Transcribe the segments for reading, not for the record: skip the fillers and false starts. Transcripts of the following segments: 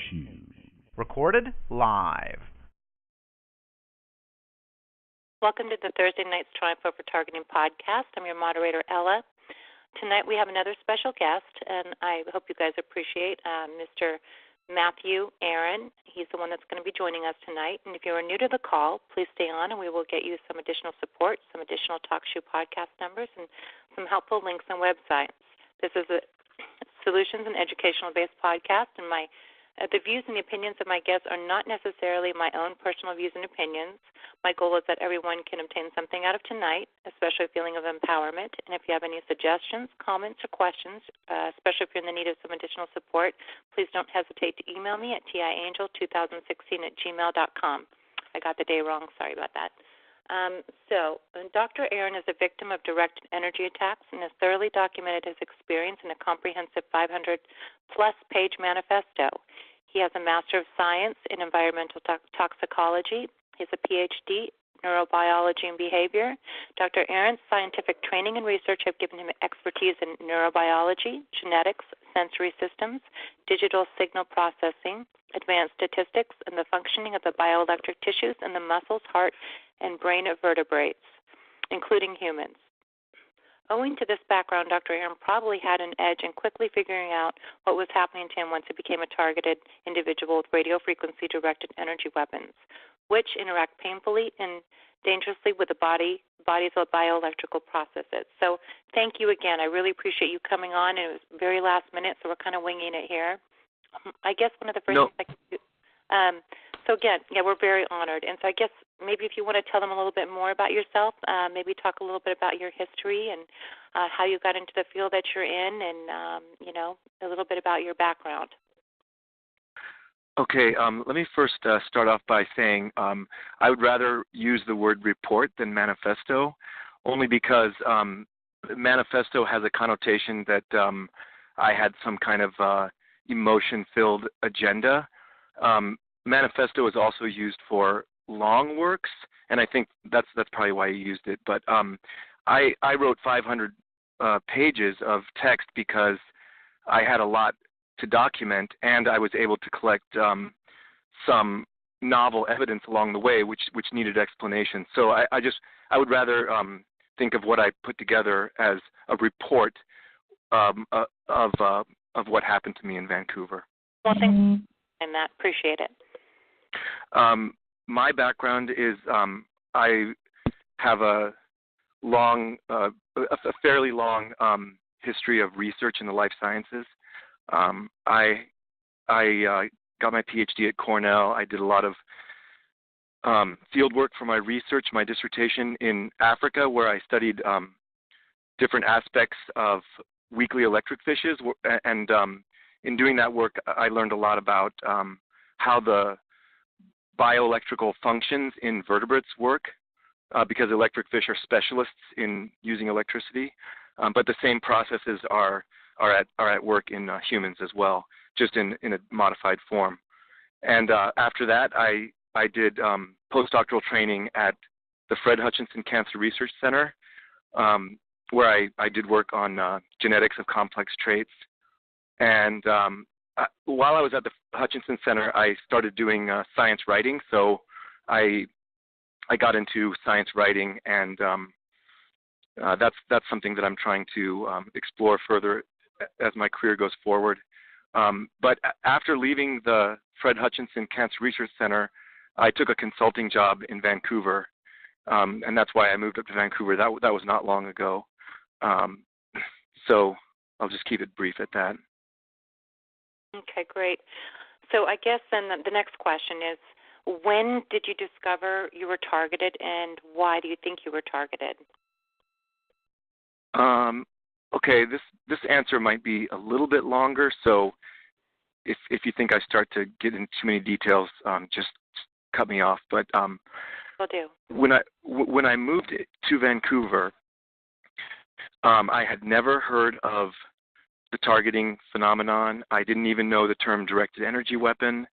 shoes. Recorded live. Welcome to the Thursday Night's Triumph Over Targeting podcast. I'm your moderator, Ella. Tonight we have another special guest, and I hope you guys appreciate Mr. Matthew Aaron. He's the one that's going to be joining us tonight. And if you are new to the call, please stay on, and we will get you some additional support, some additional TalkShoe podcast numbers, and some helpful links and websites. This is a solutions and educational-based podcast, and the views and the opinions of my guests are not necessarily my own personal views and opinions. My goal is that everyone can obtain something out of tonight, especially a feeling of empowerment. And if you have any suggestions, comments, or questions, especially if you're in the need of some additional support, please don't hesitate to email me at tiangel2016@gmail.com. I got the day wrong. Sorry about that. Dr. Aaron is a victim of directed energy attacks and has thoroughly documented his experience in a comprehensive 500-plus page manifesto. He has a Master of Science in Environmental Toxicology. He has a PhD in Neurobiology and Behavior. Dr. Aaron's scientific training and research have given him expertise in neurobiology, genetics, sensory systems, digital signal processing, advanced statistics, and the functioning of the bioelectric tissues in the muscles, heart, and brain of vertebrates, including humans. Owing to this background, Dr. Aaron probably had an edge in quickly figuring out what was happening to him once he became a targeted individual with radio frequency-directed energy weapons, which interact painfully and dangerously with the body's bioelectrical processes. So thank you again. I really appreciate you coming on. It was very last minute, so we're kind of winging it here. I guess one of the first things I can do. So again, we're very honored. And so I guess maybe if you want to tell them a little bit more about yourself, maybe talk a little bit about your history and how you got into the field that you're in, and a little bit about your background. Okay, let me first start off by saying I would rather use the word report than manifesto, only because manifesto has a connotation that I had some kind of emotion-filled agenda. Manifesto is also used for long works, and I think that's probably why you used it. But I wrote 500 pages of text because I had a lot to document, and I was able to collect some novel evidence along the way, which needed explanation. So I would rather think of what I put together as a report of what happened to me in Vancouver. Well, thank you, and that appreciate it. My background is I have a fairly long history of research in the life sciences. I got my PhD at Cornell. I did a lot of field work for my research, my dissertation in Africa, where I studied different aspects of weakly electric fishes. And in doing that work, I learned a lot about how the bioelectrical functions in vertebrates work, because electric fish are specialists in using electricity. But the same processes are at work in humans as well, just in a modified form. And after that, I did postdoctoral training at the Fred Hutchinson Cancer Research Center, where I did work on genetics of complex traits. And while I was at the Hutchinson Center, I started doing science writing. So I got into science writing, and that's something that I'm trying to explore further as my career goes forward. But after leaving the Fred Hutchinson Cancer Research Center, I took a consulting job in Vancouver, and that's why I moved up to Vancouver. That was not long ago. So I'll just keep it brief at that. Okay, great. So I guess then the next question is, when did you discover you were targeted, and why do you think you were targeted? Okay, this answer might be a little bit longer, so if you think I start to get into too many details, just cut me off. But Will do. When I moved to Vancouver, I had never heard of the targeting phenomenon. I didn't even know the term directed energy weapon.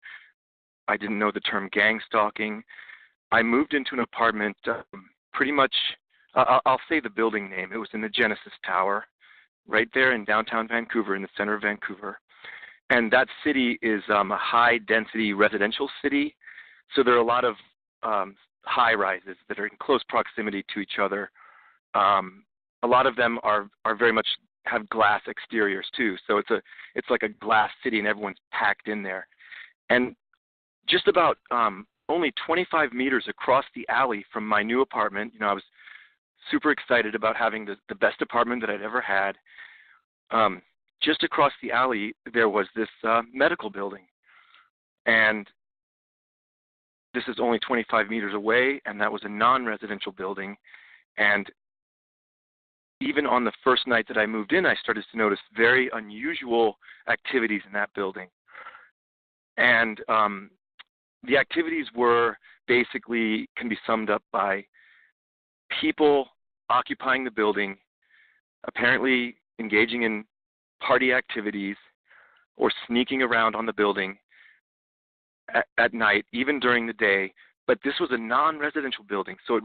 I didn't know the term gang stalking. I moved into an apartment pretty much, I'll say the building name. It was in the Genesis Tower, right there in downtown Vancouver, in the center of Vancouver. and that city is a high-density residential city, so there are a lot of high-rises that are in close proximity to each other. A lot of them are very much have glass exteriors too, so it's like a glass city, and everyone's packed in there. And just about only 25 meters across the alley from my new apartment, I was super excited about having the best apartment that I'd ever had. Just across the alley, there was this medical building. And this is only 25 meters away, and that was a non-residential building. And even on the first night that I moved in, I started to notice very unusual activities in that building. And the activities were basically can be summed up by people occupying the building, apparently engaging in party activities or sneaking around on the building at night, even during the day. But this was a non-residential building, so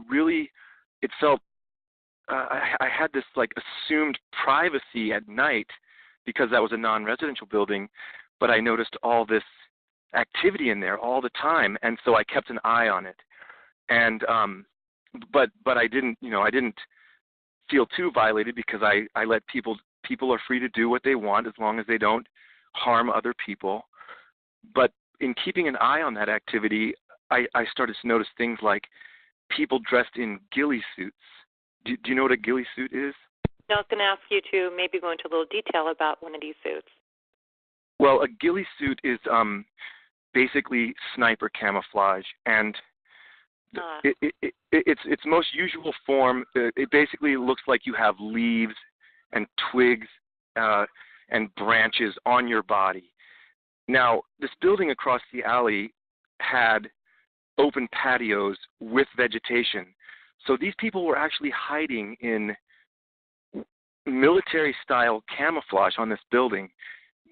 it felt I had this like assumed privacy at night because that was a non-residential building, but I noticed all this activity in there all the time, and so I kept an eye on it. And but I didn't feel too violated because I let people are free to do what they want as long as they don't harm other people. But in keeping an eye on that activity, I started to notice things like people dressed in ghillie suits. Do you know what a ghillie suit is? No, I was going to ask you to maybe go into a little detail about one of these suits. Well, a ghillie suit is basically sniper camouflage, and its most usual form, it basically looks like you have leaves and twigs and branches on your body. Now, this building across the alley had open patios with vegetation. So these people were actually hiding in military-style camouflage on this building.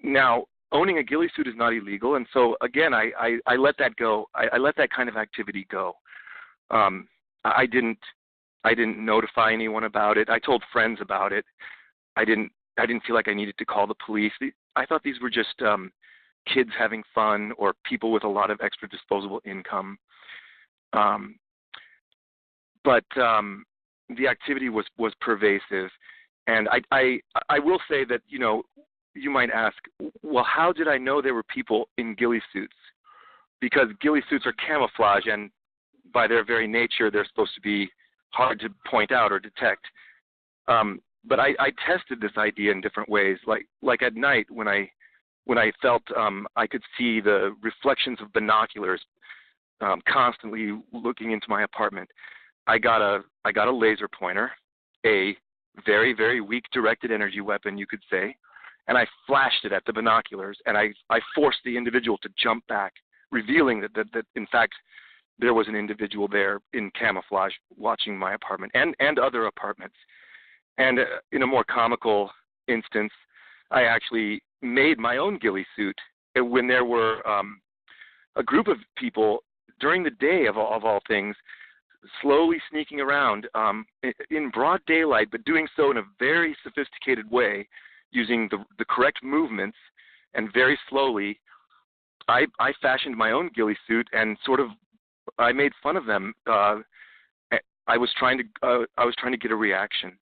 Now, owning a ghillie suit is not illegal, and so, again, I let that go. I let that kind of activity go. I didn't notify anyone about it. I told friends about it. I didn't feel like I needed to call the police. I thought these were just kids having fun or people with a lot of extra disposable income. But the activity was pervasive, and I will say that you might ask, well, how did I know there were people in ghillie suits? Because ghillie suits are camouflage, and by their very nature, they're supposed to be hard to point out or detect. But I tested this idea in different ways, like at night when I felt I could see the reflections of binoculars constantly looking into my apartment. I got a laser pointer, a very, very weak directed energy weapon, you could say, and I flashed it at the binoculars, and I forced the individual to jump back, revealing that in fact there was an individual there in camouflage watching my apartment and other apartments. And in a more comical instance, I actually made my own ghillie suit when there were a group of people during the day of all things, slowly sneaking around in broad daylight, but doing so in a very sophisticated way, using the correct movements and very slowly. I fashioned my own ghillie suit and I made fun of them. I was trying to get a reaction,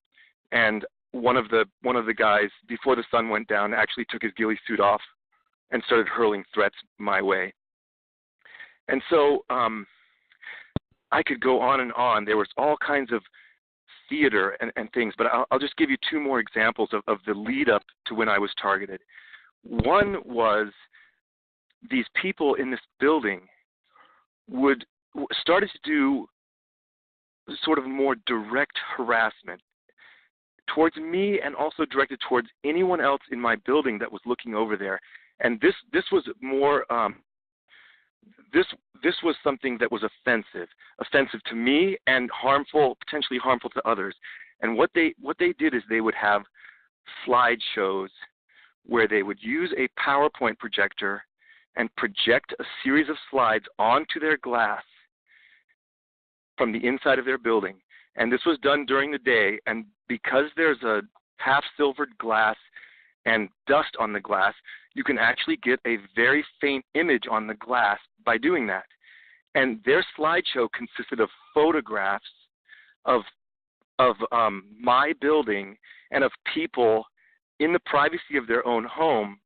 and one of the guys, before the sun went down, actually took his ghillie suit off and started hurling threats my way. And so I could go on and on. There was all kinds of theater and things, but I'll just give you two more examples of the lead up to when I was targeted. One was these people in this building started to do sort of more direct harassment towards me and also directed towards anyone else in my building that was looking over there. And this was more this was something that was offensive to me and potentially harmful to others. And what they did is they would have slideshows where they would use a PowerPoint projector and project a series of slides onto their glass from the inside of their building. And this was done during the day, and because there's a half-silvered glass and dust on the glass, you can actually get a very faint image on the glass by doing that. And their slideshow consisted of photographs of my building and of people in the privacy of their own home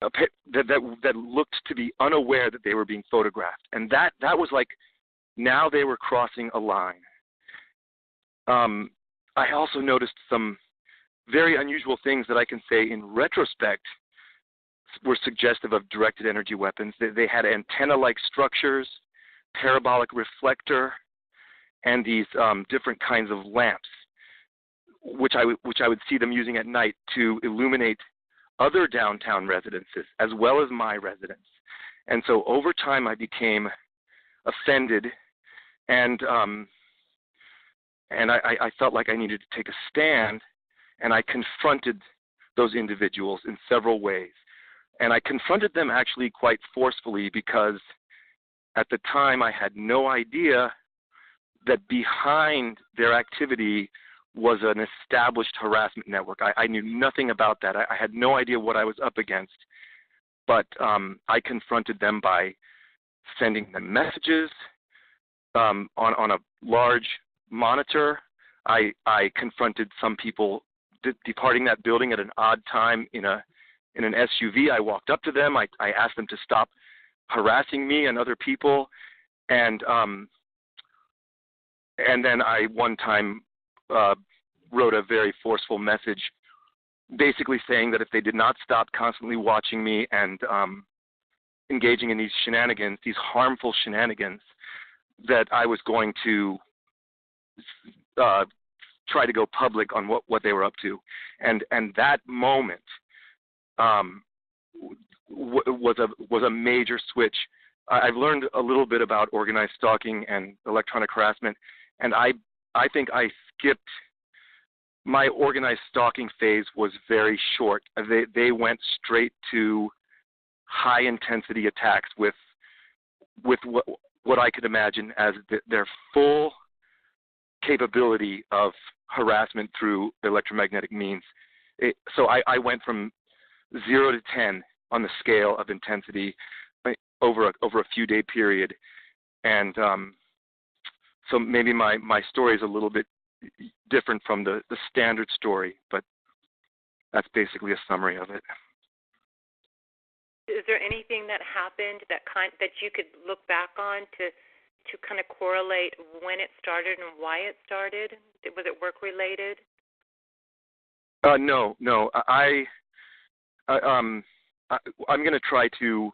that looked to be unaware that they were being photographed. And that was like, now they were crossing a line. I also noticed some very unusual things that I can say in retrospect were suggestive of directed energy weapons. They had antenna-like structures, parabolic reflector, and these different kinds of lamps, which I would see them using at night to illuminate other downtown residences as well as my residence. And so over time I became offended, and I felt like I needed to take a stand, and I confronted those individuals in several ways. And I confronted them actually quite forcefully, because at the time I had no idea that behind their activity was an established harassment network. I knew nothing about that. I had no idea what I was up against. But I confronted them by sending them messages on a large monitor. I confronted some people departing that building at an odd time in an SUV. I walked up to them. I asked them to stop harassing me and other people. And then I one time wrote a very forceful message basically saying that if they did not stop constantly watching me and engaging in these shenanigans, these harmful shenanigans, that I was going to try to go public on what they were up to. And that moment was a major switch. I've learned a little bit about organized stalking and electronic harassment, and I think I skipped. My organized stalking phase was very short. They went straight to high intensity attacks with what I could imagine as their full capability of harassment through electromagnetic means. So I went from 0 to 10 on the scale of intensity over a few day period, and so maybe my story is a little bit different from the standard story, but that's basically a summary of it. Is there anything that happened that you could look back on to kind of correlate when it started and why it started? Was it work related? No. I'm going to try to.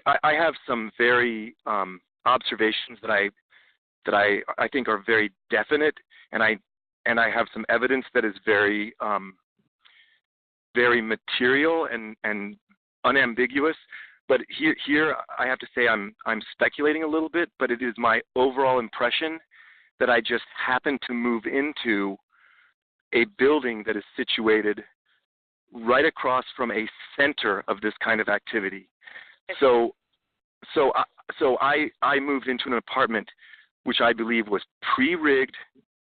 I have some very observations that I think are very definite, and I have some evidence that is very very material and unambiguous. But here I have to say I'm speculating a little bit, but it is my overall impression that I just happened to move into a building that is situated right across from a center of this kind of activity. So I moved into an apartment which I believe was pre-rigged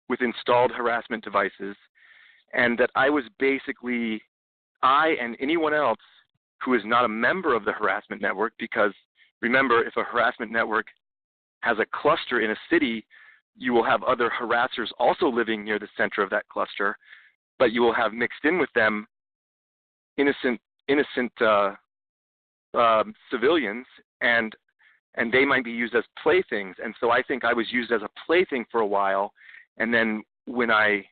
with installed harassment devices, and that I was basically, I and anyone else who is not a member of the harassment network, because remember, if a harassment network has a cluster in a city, you will have other harassers also living near the center of that cluster, but you will have mixed in with them innocent civilians, and they might be used as playthings. And so I think I was used as a plaything for a while, and then when I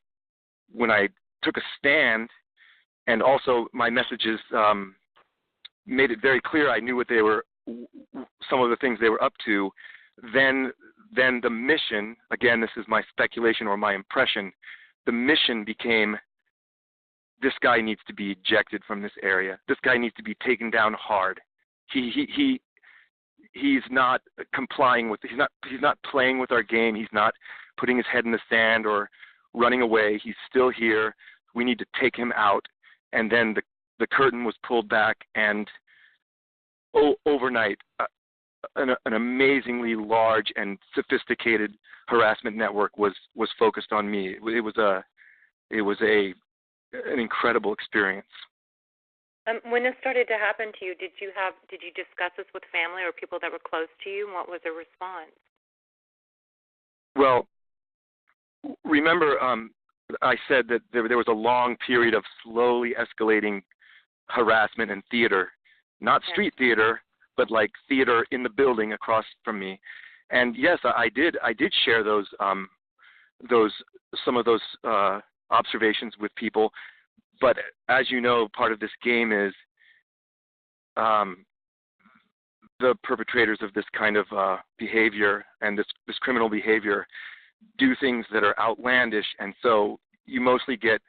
took a stand, and also my messages made it very clear I knew what they were, some of the things they were up to, then the mission, again, this is my speculation or my impression, the mission became, this guy needs to be ejected from this area. This guy needs to be taken down hard. He's not complying with, he's not playing with our game. He's not putting his head in the sand or running away. He's still here. We need to take him out. And then the curtain was pulled back, and overnight, an amazingly large and sophisticated harassment network was focused on me. It was an incredible experience. When this started to happen to you, did you discuss this with family or people that were close to you, and what was their response? Well, remember, I said that there was a long period of slowly escalating harassment in theater, not street theater, but like theater in the building across from me. And yes, I did share some of those observations with people. But as you know, part of this game is the perpetrators of this kind of behavior and this criminal behavior do things that are outlandish, and so you mostly get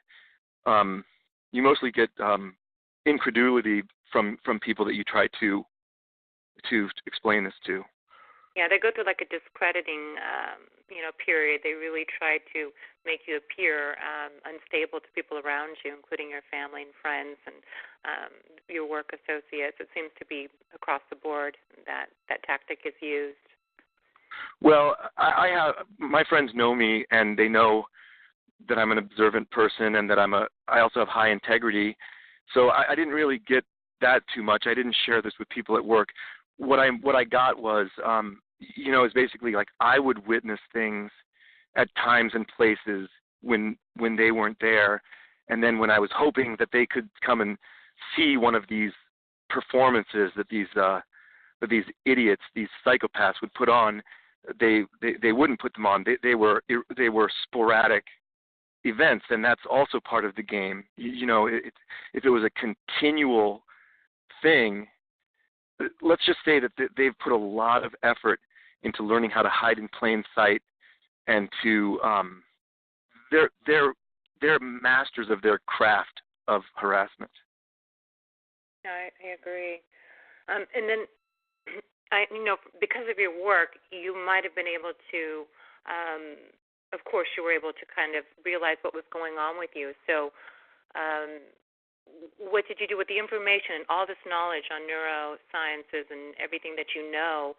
incredulity from people that you try to explain this to. Yeah, they go through like a discrediting period. They really try to make you appear unstable to people around you, including your family and friends and your work associates. It seems to be across the board that tactic is used. Well, I have my friends know me, and they know that I'm an observant person and that I also have high integrity. So I didn't really get that too much. I didn't share this with people at work. What I got was is basically like I would witness things at times and places when they weren't there, and then when I was hoping that they could come and see one of these performances that these idiots, these psychopaths would put on, they wouldn't put them on. They were sporadic events, and that's also part of the game. If it was a continual thing, let's just say that they've put a lot of effort into learning how to hide in plain sight, and to they're masters of their craft of harassment. I agree. And then, because of your work, you might have been able to, of course, you were able to kind of realize what was going on with you. So what did you do with the information and all this knowledge on neurosciences and everything that you know?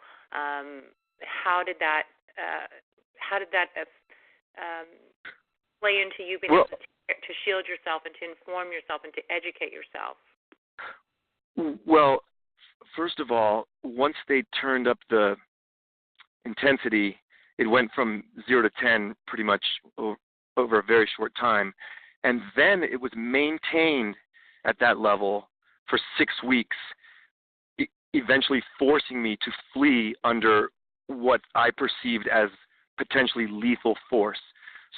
How did that play into you being able to shield yourself and to inform yourself and to educate yourself? Well, first of all, once they turned up the intensity, it went from 0 to 10 pretty much over a very short time. And then it was maintained at that level for 6 weeks, eventually forcing me to flee under what I perceived as potentially lethal force.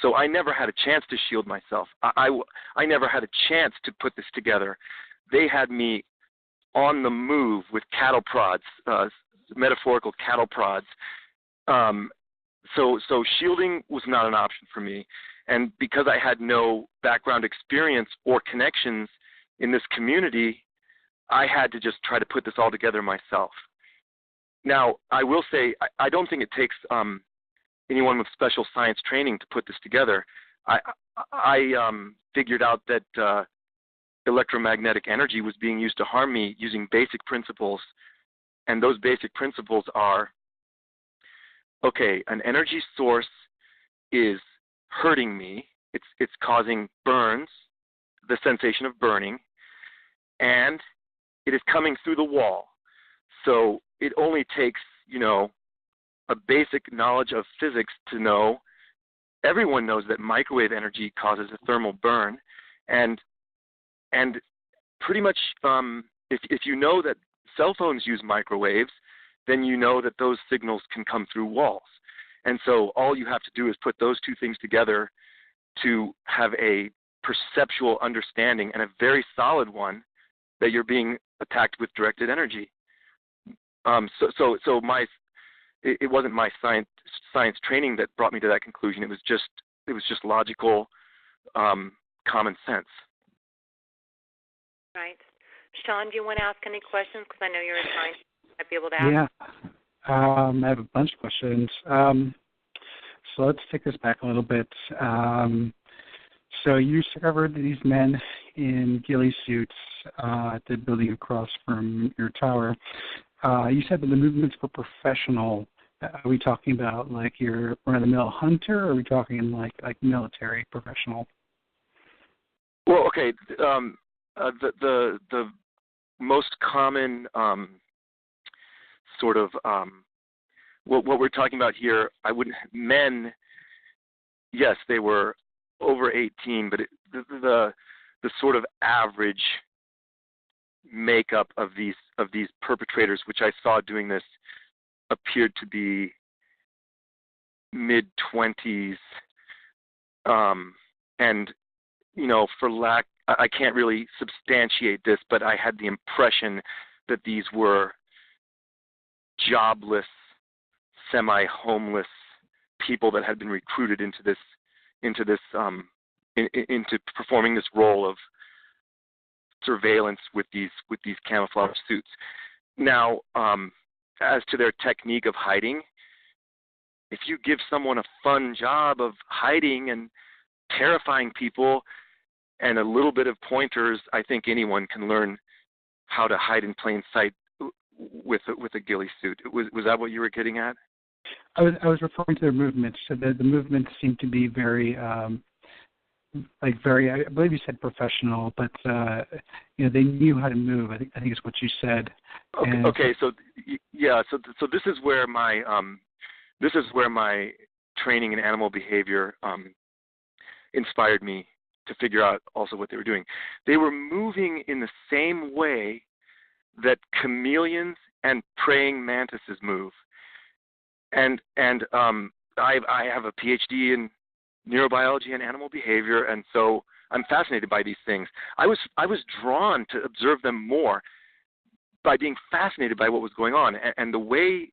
So I never had a chance to shield myself. I never had a chance to put this together. They had me on the move with cattle prods, metaphorical cattle prods. So shielding was not an option for me. And because I had no background experience or connections in this community, I had to just try to put this all together myself. Now, I will say, I don't think it takes anyone with special science training to put this together. I figured out that electromagnetic energy was being used to harm me using basic principles. And those basic principles are, okay, an energy source is hurting me. It's causing burns, the sensation of burning, and it is coming through the wall. So it only takes, a basic knowledge of physics to know. Everyone knows that microwave energy causes a thermal burn, and pretty much if you know that cell phones use microwaves, then you know that those signals can come through walls. And so all you have to do is put those two things together to have a perceptual understanding, and a very solid one, that you're being attacked with directed energy. It wasn't my science training that brought me to that conclusion. It was just logical, common sense. Right. Sean, do you want to ask any questions? Because I know you're a scientist. I'd be able to ask. Yeah. I have a bunch of questions. So let's take this back a little bit. So you discovered these men in ghillie suits at the building across from your tower. You said that the movements were professional. Are we talking about like you're run-of-the-mill hunter, or are we talking like military professional? Well, okay. The most common sort of what we're talking about here, men, yes, they were over 18, but the sort of average makeup of these perpetrators, which I saw doing this, appeared to be mid-20s, and I can't really substantiate this, but I had the impression that these were jobless, semi-homeless people that had been recruited into performing this role of surveillance with these camouflage suits. Now, as to their technique of hiding, if you give someone a fun job of hiding and terrifying people and a little bit of pointers, I think anyone can learn how to hide in plain sight with a ghillie suit. Was that what you were getting at? I was referring to their movements. So the movements seem to be very, I believe you said professional, but they knew how to move. I think is what you said. Okay. So this is where my training in animal behavior inspired me to figure out also what they were doing. They were moving in the same way that chameleons and praying mantises move. And I have a PhD in neurobiology and animal behavior, and so I'm fascinated by these things. I was drawn to observe them more by being fascinated by what was going on, and the way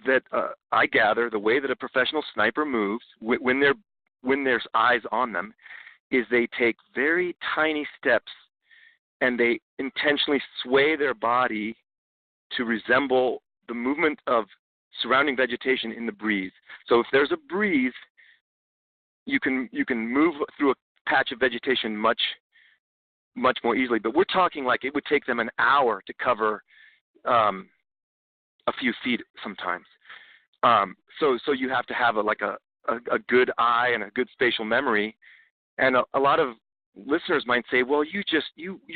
that I gather, the way that a professional sniper moves when there's eyes on them, is they take very tiny steps and they intentionally sway their body to resemble the movement of surrounding vegetation in the breeze. So if there's a breeze, you can move through a patch of vegetation much more easily. But we're talking like it would take them an hour to cover a few feet sometimes. So you have to have a good eye and a good spatial memory. And a lot of listeners might say, well, you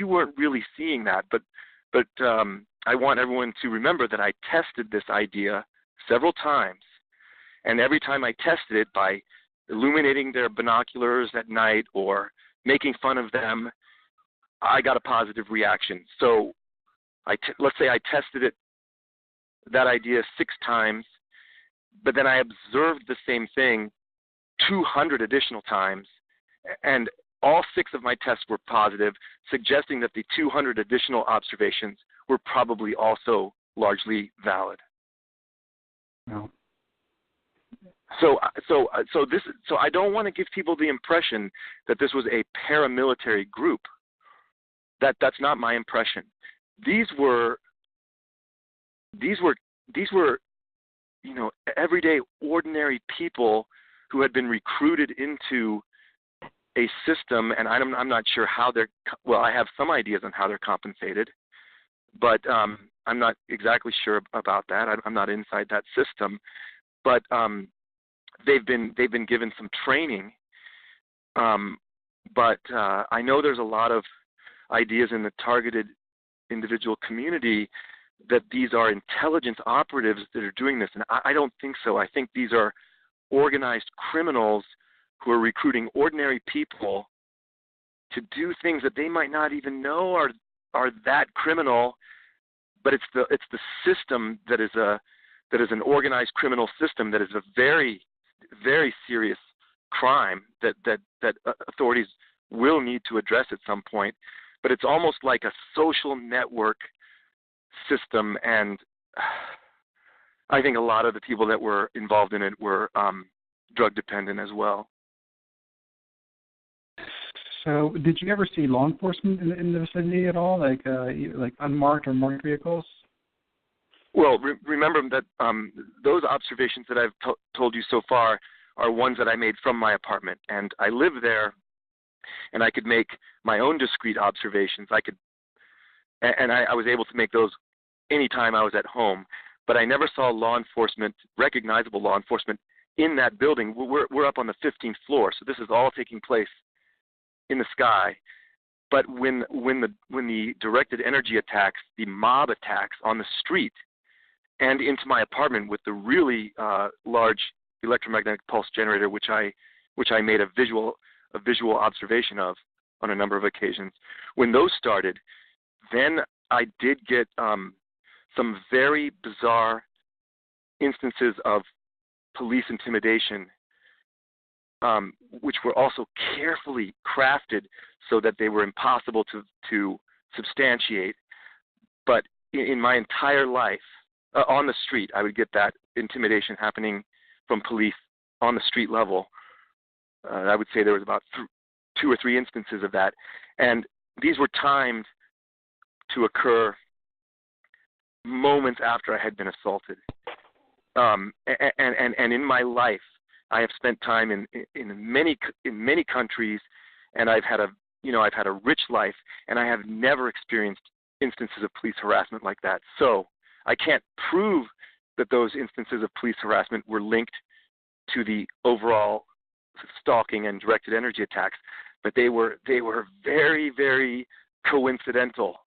weren't really seeing that. But I want everyone to remember that I tested this idea several times. And every time I tested it by illuminating their binoculars at night or making fun of them, I got a positive reaction. So let's say I tested that idea 6 times, but then I observed the same thing 200 additional times, and all 6 of my tests were positive, suggesting that the 200 additional observations were probably also largely valid. No. So I don't want to give people the impression that this was a paramilitary group. That's not my impression. These were everyday ordinary people who had been recruited into a system, and I'm not sure how I have some ideas on how they're compensated, but I'm not exactly sure about that. I'm not inside that system, but they've been given some training. But I know there's a lot of ideas in the targeted individual community that these are intelligence operatives that are doing this, and I don't think so. I think these are organized criminals who are recruiting ordinary people to do things that they might not even know are that criminal, but it's the system that is an organized criminal system that is a very, very serious crime that authorities will need to address at some point. But it's almost like a social network system, and I think a lot of the people that were involved in it were drug dependent as well. So, did you ever see law enforcement in the vicinity at all, like unmarked or marked vehicles? Well, remember that those observations that I've told you so far are ones that I made from my apartment, and I live there, and I could make my own discrete observations. I was able to make those anytime I was at home, but I never saw recognizable law enforcement in that building. We're up on the 15th floor, so this is all taking place in the sky. But when the directed energy attacks, the mob attacks on the street and into my apartment with the really large electromagnetic pulse generator, which I made a visual observation of on a number of occasions, when those started, then I did get some very bizarre instances of police intimidation, which were also carefully crafted so that they were impossible to substantiate. But in my entire life, on the street, I would get that intimidation happening from police on the street level. I would say there was about 2 or 3 instances of that. And these were timed to occur moments after I had been assaulted. And in my life, I have spent time in many countries, and I've had a rich life, and I have never experienced instances of police harassment like that. So I can't prove that those instances of police harassment were linked to the overall stalking and directed energy attacks, but they were very, very coincidental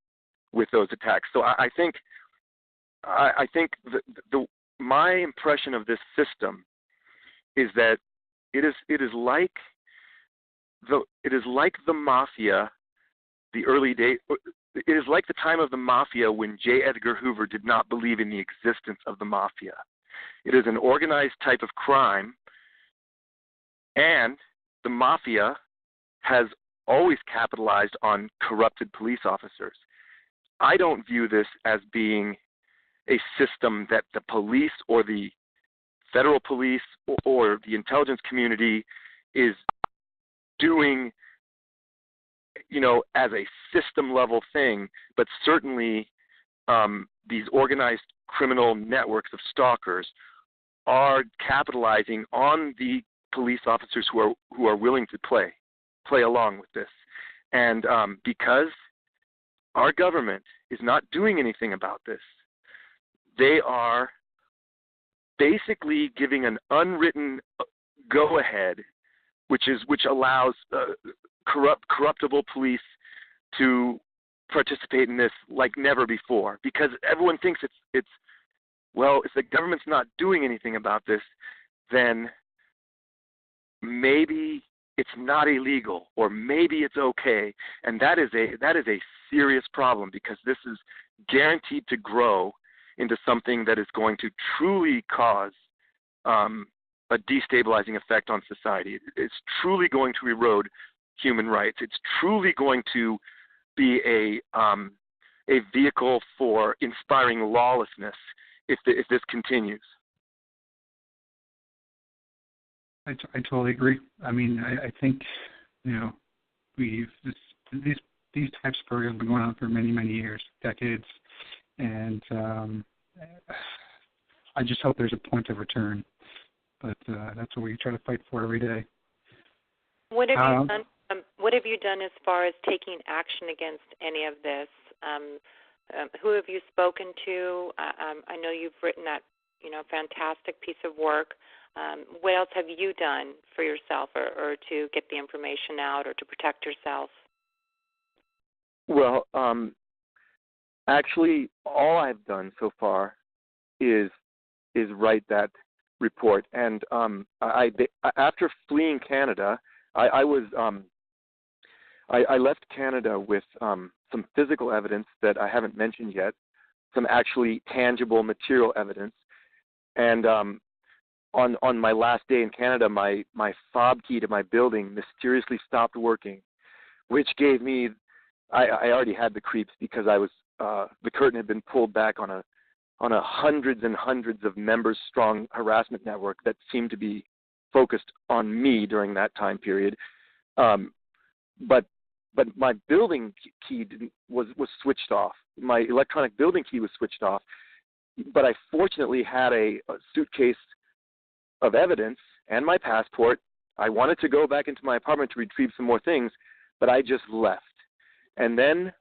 with those attacks. So I think my impression of this system is that it is like the mafia, the early days. It is like the time of the mafia when J. Edgar Hoover did not believe in the existence of the mafia. It is an organized type of crime, and the mafia has always capitalized on corrupted police officers. I don't view this as being a system that the police or the federal police or the intelligence community is doing, as a system level thing, but certainly these organized criminal networks of stalkers are capitalizing on the police officers who are willing to play along with this. And because our government is not doing anything about this, they are basically giving an unwritten go-ahead, which allows corruptible police to participate in this like never before. Because everyone thinks it's if the government's not doing anything about this, then maybe it's not illegal, or maybe it's okay, and that is a serious problem, because this is guaranteed to grow into something that is going to truly cause a destabilizing effect on society. It's truly going to erode human rights. It's truly going to be a vehicle for inspiring lawlessness if this continues. I totally agree. I mean, I think these types of programs have been going on for many, many years, decades, and I just hope there's a point of return. But that's what we try to fight for every day. What have you done? What have you done as far as taking action against any of this? Who have you spoken to? I know you've written that fantastic piece of work. What else have you done for yourself, or to get the information out, or to protect yourself? Well, actually, all I've done so far is write that report. And after fleeing Canada, I left Canada with some physical evidence that I haven't mentioned yet, some actually tangible material evidence, and on my last day in Canada, my fob key to my building mysteriously stopped working, which gave me, I already had the creeps, because I was the curtain had been pulled back on a hundreds and hundreds of members strong harassment network that seemed to be focused on me during that time period. But my building key was switched off. My electronic building key was switched off. But I fortunately had a suitcase of evidence and my passport. I wanted to go back into my apartment to retrieve some more things, but I just left. And then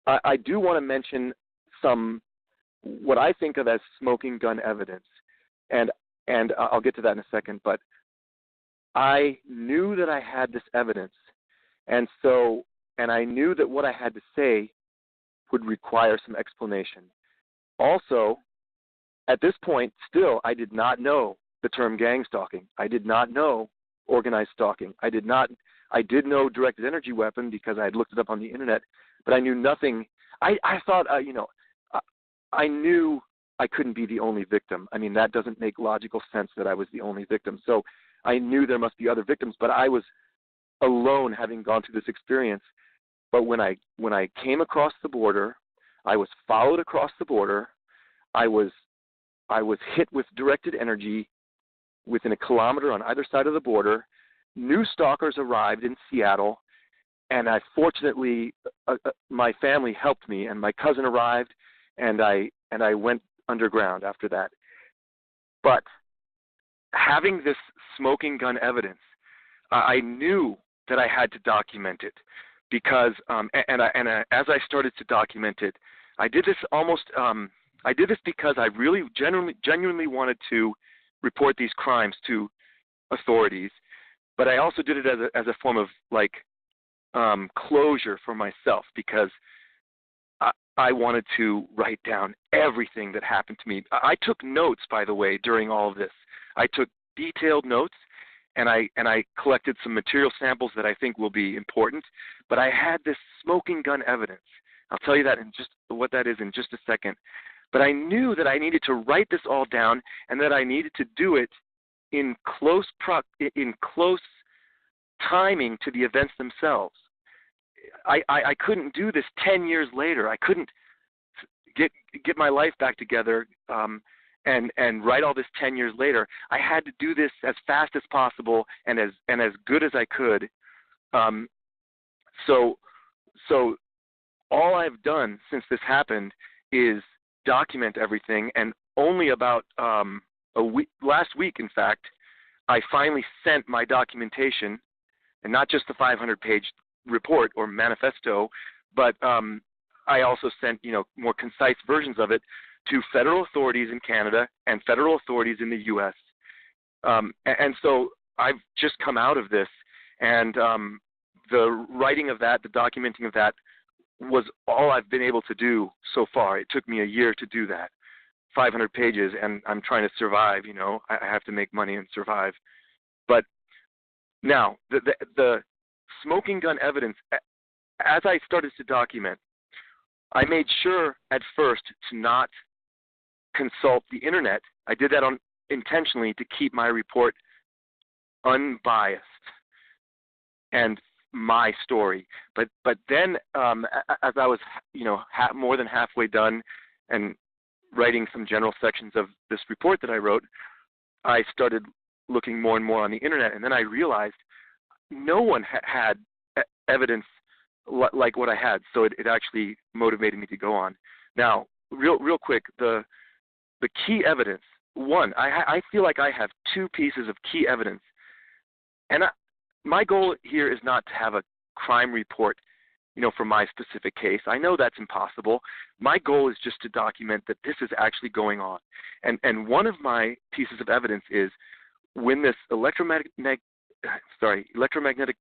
I do want to mention some what I think of as smoking gun evidence, and I'll get to that in a second. But I knew that I had this evidence, and so and I knew that what I had to say would require some explanation. Also, at this point, still, I did not know the term gang stalking. I did not know organized stalking. I did know directed energy weapon because I had looked it up on the internet, but I knew nothing. I thought, I knew I couldn't be the only victim. I mean, that doesn't make logical sense that I was the only victim. So I knew there must be other victims, but I was alone having gone through this experience. But when I came across the border, I was followed across the border. I was hit with directed energy within a kilometer on either side of the border. New stalkers arrived in Seattle, and fortunately my family helped me, and my cousin arrived, and I went underground after that. But having this smoking gun evidence, I knew that I had to document it because, as I started to document it, I did this because I really genuinely wanted to report these crimes to authorities, but I also did it as a form of closure for myself because I wanted to write down everything that happened to me. I took notes, by the way, during all of this. I took detailed notes, and I collected some material samples that I think will be important. But I had this smoking gun evidence. I'll tell you that what that is in just a second. But I knew that I needed to write this all down, and that I needed to do it in close timing to the events themselves. I couldn't do this 10 years later. I couldn't get my life back together and write all this 10 years later. I had to do this as fast as possible and as good as I could. So all I've done since this happened is document everything, and only about last week, in fact, I finally sent my documentation, and not just the 500-page report or manifesto, but I also sent more concise versions of it to federal authorities in Canada and federal authorities in the U.S. And so I've just come out of this, and the writing of that, the documenting of that, was all I've been able to do so far. It took me a year to do that, 500 pages, and I'm trying to survive. I have to make money and survive. But now the smoking gun evidence, as I started to document, I made sure at first to not consult the internet. I did that intentionally to keep my report unbiased and my story. But then as I was more than halfway done and writing some general sections of this report that I wrote, I started looking more and more on the internet, and then I realized no one had evidence like what I had, so it actually motivated me to go on. Now, real quick, the key evidence. One, I feel like I have two pieces of key evidence, and my goal here is not to have a crime report, for my specific case. I know that's impossible. My goal is just to document that this is actually going on, and one of my pieces of evidence is when this electromagnetic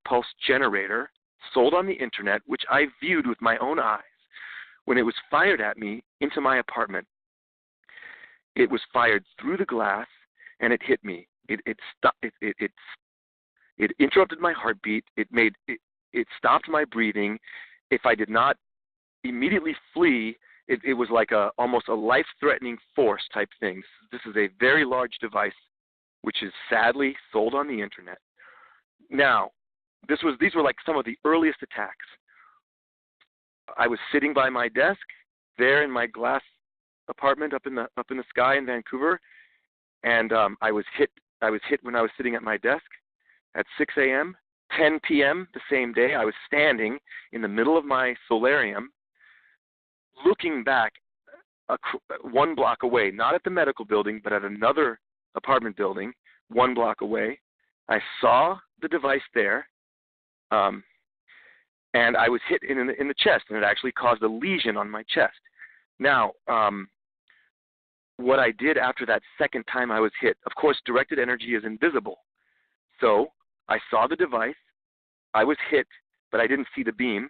pulse generator sold on the internet, which I viewed with my own eyes, when it was fired at me into my apartment. It was fired through the glass, and it hit me. It interrupted my heartbeat. It stopped my breathing. If I did not immediately flee, it was like almost a life-threatening force type thing. This is a very large device, which is sadly sold on the internet. Now, these were like some of the earliest attacks. I was sitting by my desk there in my glass apartment up in the sky in Vancouver, and I was hit when I was sitting at my desk at 6 a.m. 10 p.m. the same day. I was standing in the middle of my solarium, looking back 1 block away, not at the medical building, but at another apartment building 1 block away. I saw the device there, and I was hit in the chest, and it actually caused a lesion on my chest. Now, what I did after that second time I was hit, of course, directed energy is invisible. So I saw the device, I was hit, but I didn't see the beam.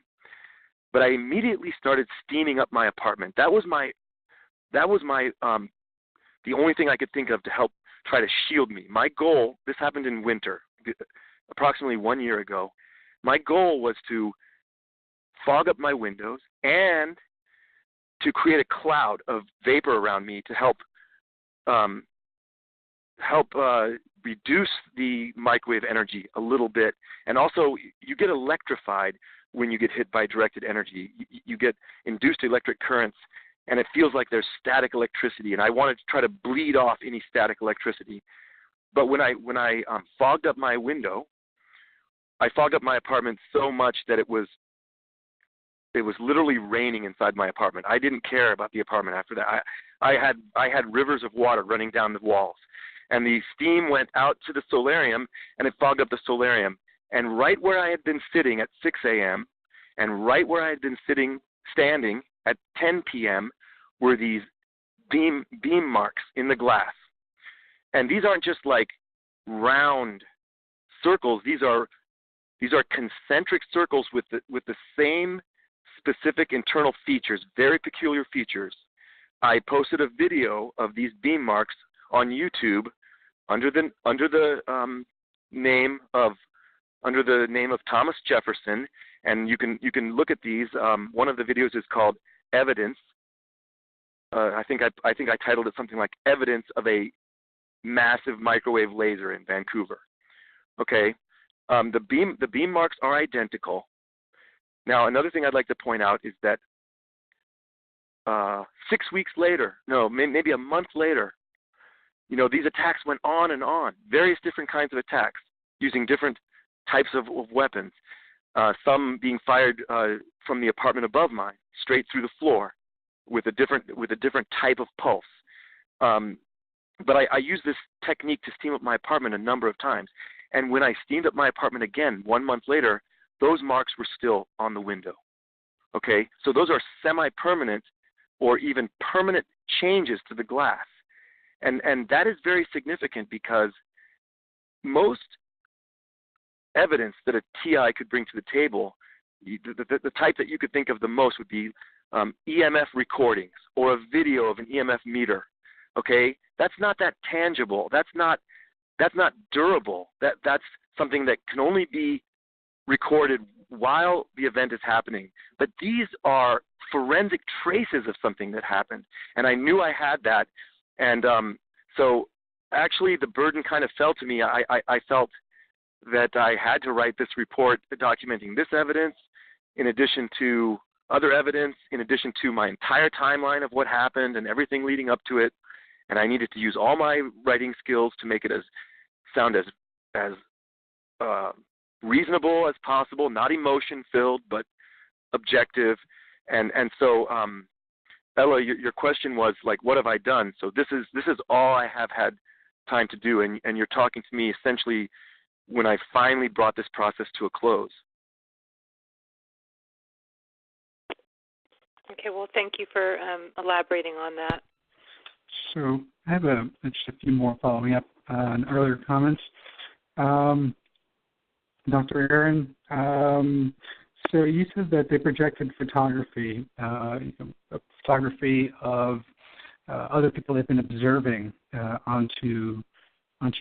but I immediately started steaming up my apartment. That was my the only thing I could think of to help try to shield me. My goal, this happened in winter, approximately 1 year ago. My goal was to fog up my windows and to create a cloud of vapor around me to help reduce the microwave energy a little bit. And also, you get electrified when you get hit by directed energy. You get induced electric currents, and it feels like there's static electricity. And I wanted to try to bleed off any static electricity. But when I fogged up my window, I fogged up my apartment so much that it was literally raining inside my apartment. I didn't care about the apartment after that. I had rivers of water running down the walls, and the steam went out to the solarium, and it fogged up the solarium. And right where I had been sitting at 6 a.m. and right where I had been standing at 10 p.m. were these beam marks in the glass. And these aren't just like round circles. These are concentric circles with the same specific internal features, very peculiar features. I posted a video of these beam marks on YouTube under the name of Thomas Jefferson, and you can look at these. One of the videos is called Evidence. I think I titled it something like Evidence of a Massive Microwave Laser in Vancouver. Okay, the beam marks are identical. Now, another thing I'd like to point out is that 6 weeks later, no, maybe a month later, these attacks went on and on, various different kinds of attacks using different types of weapons, some being fired from the apartment above mine, straight through the floor, with a different type of pulse. But I used this technique to steam up my apartment a number of times, and when I steamed up my apartment again 1 month later, those marks were still on the window. Okay, so those are semi-permanent or even permanent changes to the glass, and that is very significant because most evidence that a TI could bring to the table, the type that you could think of the most would be EMF recordings or a video of an EMF meter. Okay, that's not that tangible. That's not durable. That's something that can only be recorded while the event is happening. But these are forensic traces of something that happened, and I knew I had that. And so actually the burden kind of fell to me. I felt that I had to write this report documenting this evidence in addition to other evidence, in addition to my entire timeline of what happened and everything leading up to it. And I needed to use all my writing skills to make it sound as reasonable as possible, not emotion-filled, but objective. And so, Ella, your question was like, what have I done? So this is all I have had time to do, and you're talking to me essentially when I finally brought this process to a close. Okay, well, thank you for elaborating on that. So I have just a few more following up on earlier comments. Dr. Aaron, so you said that they projected photography, photography of other people they've been observing onto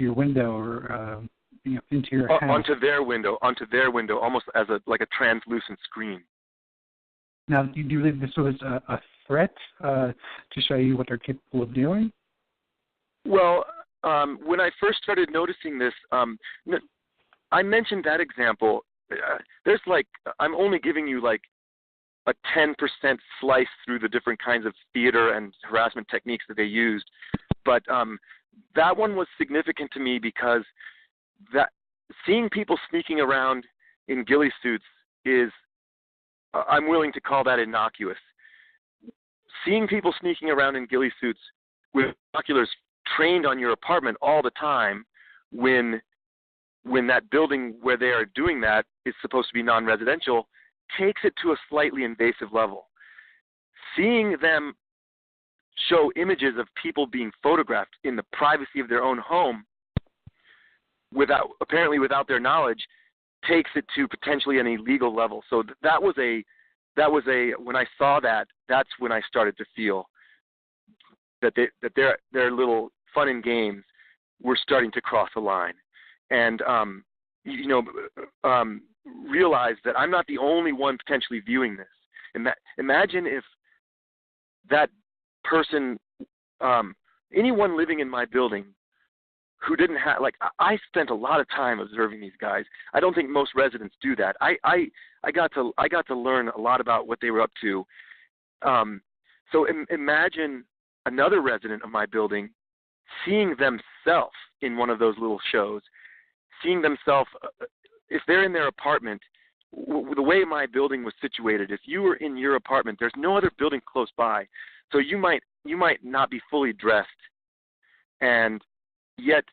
your window or into your house. Onto their window, almost as a translucent screen. Now, do you believe this was a threat to show you what they're capable of doing? Well, when I first started noticing this, I mentioned that example. I'm only giving you like a 10% slice through the different kinds of theater and harassment techniques that they used. But that one was significant to me because that seeing people sneaking around in ghillie suits is, I'm willing to call that innocuous. Seeing people sneaking around in ghillie suits with binoculars trained on your apartment all the time when that building where they are doing that is supposed to be non-residential takes it to a slightly invasive level. Seeing them show images of people being photographed in the privacy of their own home apparently without their knowledge takes it to potentially an illegal level. So that was a when I saw that, that's when I started to feel that their little fun and games were starting to cross the line, and realize that I'm not the only one potentially viewing this. Imagine if that person, anyone living in my building who didn't have, like, I spent a lot of time observing these guys. I don't think most residents do that. I got to learn a lot about what they were up to. So imagine another resident of my building seeing themselves in one of those little shows, seeing themselves, if they're in their apartment, the way my building was situated, if you were in your apartment, there's no other building close by, so you might not be fully dressed, and yet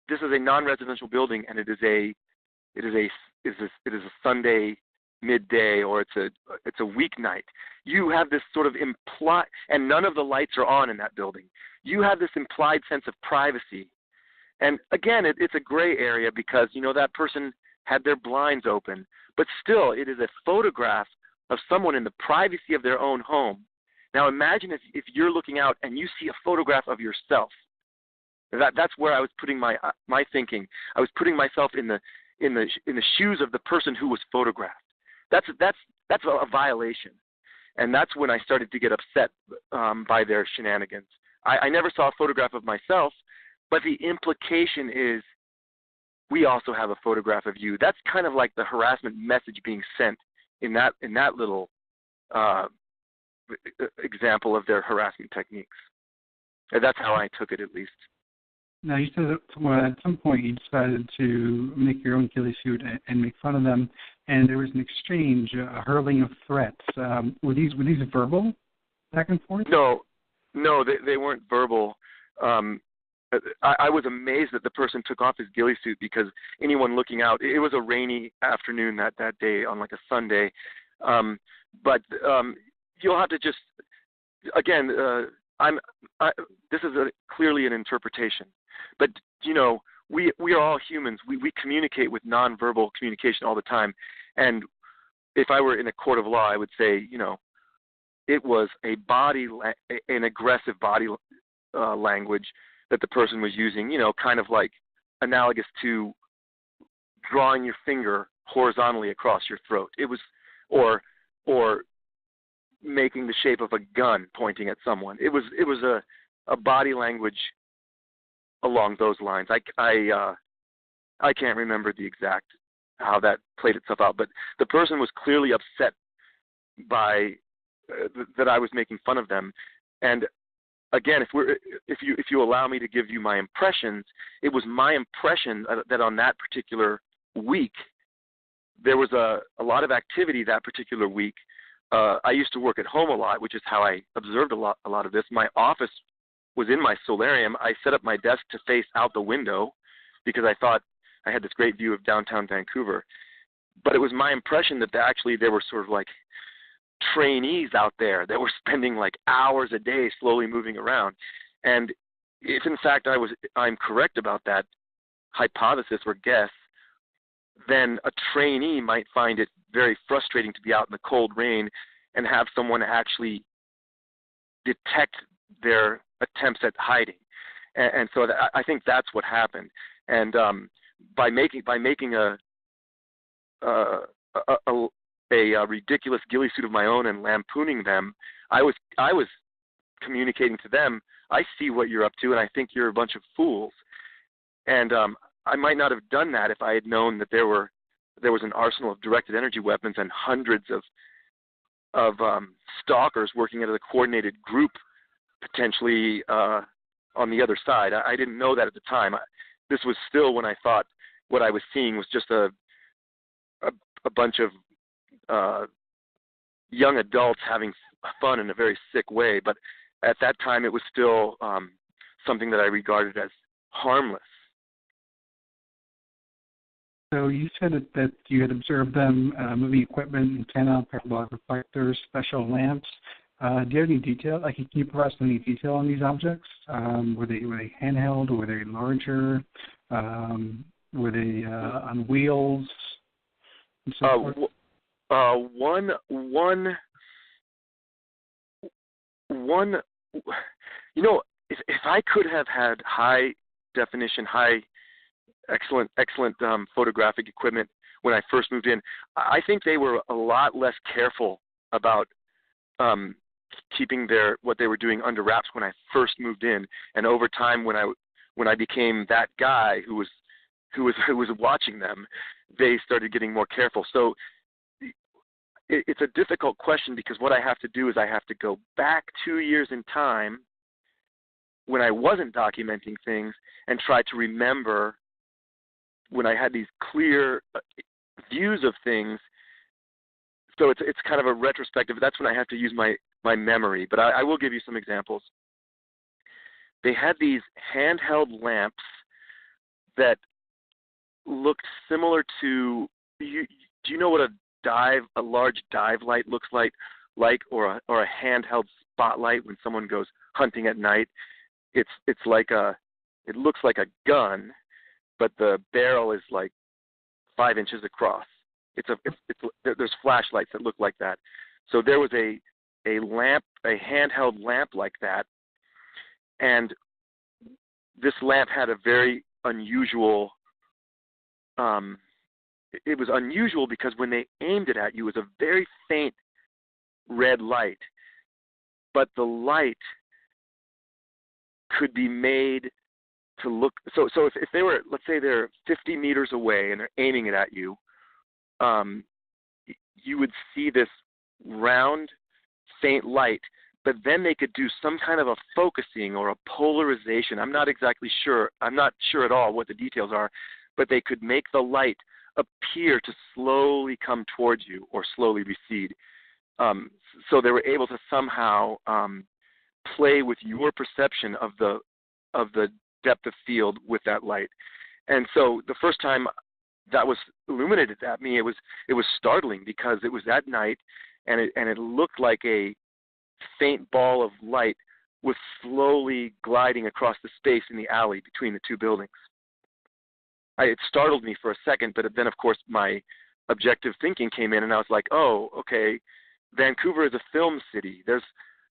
this is a non-residential building, and it is a Sunday midday, or it's a weeknight. You have this sort of implied, and none of the lights are on in that building. You have this implied sense of privacy, and again, it's a gray area because that person had their blinds open, but still, it is a photograph of someone in the privacy of their own home. Now, imagine if you're looking out and you see a photograph of yourself. That's where I was putting my thinking. I was putting myself in the shoes of the person who was photographed. That's a violation, and that's when I started to get upset by their shenanigans. I never saw a photograph of myself, but the implication is we also have a photograph of you. That's kind of like the harassment message being sent in that little example of their harassment techniques. And that's how I took it, at least. Now, you said that at some point you decided to make your own ghillie suit and make fun of them, and there was an exchange, a hurling of threats. Were these verbal, back and forth? No, they weren't verbal. I was amazed that the person took off his ghillie suit, because anyone looking out, it was a rainy afternoon that day on like a Sunday. But you'll have to just, again, this is clearly an interpretation. But, we are all humans. We communicate with nonverbal communication all the time. And if I were in a court of law, I would say, it was an aggressive body language that the person was using, kind of like analogous to drawing your finger horizontally across your throat. It was, or making the shape of a gun pointing at someone. It was a body language along those lines. I can't remember the exact how that played itself out, but the person was clearly upset by that I was making fun of them. And again, if you allow me to give you my impressions, it was my impression that on that particular week there was a lot of activity that particular week. I used to work at home a lot, which is how I observed a lot of this. My office was in my solarium. I set up my desk to face out the window because I thought I had this great view of downtown Vancouver. But it was my impression that there were sort of like trainees out there that were spending like hours a day slowly moving around. And if in fact I'm correct about that hypothesis or guess, then a trainee might find it very frustrating to be out in the cold rain and have someone actually detect their attempts at hiding. And so I think that's what happened. And by making a ridiculous ghillie suit of my own and lampooning them, I was communicating to them, I see what you're up to, and I think you're a bunch of fools. And I might not have done that if I had known that there was an arsenal of directed energy weapons and hundreds of stalkers working as a coordinated group, potentially on the other side. I didn't know that at the time. This was still when I thought what I was seeing was just a bunch of young adults having fun in a very sick way. But at that time, it was still something that I regarded as harmless. So you said that you had observed them moving equipment, antenna, parabolic reflectors, special lamps. Do you have any detail? Can you provide us any detail on these objects? Were they handheld? Were they larger? Were they on wheels? And so one one, if I could have had high definition, excellent photographic equipment when I first moved in, I think they were a lot less careful about keeping what they were doing under wraps when I first moved in, and over time when I became that guy who was watching them, they started getting more careful. So it's a difficult question, because what I have to do is I have to go back 2 years in time when I wasn't documenting things and try to remember when I had these clear views of things. So it's kind of a retrospective. That's when I have to use my memory. But I will give you some examples. They had these handheld lamps that looked similar to, do you know what a large dive light looks like, or a handheld spotlight when someone goes hunting at night? It looks like a gun, but the barrel is like 5 inches across. There's flashlights that look like that. So there was a handheld lamp like that, and this lamp had a very unusual. It was unusual because when they aimed it at you, it was a very faint red light, but the light could be made to look. So if they were, let's say they're 50 meters away and they're aiming it at you, you would see this round, faint light, but then they could do some kind of a focusing or a polarization. I'm not exactly sure. I'm not sure at all what the details are, but they could make the light appear to slowly come towards you or slowly recede. So they were able to somehow play with your perception of the depth of field with that light. And so the first time that was illuminated at me, it was startling, because it was at night, and it looked like a faint ball of light was slowly gliding across the space in the alley between the two buildings. It startled me for a second, but then, of course, my objective thinking came in, and I was like, oh, okay, Vancouver is a film city. There's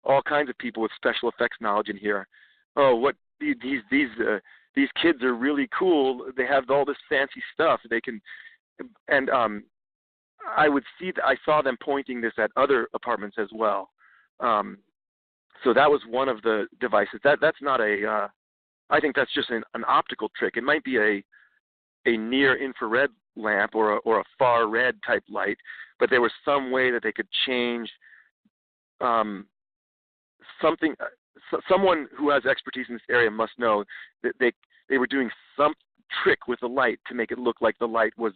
all kinds of people with special effects knowledge in here. Oh, what these kids are really cool. They have all this fancy stuff. They can, and I saw them pointing this at other apartments as well. So that was one of the devices. That's not I think that's just an optical trick. It might be a near infrared lamp or a far red type light, but there was some way that they could change something. Someone who has expertise in this area must know that they were doing some trick with the light to make it look like the light was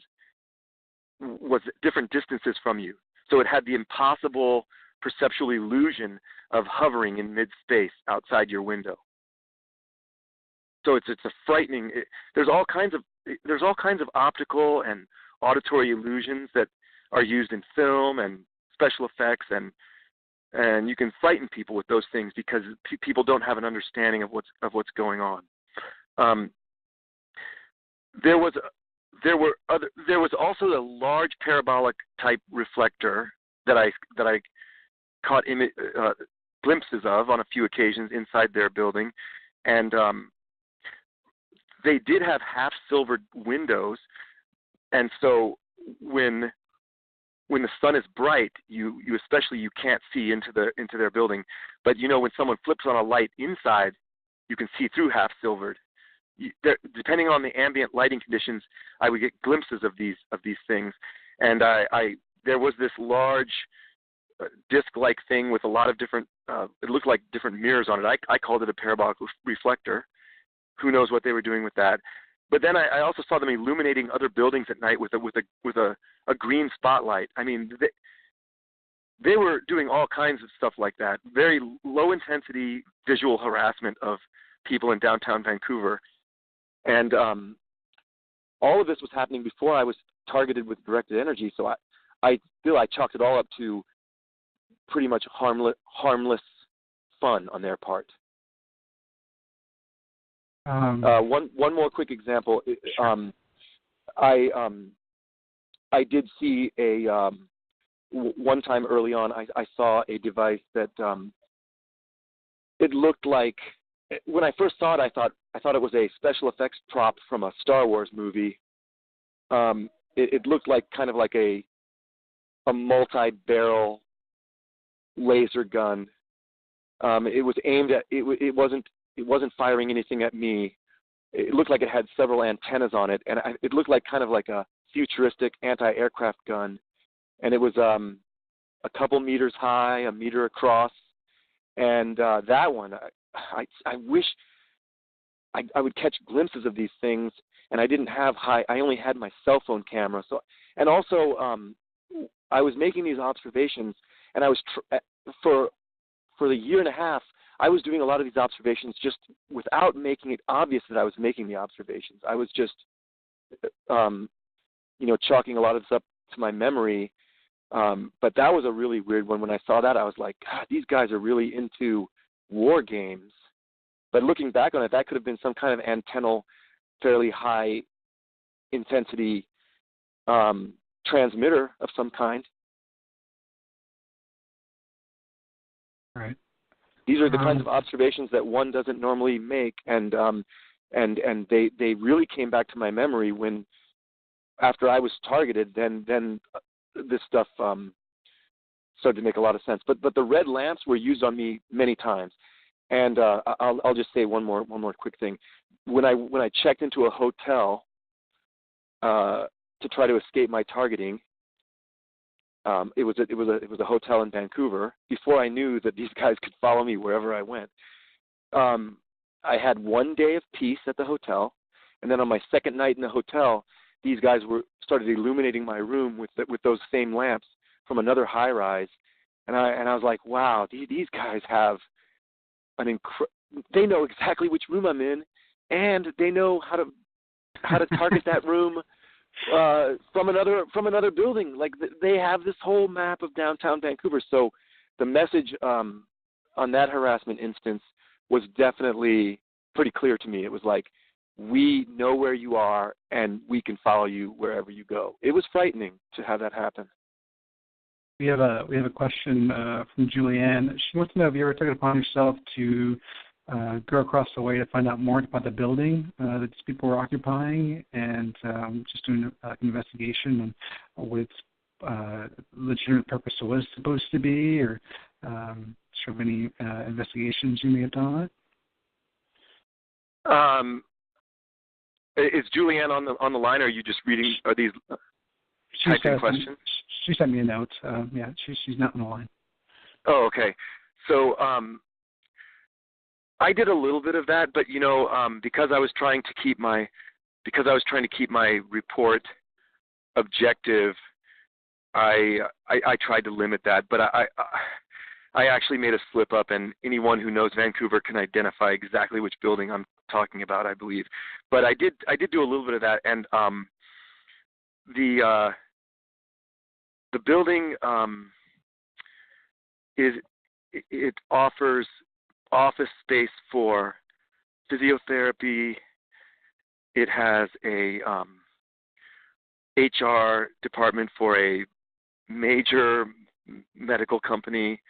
different distances from you. So it had the impossible perceptual illusion of hovering in mid-space outside your window. So it's a frightening. There's all kinds of optical and auditory illusions that are used in film and special effects, and you can frighten people with those things because people don't have an understanding of what's going on. There was also a large parabolic type reflector that I caught glimpses of on a few occasions inside their building, and they did have half silvered windows, and so when the sun is bright, you can't see into their building. But when someone flips on a light inside, you can see through half silvered. Depending on the ambient lighting conditions, I would get glimpses of these things, and there was this large disc-like thing with a lot of different. It looked like different mirrors on it. I called it a parabolic reflector. Who knows what they were doing with that? But then I also saw them illuminating other buildings at night with a green spotlight. I mean, they were doing all kinds of stuff like that. Very low intensity visual harassment of people in downtown Vancouver, and all of this was happening before I was targeted with directed energy. So I chalked it all up to pretty much harmless fun on their part. One more quick example. I did see one time early on. I saw a device that it looked like, when I first saw it, I thought it was a special effects prop from a Star Wars movie. It looked like kind of like a multi-barrel laser gun. It was aimed at it wasn't firing anything at me. It looked like it had several antennas on it, and it looked like kind of like a futuristic anti-aircraft gun. And it was a couple meters high, a meter across, and that one, I wish I would catch glimpses of these things, and I didn't have I only had my cell phone camera. So, and also I was making these observations, and I was for the year and a half, I was doing a lot of these observations just without making it obvious that I was making the observations. I was just, chalking a lot of this up to my memory. But that was a really weird one. When I saw that, I was like, God, these guys are really into war games. But looking back on it, that could have been some kind of antennal, fairly high intensity transmitter of some kind. Right. These are the kinds of observations that one doesn't normally make, and they really came back to my memory when, after I was targeted, then this stuff started to make a lot of sense. But the red lamps were used on me many times, and I'll just say one more quick thing. When I checked into a hotel to try to escape my targeting, it was a hotel in Vancouver. Before I knew that these guys could follow me wherever I went, I had 1 day of peace at the hotel, and then on my second night in the hotel, these guys started illuminating my room with those same lamps from another high rise, and I was like, wow, these guys have they know exactly which room I'm in, and they know how to target that room from another building. Like, they have this whole map of downtown Vancouver. So the message on that harassment instance was definitely pretty clear to me. It was like, we know where you are, and we can follow you wherever you go. It was frightening to have that happen. We have a question from Julianne. She wants to know if you ever took it upon yourself to go across the way to find out more about the building that these people were occupying, and just doing an investigation on what its legitimate purpose was supposed to be, or sort of any investigations you may have done on it? Is Julianne on the line, or are you just reading? Are these typing questions? She sent me a note. Yeah, she's not on the line. Oh, okay. So I did a little bit of that, but because I was trying to keep my report objective, I tried to limit that. But I actually made a slip up, and anyone who knows Vancouver can identify exactly which building I'm talking about, I believe. But I did do a little bit of that, and the building it offers office space for physiotherapy. It has a HR department for a major medical company.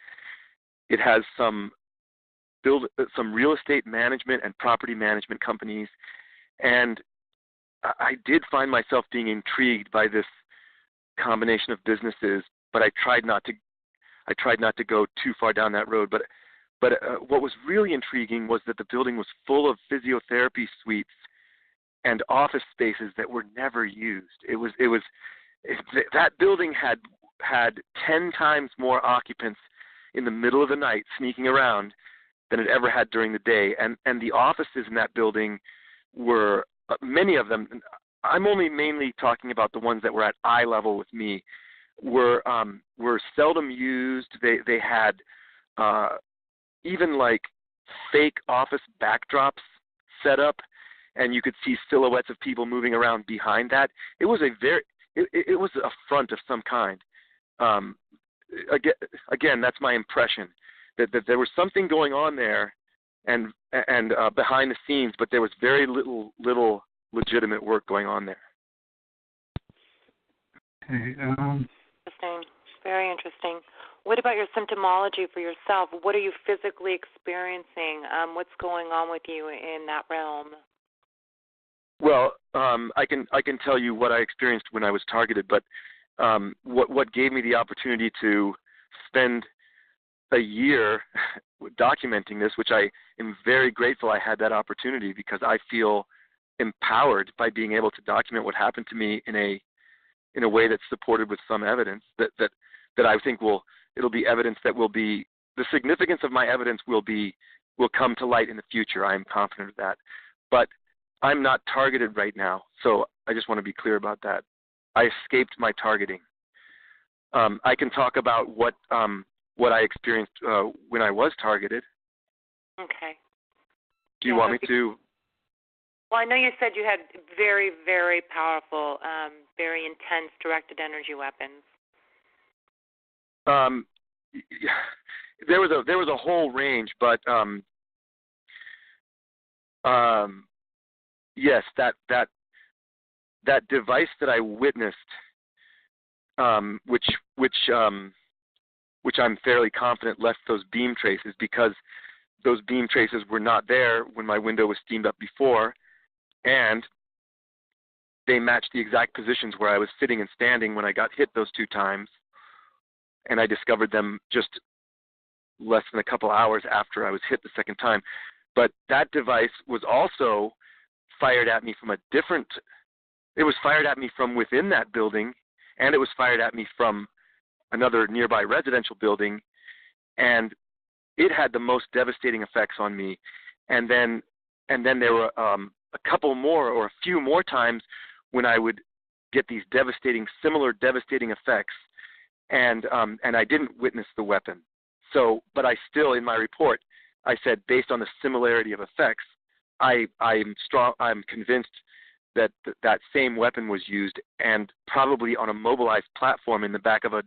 It has some real estate management and property management companies, and I did find myself being intrigued by this combination of businesses, but I tried not to go too far down that road. But what was really intriguing was that the building was full of physiotherapy suites and office spaces that were never used. That building had 10 times more occupants in the middle of the night sneaking around than it ever had during the day. And the offices in that building were, many of them, I'm only mainly talking about the ones that were at eye level with me, were seldom used. They had even like fake office backdrops set up, and you could see silhouettes of people moving around behind that. It was it was a front of some kind. Again, that's my impression, that there was something going on there, and behind the scenes, but there was very little legitimate work going on there. Okay. Interesting. Very interesting. What about your symptomology for yourself? What are you physically experiencing? What's going on with you in that realm? Well, I can tell you what I experienced when I was targeted, but what gave me the opportunity to spend a year documenting this, which I am very grateful I had that opportunity, because I feel empowered by being able to document what happened to me in a way that's supported with some evidence that I think it'll be evidence that will be, the significance of my evidence will come to light in the future. I am confident of that. But I'm not targeted right now, so I just want to be clear about that. I escaped my targeting. I can talk about what I experienced when I was targeted. Okay. Do you want me to? Well, I know you said you had very, very powerful, very intense directed energy weapons. There was a whole range, but yes, that device that I witnessed, which I'm fairly confident left those beam traces, because those beam traces were not there when my window was steamed up before, and they matched the exact positions where I was sitting and standing when I got hit those 2 times, and I discovered them just less than a couple hours after I was hit the second time. But that device was also fired at me from it was fired at me from within that building, and it was fired at me from another nearby residential building, and it had the most devastating effects on me. And then there were a couple more, or a few more times when I would get these similar devastating effects, and I didn't witness the weapon. So, but I still, in my report, I said, based on the similarity of effects, I'm convinced that that same weapon was used, and probably on a mobilized platform in the back of a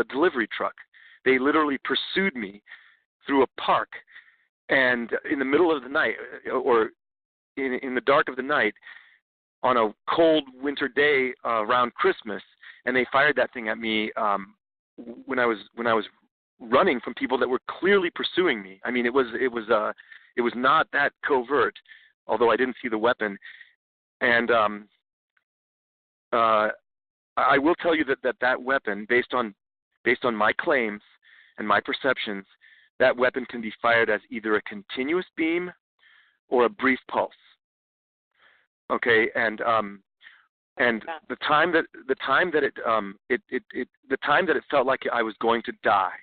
delivery truck. They literally pursued me through a park, and in the middle of the night, or in the dark of the night, on a cold winter day around Christmas, and they fired that thing at me when I was running from people that were clearly pursuing me. I mean, it was not that covert, although I didn't see the weapon. And I will tell you that weapon, based on my claims and my perceptions, that weapon can be fired as either a continuous beam or a brief pulse. Okay, and the time that it felt like I was going to die,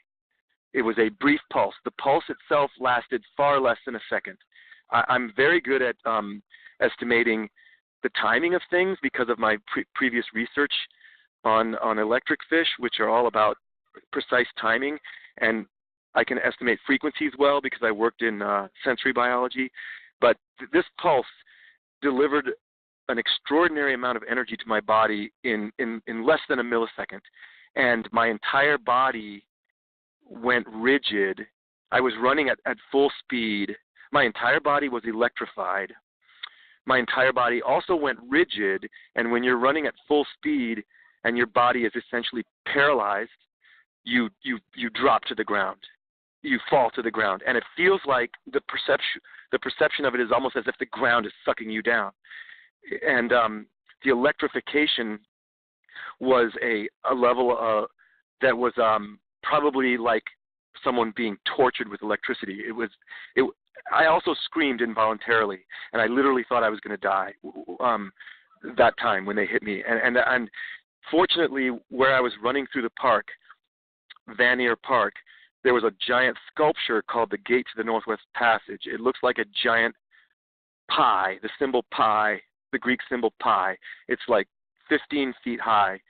it was a brief pulse. The pulse itself lasted far less than a second. I'm very good at estimating the timing of things because of my previous research on electric fish, which are all about precise timing, and I can estimate frequencies well because I worked in sensory biology. But this pulse delivered an extraordinary amount of energy to my body in less than a millisecond, and my entire body went rigid. I was running at full speed. My entire body was electrified. My entire body also went rigid, and when you're running at full speed and your body is essentially paralyzed, you drop to the ground. You fall to the ground, and it feels like the perception of it is almost as if the ground is sucking you down. And the electrification was a level that was probably like someone being tortured with electricity. I also screamed involuntarily, and I literally thought I was going to die that time when they hit me. And fortunately, where I was running through the park, Vanier Park, there was a giant sculpture called the Gate to the Northwest Passage. It looks like a giant pi, the symbol pi, the Greek symbol pi. It's like 15 feet high.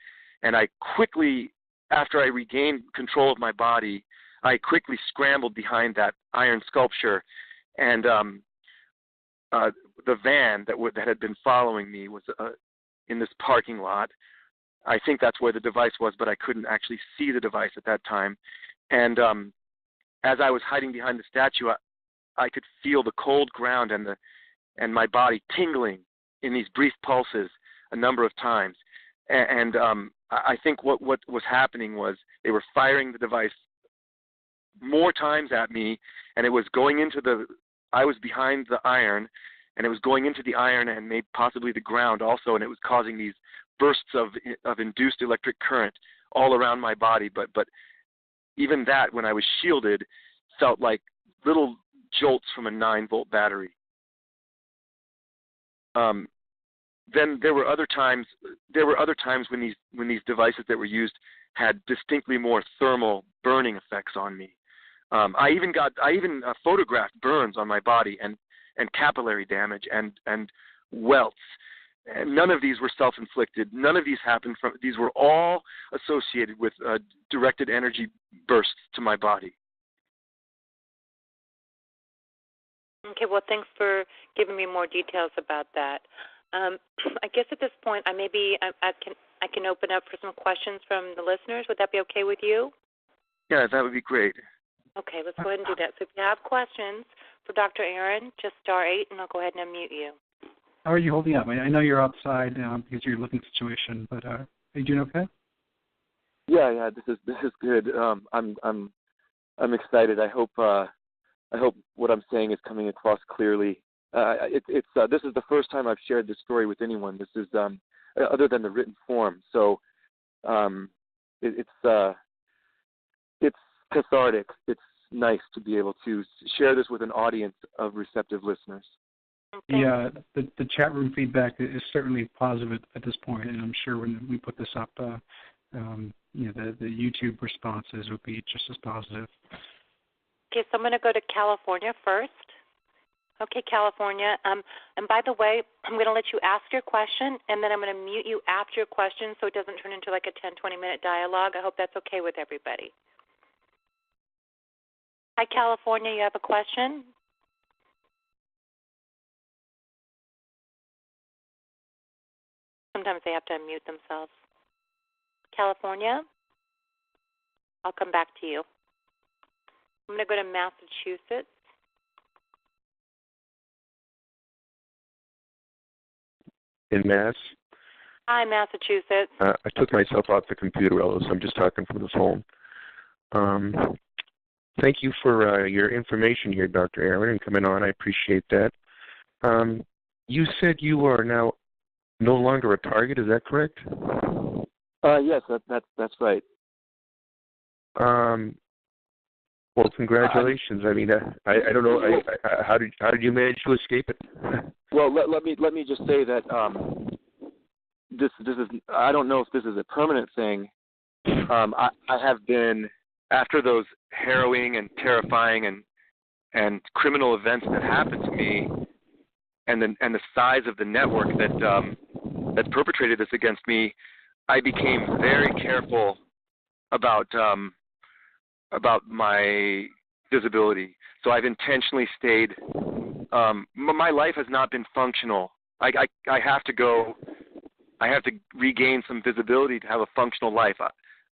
And I quickly, after I regained control of my body, I quickly scrambled behind that iron sculpture. And the van that had been following me was in this parking lot. I think that's where the device was, but I couldn't actually see the device at that time. And as I was hiding behind the statue, I could feel the cold ground and my body tingling in these brief pulses a number of times. And I think what was happening was they were firing the device more times at me, and it was going into I was behind the iron, and it was going into the iron and maybe possibly the ground also, and it was causing these bursts of induced electric current all around my body. But even that, when I was shielded, felt like little jolts from a 9-volt battery. Then there were other times when these devices that were used had distinctly more thermal burning effects on me. I even photographed burns on my body and capillary damage and welts. And none of these were self-inflicted. None of these happened these were all associated with directed energy bursts to my body. Okay, well, thanks for giving me more details about that. I guess at this point, I can open up for some questions from the listeners. Would that be okay with you? Yeah, that would be great. Okay, let's go ahead and do that. So if you have questions for Dr. Aaron, just *8, and I'll go ahead and unmute you. How are you holding up? I know you're outside because of your living situation, but are you doing okay? Yeah, this is good. I'm excited. I hope what I'm saying is coming across clearly. This is the first time I've shared this story with anyone. This is other than the written form. So it's cathartic. It's nice to be able to share this with an audience of receptive listeners. Yeah, the chat room feedback is certainly positive at this point, and I'm sure when we put this up, the YouTube responses would be just as positive. Okay, so I'm going to go to California first. Okay, California. And by the way, I'm going to let you ask your question, and then I'm going to mute you after your question so it doesn't turn into like a 10, 20-minute dialogue. I hope that's okay with everybody. Hi, California. You have a question? Sometimes they have to unmute themselves. California? I'll come back to you. I'm going to go to Massachusetts. In Mass? Hi, Massachusetts. I took myself off the computer, so I'm just talking from the phone. Thank you for your information here, Dr. Aaron, and coming on. I appreciate that. You said you are now no longer a target. Is that correct? Yes, that's right. Well, congratulations. I mean, I don't know. How did you manage to escape it? Well, let me just say that this is, I don't know if this is a permanent thing. I have been, after those harrowing and terrifying and criminal events that happened to me, and the size of the network that perpetrated this against me, I became very careful about my visibility. So I've intentionally stayed. My life has not been functional. I have to regain some visibility to have a functional life.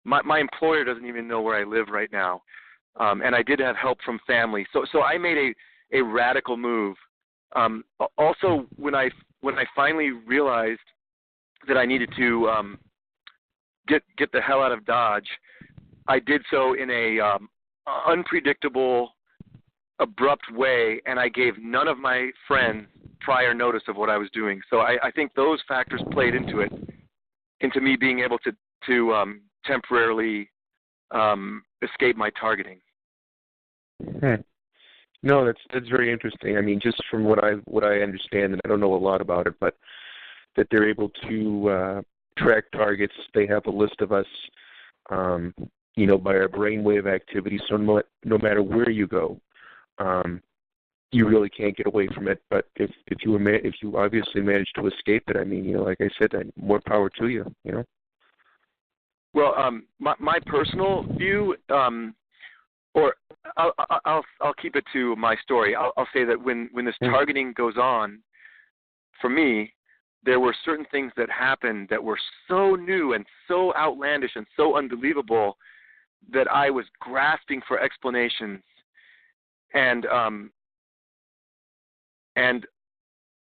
My employer doesn't even know where I live right now, and I did have help from family. So I made a radical move. Also, when I finally realized that I needed to get the hell out of Dodge, I did so in a unpredictable, abrupt way, and I gave none of my friends prior notice of what I was doing. So I think those factors played into me being able to temporarily escape my targeting. No, that's very interesting. I mean, just from what I understand, and I don't know a lot about it, but that they're able to track targets. They have a list of us, by our brainwave activity. So no matter where you go, you really can't get away from it. But if you obviously managed to escape it, I mean, like I said, more power to you. Well, my personal view, or I'll keep it to my story. I'll say that when this targeting goes on, for me, there were certain things that happened that were so new and so outlandish and so unbelievable that I was grasping for explanations, and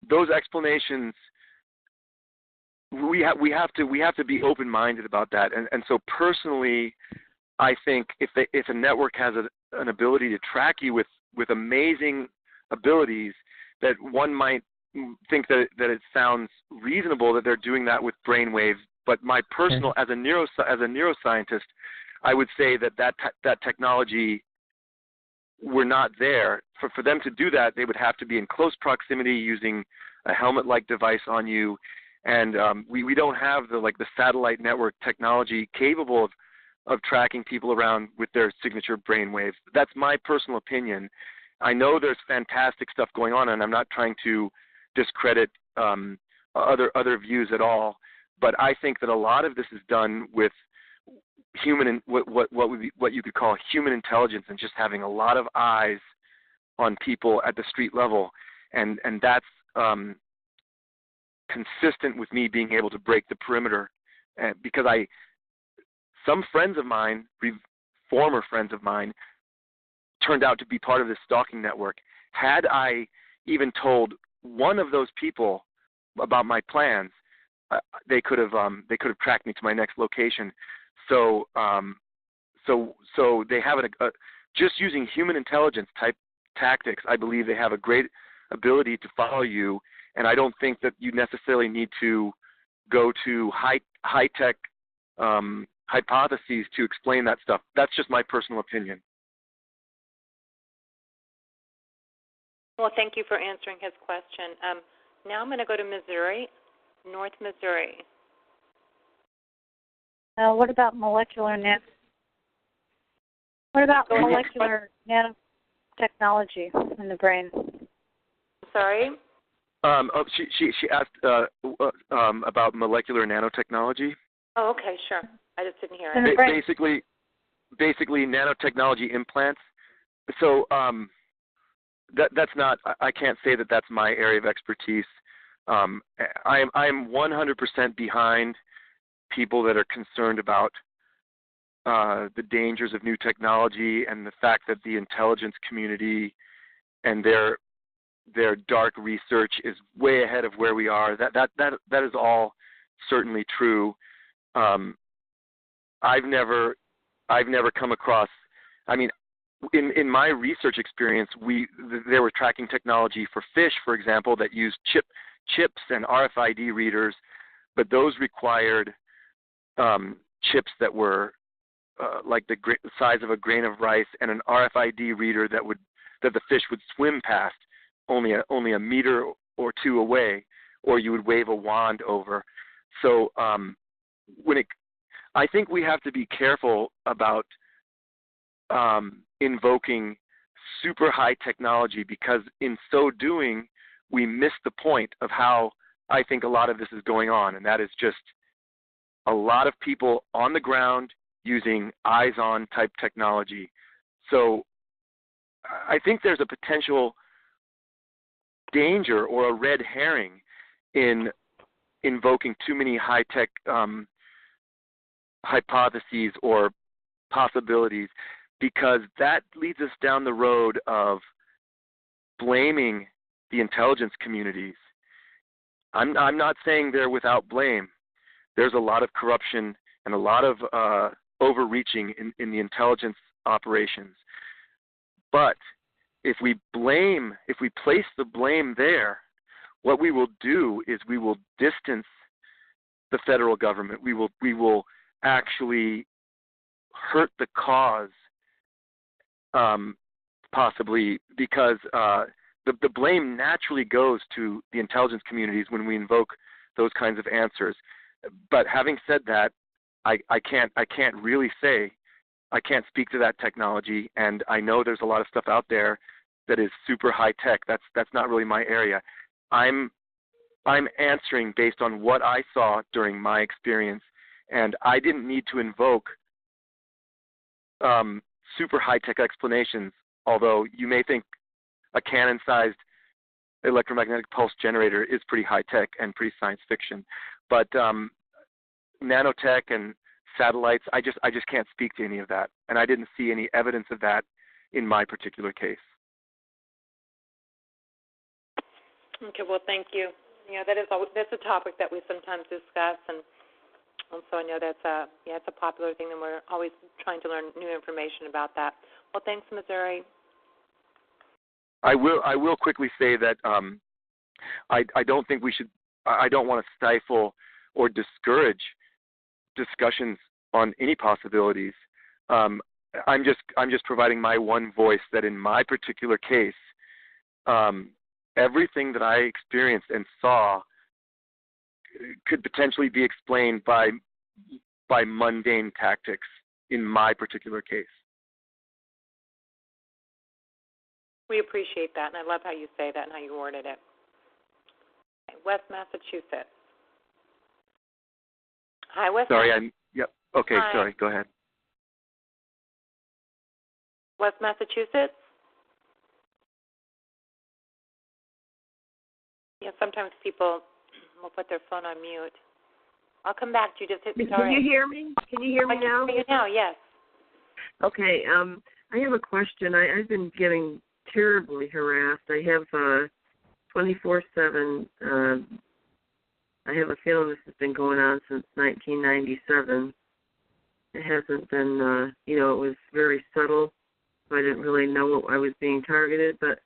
those explanations, we have to be open-minded about that. And so personally, I think if a network has an ability to track you with amazing abilities, that one might think that it sounds reasonable that they're doing that with brainwaves. But my personal, as a neuroscientist, I would say that technology were not there. For them to do that, they would have to be in close proximity using a helmet-like device on you, and we don't have the satellite network technology capable of tracking people around with their signature brainwaves. That's my personal opinion. I know there's fantastic stuff going on, and I'm not trying to discredit other views at all, but I think that a lot of this is done with human, what you could call human intelligence, and just having a lot of eyes on people at the street level, and that's consistent with me being able to break the perimeter, because some friends of mine, former friends of mine, turned out to be part of this stalking network. Had I even told one of those people about my plans, they could have tracked me to my next location. So they have just using human intelligence type tactics. I believe they have a great ability to follow you, and I don't think that you necessarily need to go to high tech hypotheses to explain that stuff. That's just my personal opinion. Well, thank you for answering his question. Now I'm going to go to Missouri, North Missouri. What about molecular nanotechnology in the brain? Sorry? She asked about molecular nanotechnology. Oh, okay, sure. I just didn't hear it. Basically nanotechnology implants. So that's not. I can't say that that's my area of expertise. I'm 100% behind people that are concerned about the dangers of new technology and the fact that the intelligence community and their dark research is way ahead of where we are. That is all certainly true. I've never come across. I mean, in my research experience, there were tracking technology for fish, for example, that used chips and RFID readers, but those required chips that were like the size of a grain of rice, and an RFID reader that the fish would swim past only a meter or two away, or you would wave a wand over. So I think we have to be careful about invoking super high technology, because in so doing, we miss the point of how I think a lot of this is going on, and that is just a lot of people on the ground using eyes-on type technology. So I think there's a potential danger or a red herring in invoking too many high-tech hypotheses or possibilities, because that leads us down the road of blaming the intelligence communities. I'm not saying they're without blame. There's a lot of corruption and a lot of overreaching in the intelligence operations. But if we place the blame there, what we will do is we will distance the federal government. We will actually hurt the cause, possibly, because the blame naturally goes to the intelligence communities when we invoke those kinds of answers. But having said that, I can't really say, I can't speak to that technology, and I know there's a lot of stuff out there that is super high tech. That's not really my area. I'm answering based on what I saw during my experience, and I didn't need to invoke super high tech explanations. Although you may think a cannon-sized electromagnetic pulse generator is pretty high tech and pretty science fiction, but nanotech and satellites, I just can't speak to any of that, and I didn't see any evidence of that in my particular case. Okay, well, thank you. That's a topic that we sometimes discuss, and And so I know that's it's a popular thing, and we're always trying to learn new information about that. Well, thanks, Missouri. I will quickly say that I don't think we should. I don't want to stifle or discourage discussions on any possibilities. I'm just providing my one voice that in my particular case, everything that I experienced and saw could potentially be explained by mundane tactics in my particular case. We appreciate that, and I love how you say that and how you worded it. Okay, West Massachusetts. Hi, West. Sorry, yep. Okay, Hi. sorry. Go ahead. West Massachusetts. Yeah, sometimes people will put their phone on mute. I'll come back to you. Just hit Can you hear me? Can you hear me now? I can hear you now, yes. Okay. I have a question. I've been getting terribly harassed. I have 24/7. I have a feeling this has been going on since 1997. It hasn't been, it was very subtle, so I didn't really know I was being targeted. But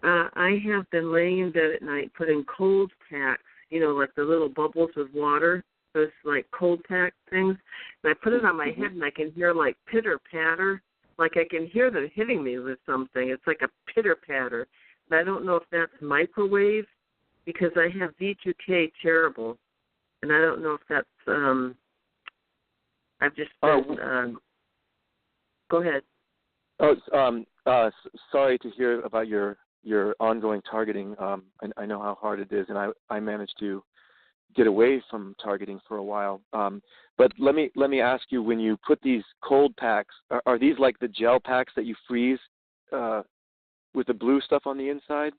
I have been laying in bed at night putting cold packs, like the little bubbles with water, those like cold pack things. And I put it on my head, and I can hear like pitter patter, like I can hear them hitting me with something. It's like a pitter patter. And I don't know if that's microwave, because I have V2K terrible, and I don't know if that's. I've just been. Go ahead. Sorry to hear about your ongoing targeting. I know how hard it is, and I managed to get away from targeting for a while. But let me ask you: when you put these cold packs, are these like the gel packs that you freeze with the blue stuff on the inside?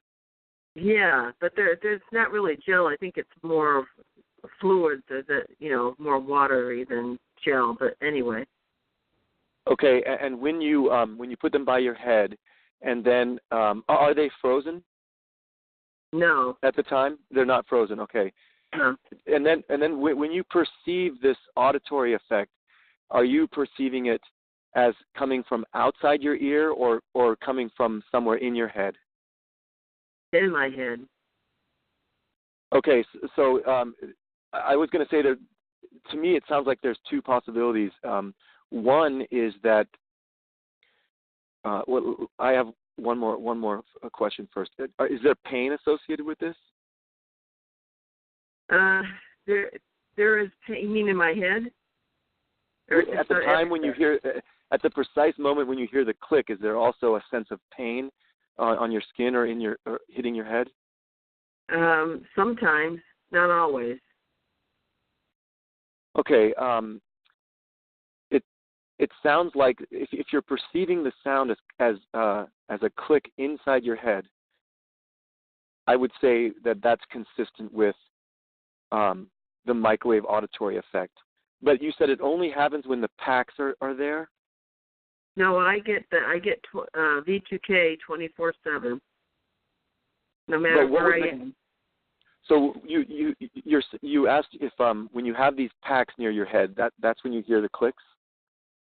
Yeah, but there's not really gel. I think it's more fluid, that more watery than gel. But anyway. Okay, and when you put them by your head, and then are they frozen? No. At the time, they're not frozen. Okay. No. And then when you perceive this auditory effect, are you perceiving it as coming from outside your ear or coming from somewhere in your head? In my head. Okay, so I was going to say that to me it sounds like there's two possibilities. One is that I have one more question first. Is there pain associated with this? There is pain. You mean in my head? Or at the time when you hear, at the precise moment when you hear the click, is there also a sense of pain on your skin or hitting your head? Sometimes, not always. Okay. It sounds like if you're perceiving the sound as a click inside your head, I would say that that's consistent with the microwave auditory effect. But you said it only happens when the packs are there? No, I get V2K 24/7, no matter where I am. So you asked if when you have these packs near your head, that's when you hear the clicks?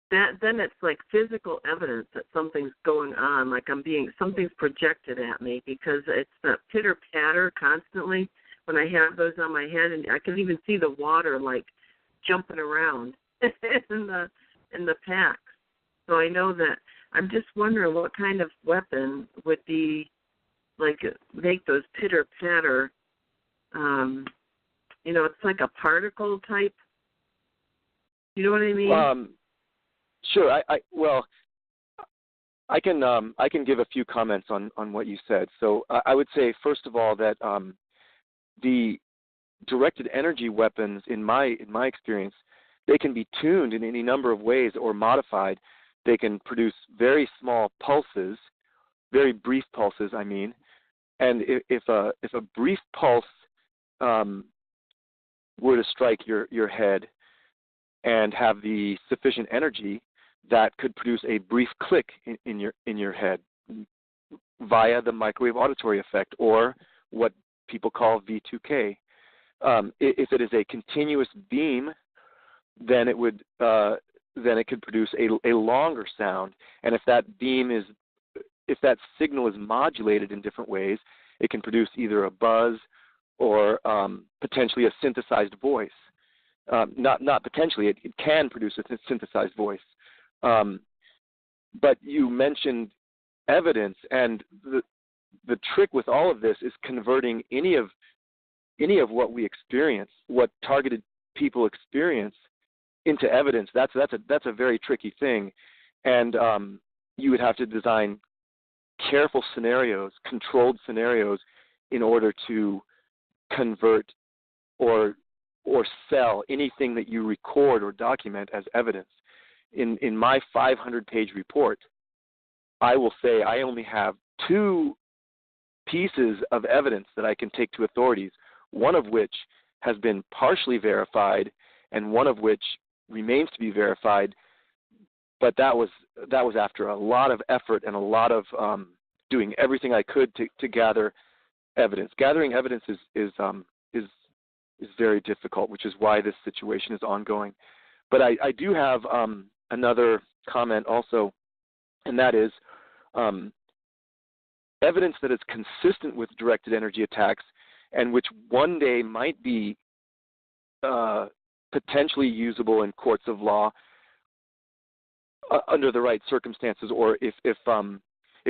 Then it's like physical evidence that something's going on, like something's projected at me, because it's that pitter patter constantly when I have those on my head, and I can even see the water like jumping around in the packs. So I know that. I'm just wondering what kind of weapon would be like make those pitter patter. It's like a particle type. You know what I mean? Sure. I can give a few comments on what you said. So I would say first of all that the directed energy weapons, in my experience, they can be tuned in any number of ways or modified. They can produce very small pulses, very brief pulses, I mean. And if a brief pulse were to strike your head and have the sufficient energy, that could produce a brief click in your head via the microwave auditory effect, or what people call V2K. If it is a continuous beam then it could produce a longer sound. And if that signal is modulated in different ways, it can produce either a buzz or potentially a synthesized voice. Not potentially, it can produce a synthesized voice. But you mentioned evidence, and the trick with all of this is converting any of what we experience, what targeted people experience, into evidence. That's a very tricky thing, and you would have to design careful scenarios, controlled scenarios, in order to convert or sell anything that you record or document as evidence. In my 500-page report, I will say I only have 2 pieces of evidence that I can take to authorities, one of which has been partially verified and one of which remains to be verified, but that was after a lot of effort and a lot of doing everything I could to gather evidence. Gathering evidence is very difficult, which is why this situation is ongoing. But I do have another comment also, and that is evidence that is consistent with directed energy attacks and which one day might be potentially usable in courts of law under the right circumstances, or if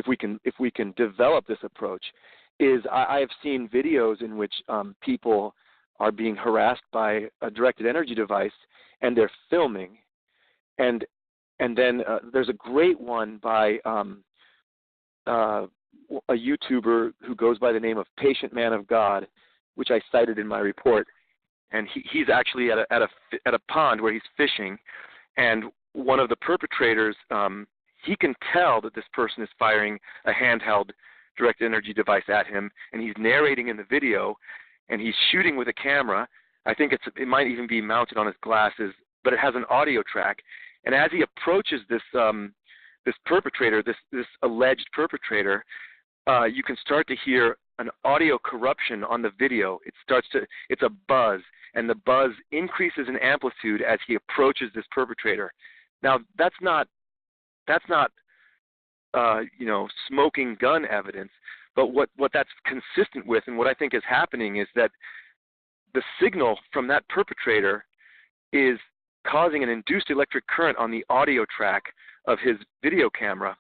we can develop this approach. I have seen videos in which people are being harassed by a directed energy device, and they're filming, and then there's a great one by a YouTuber who goes by the name of Patient Man of God, which I cited in my report, and he's actually at a pond where he's fishing, and one of the perpetrators, he can tell that this person is firing a handheld directed energy device at him, and he's narrating in the video, and he's shooting with a camera. I think it might even be mounted on his glasses, but it has an audio track. And as he approaches this perpetrator, this alleged perpetrator, you can start to hear an audio corruption on the video. It's a buzz, and the buzz increases in amplitude as he approaches this perpetrator. Now, that's not smoking gun evidence, but what that's consistent with, and what I think is happening, is that the signal from that perpetrator is causing an induced electric current on the audio track of his video camera.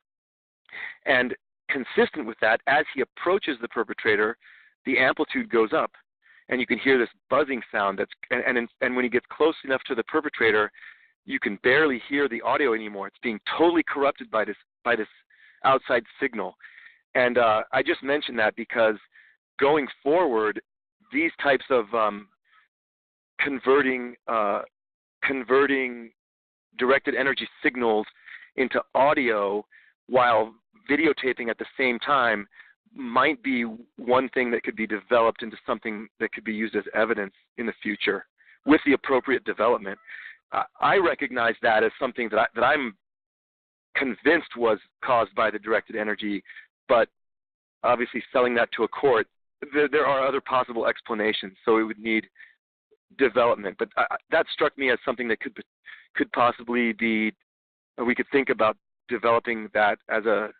And consistent with that, as he approaches the perpetrator, the amplitude goes up, and you can hear this buzzing sound. And when he gets close enough to the perpetrator, you can barely hear the audio anymore. It's being totally corrupted by this outside signal. And I just mentioned that because going forward, these types of converting directed energy signals into audio while videotaping at the same time might be one thing that could be developed into something that could be used as evidence in the future with the appropriate development. I recognize that as something that I'm convinced was caused by the directed energy, but obviously selling that to a court, there are other possible explanations, so it would need development. But that struck me as something that could possibly be, we could think about developing that as a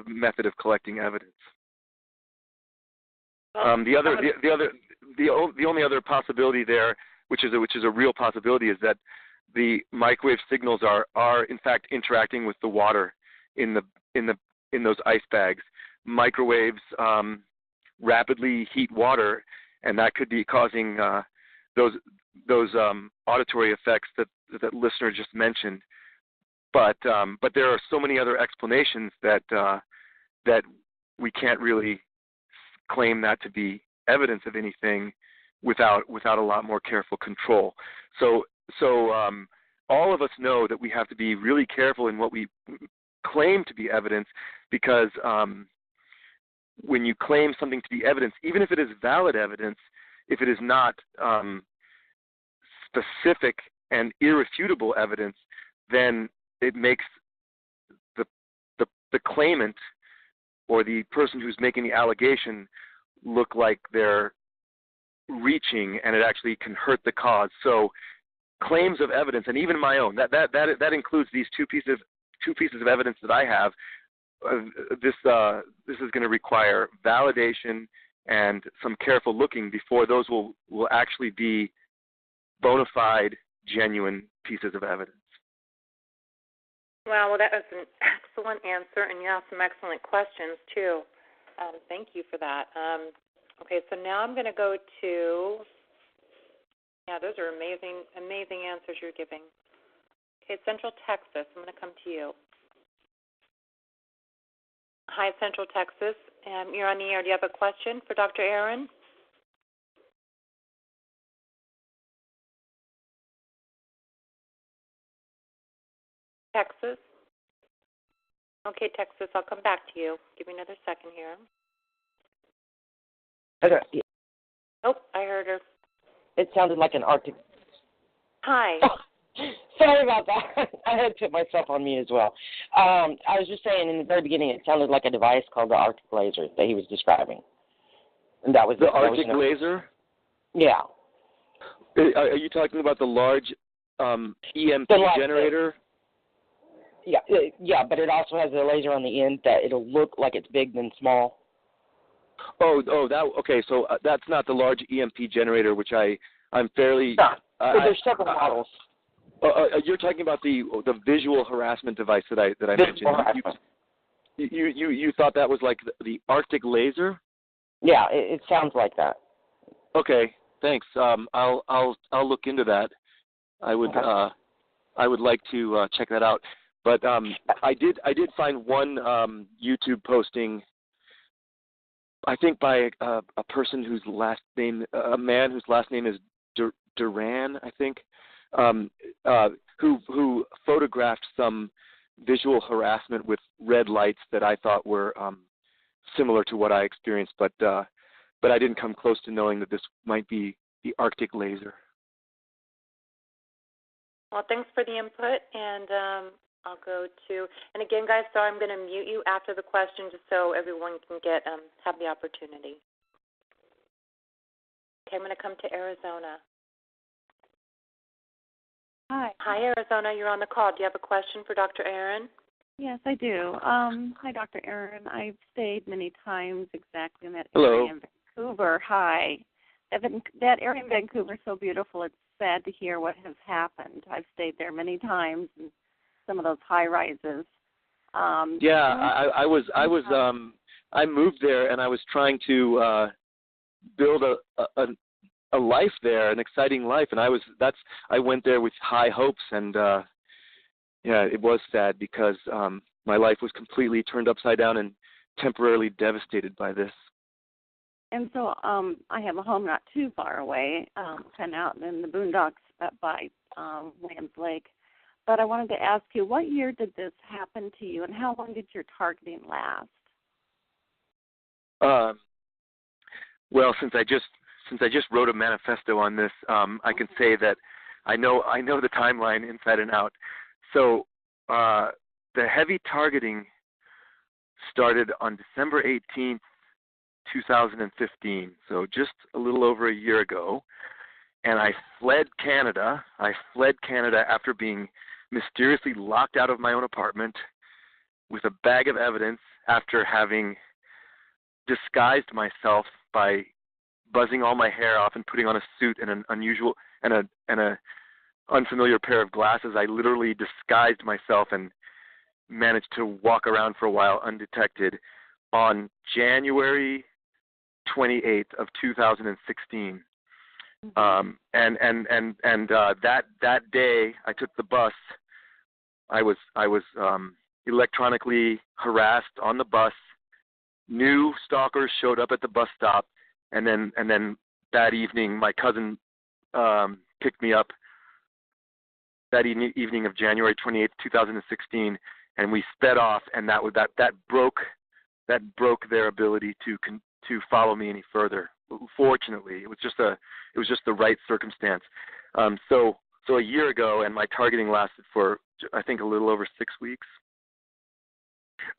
method of collecting evidence. The only other possibility there, which is a real possibility, is that the microwave signals are in fact interacting with the water in those ice bags. Microwaves rapidly heat water, and that could be causing those auditory effects that listener just mentioned. But there are so many other explanations that we can't really claim that to be evidence of anything without a lot more careful control. So all of us know that we have to be really careful in what we claim to be evidence, because when you claim something to be evidence, even if it is valid evidence, if it is not specific and irrefutable evidence, then it makes the claimant or the person who's making the allegation look like they're reaching, and it actually can hurt the cause. So claims of evidence, and even my own. That includes these two pieces of evidence that I have. This is going to require validation and some careful looking before those will actually be bona fide, genuine pieces of evidence. Well, that was an excellent answer, and you asked some excellent questions, too. Thank you for that. Okay, so now I'm going to go to, those are amazing answers you're giving. Okay, Central Texas, I'm going to come to you. Hi, Central Texas. You're on the air. Do you have a question for Dr. Aaron? Texas? Okay, Texas, I'll come back to you. Give me another second here. Okay. Oh, I heard her. It sounded like an Arctic. Hi. Sorry about that. I had to put myself on mute as well. I was just saying in the very beginning, it sounded like a device called the Arctic laser that he was describing. And that was the Arctic laser? Yeah. Are you talking about the large EMP generator? Yeah, but it also has a laser on the end that it'll look like it's big then small. Okay. So that's not the large EMP generator, which I'm fairly. No, there's several models. You're talking about the visual harassment device that I mentioned. You thought that was like the Arctic laser? Yeah, it sounds like that. Okay, thanks. I'll look into that. I would like to check that out. But I did find one YouTube posting, I think by a person whose last name, a man whose last name is Duran, I think, who photographed some visual harassment with red lights that I thought were similar to what I experienced, but I didn't come close to knowing that this might be the Arctic laser. Well, thanks for the input, and I'll go to, and again, guys, sorry, I'm going to mute you after the question just so everyone can have the opportunity. Okay, I'm going to come to Arizona. Hi. Hi, Arizona. You're on the call. Do you have a question for Dr. Aaron? Yes, I do. Hi, Dr. Aaron. I've stayed many times exactly in that area in Vancouver. Hi. That area in Vancouver is so beautiful. It's sad to hear what has happened. I've stayed there many times in some of those high rises. I moved there and I was trying to build a life there, an exciting life, and I went there with high hopes, and it was sad because my life was completely turned upside down and temporarily devastated by this. And so I have a home not too far away, kind of out in the boondocks by Lamb's Lake. But I wanted to ask you, what year did this happen to you, and how long did your targeting last? Well, since I just wrote a manifesto on this, I can say that I know the timeline inside and out. So the heavy targeting started on December 18th, 2015, so just a little over a year ago, and I fled Canada. After being mysteriously locked out of my own apartment with a bag of evidence after having disguised myself by buzzing all my hair off and putting on a suit and an unusual and a unfamiliar pair of glasses. I literally disguised myself and managed to walk around for a while undetected. On January 28th of 2016, that day I took the bus. I was electronically harassed on the bus. New stalkers showed up at the bus stop, and then that evening my cousin picked me up. That evening of January 28th, 2016, and we sped off, and that broke their ability to follow me any further. Fortunately, it was just the right circumstance. So a year ago, and my targeting lasted for I think a little over 6 weeks.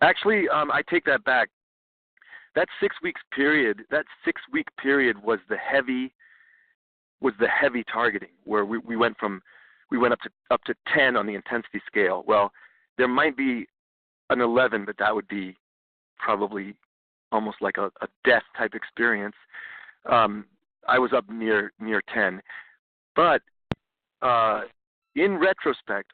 Actually, I take that back. That 6 week period was the heavy targeting, where we went from we went up to 10 on the intensity scale. Well, there might be an 11, but that would be probably almost like a death type experience. I was up near 10, but in retrospect,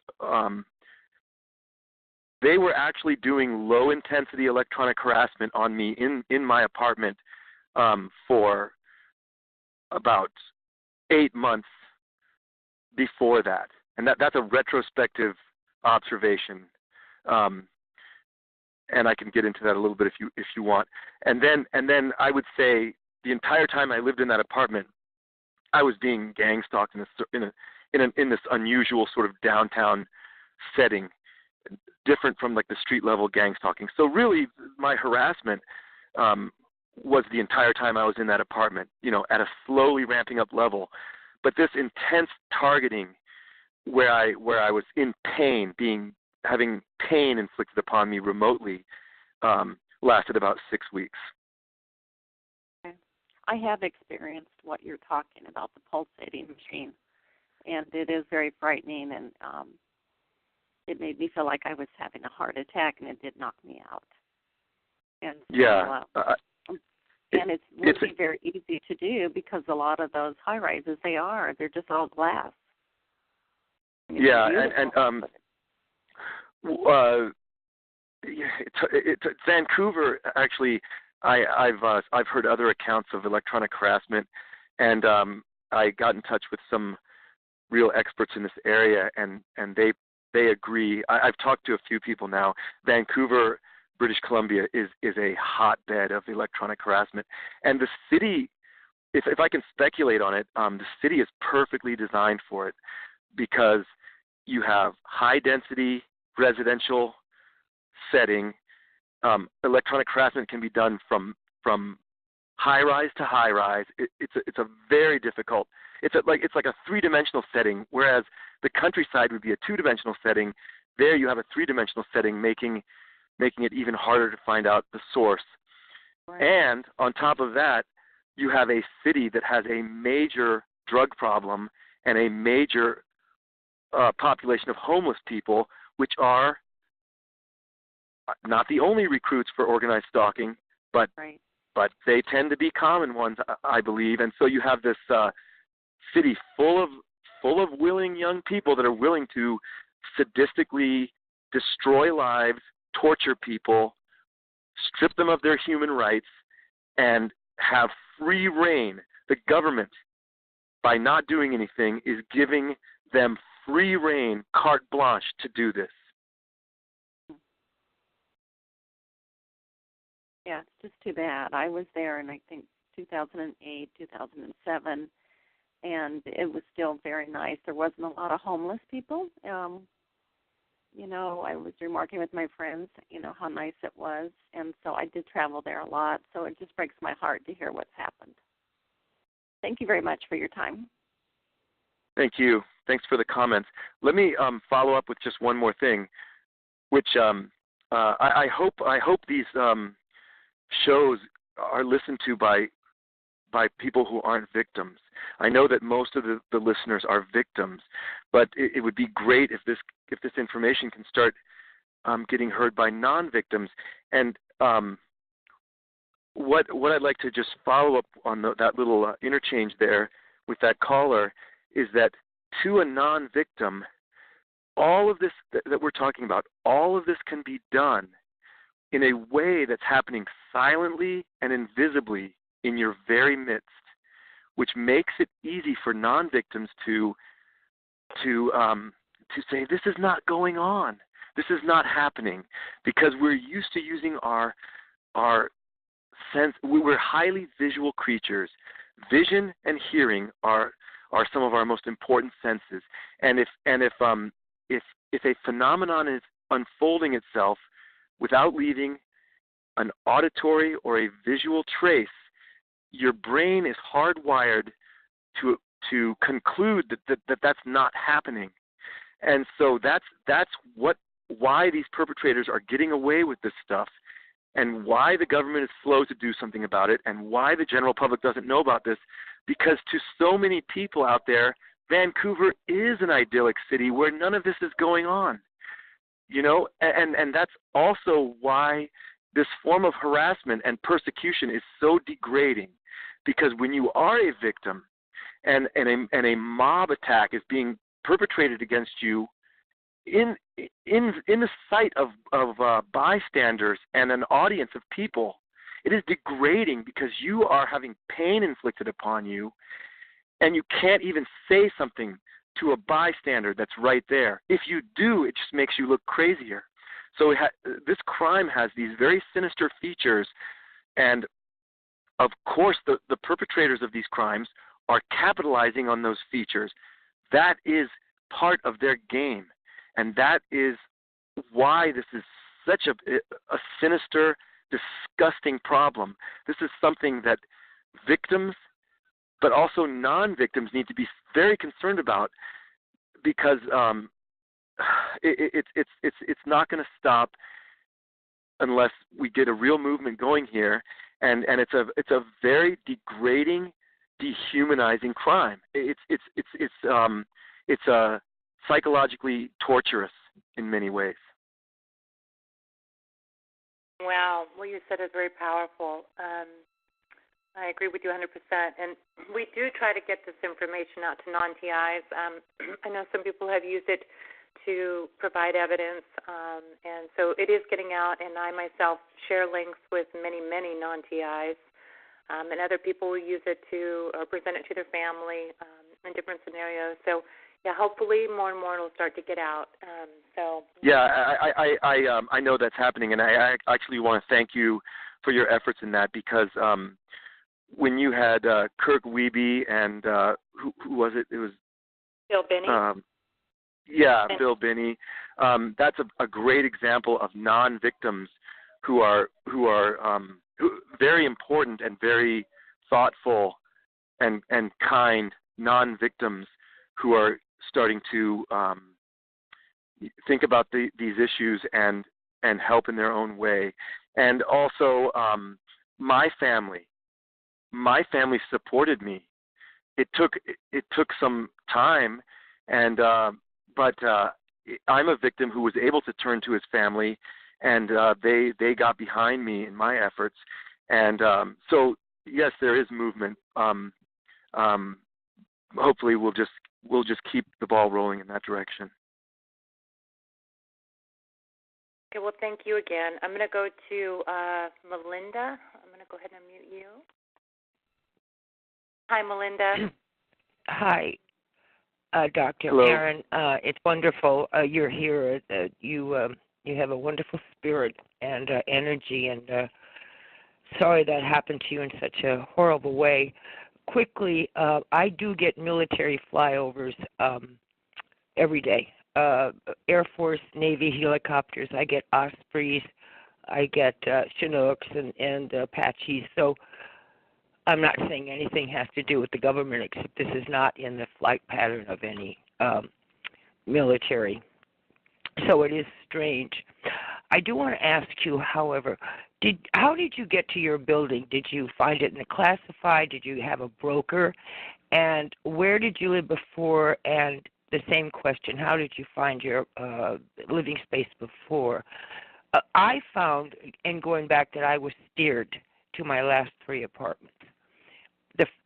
they were actually doing low intensity electronic harassment on me in my apartment for about 8 months before that, and that's a retrospective observation. And I can get into that a little bit if you want. And then I would say the entire time I lived in that apartment, I was being gang stalked in this unusual sort of downtown setting, different from like the street level gang stalking. So really, my harassment was the entire time I was in that apartment, at a slowly ramping up level. But this intense targeting, where I was in pain, having pain inflicted upon me remotely, lasted about 6 weeks. I have experienced what you're talking about, the pulsating machine, and it is very frightening, and it made me feel like I was having a heart attack, and it did knock me out. And so, yeah. And it's really very easy to do because a lot of those high-rises, they're just all glass. Yeah, Vancouver, actually, I've heard other accounts of electronic harassment, and I got in touch with some real experts in this area, and they agree. I've talked to a few people now. Vancouver, British Columbia is a hotbed of electronic harassment, and the city, if I can speculate on it, the city is perfectly designed for it because you have high density residential setting. Electronic harassment can be done from high rise to high rise. It's a very difficult. It's like a three-dimensional setting, whereas the countryside would be a two-dimensional setting. There you have a three-dimensional setting, making it even harder to find out the source. Right. And on top of that, you have a city that has a major drug problem and a major population of homeless people, which are not the only recruits for organized stalking, but right. but they tend to be common ones, I believe. And so you have this city full of willing young people that are willing to sadistically destroy lives, torture people, strip them of their human rights, and have free reign. The government, by not doing anything, is giving them free reign, carte blanche, to do this. Yeah, it's just too bad. I was there in, I think, 2008, 2007, and it was still very nice. There wasn't a lot of homeless people. I was remarking with my friends, how nice it was, and so I did travel there a lot, so it just breaks my heart to hear what's happened. Thank you very much for your time. Thank you. Thanks for the comments. Let me follow up with just one more thing, which I hope these shows are listened to by people who aren't victims. I know that most of the listeners are victims, but it would be great if this information can start getting heard by non-victims. And what I'd like to just follow up on that little interchange there with that caller is that to a non-victim, all of this that we're talking about, all of this can be done in a way that's happening silently and invisibly in your very midst, which makes it easy for non-victims to say, this is not going on, this is not happening, because we're used to using our sense. We're highly visual creatures. Vision and hearing are some of our most important senses, and if a phenomenon is unfolding itself without leaving an auditory or a visual trace, your brain is hardwired to conclude that that's not happening. And so that's why these perpetrators are getting away with this stuff, and why the government is slow to do something about it, and why the general public doesn't know about this, because to so many people out there, Vancouver is an idyllic city where none of this is going on. You know, and that's also why this form of harassment and persecution is so degrading, because when you are a victim and a mob attack is being perpetrated against you in the sight of bystanders and an audience of people, it is degrading because you are having pain inflicted upon you, and you can't even say something to a bystander that's right there. If you do, it just makes you look crazier. So this crime has these very sinister features, and of course the perpetrators of these crimes are capitalizing on those features. That is part of their game, and that is why this is such a sinister, disgusting problem. This is something that victims, but also non-victims, need to be very concerned about, because it's not going to stop unless we get a real movement going here, and it's a very degrading, dehumanizing crime. It's psychologically torturous in many ways. Wow, what you said is very powerful. I agree with you 100%. And we do try to get this information out to non-TIs. I know some people have used it to provide evidence, and so it is getting out, and I myself share links with many, many non-TIs, and other people will use it to present it to their family in different scenarios. So, yeah, hopefully more and more will start to get out. Yeah, I know that's happening, and I actually want to thank you for your efforts in that, because when you had Kirk Wiebe and who was it? It was Bill Binney. Bill Binney. That's a great example of non-victims who are very important and very thoughtful and kind non-victims who are starting to think about these issues and help in their own way. And also my family supported me. It took some time, and but I'm a victim who was able to turn to his family, and they got behind me in my efforts. And so yes, there is movement. Hopefully we'll just keep the ball rolling in that direction. Okay, well, thank you again. I'm going to go to Melinda. I'm going to go ahead and mute you. Hi, Melinda. Hi, Dr. Hello. Aaron. It's wonderful you're here. You have a wonderful spirit and energy, and sorry that happened to you in such a horrible way. Quickly, I do get military flyovers every day. Air Force, Navy helicopters. I get Ospreys. I get Chinooks and Apaches. So I'm not saying anything has to do with the government, except this is not in the flight pattern of any military. So it is strange. I do want to ask you, however, how did you get to your building? Did you find it in the classified? Did you have a broker? And where did you live before? And the same question, how did you find your living space before? I found, in going back, that I was steered to my last 3 apartments.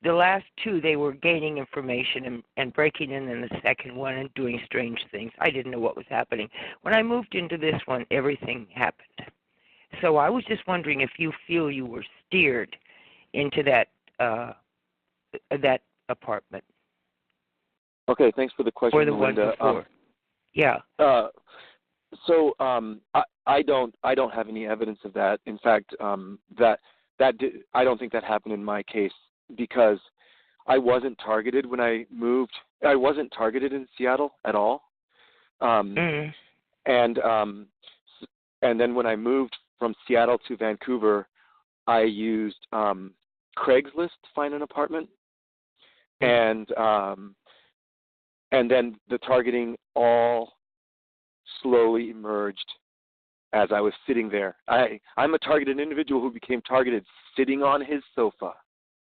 The last 2, they were gaining information and breaking in the second one and doing strange things. I didn't know what was happening. When I moved into this one, everything happened. So I was just wondering if you feel you were steered into that apartment. Okay, thanks for the question, or the Melinda. One before. Yeah. So I don't have any evidence of that. In fact, I don't think that happened in my case, because I wasn't targeted when I moved. I wasn't targeted in Seattle at all. And then when I moved from Seattle to Vancouver, I used Craigslist to find an apartment, and then the targeting all slowly emerged as I was sitting there. I'm a targeted individual who became targeted sitting on his sofa.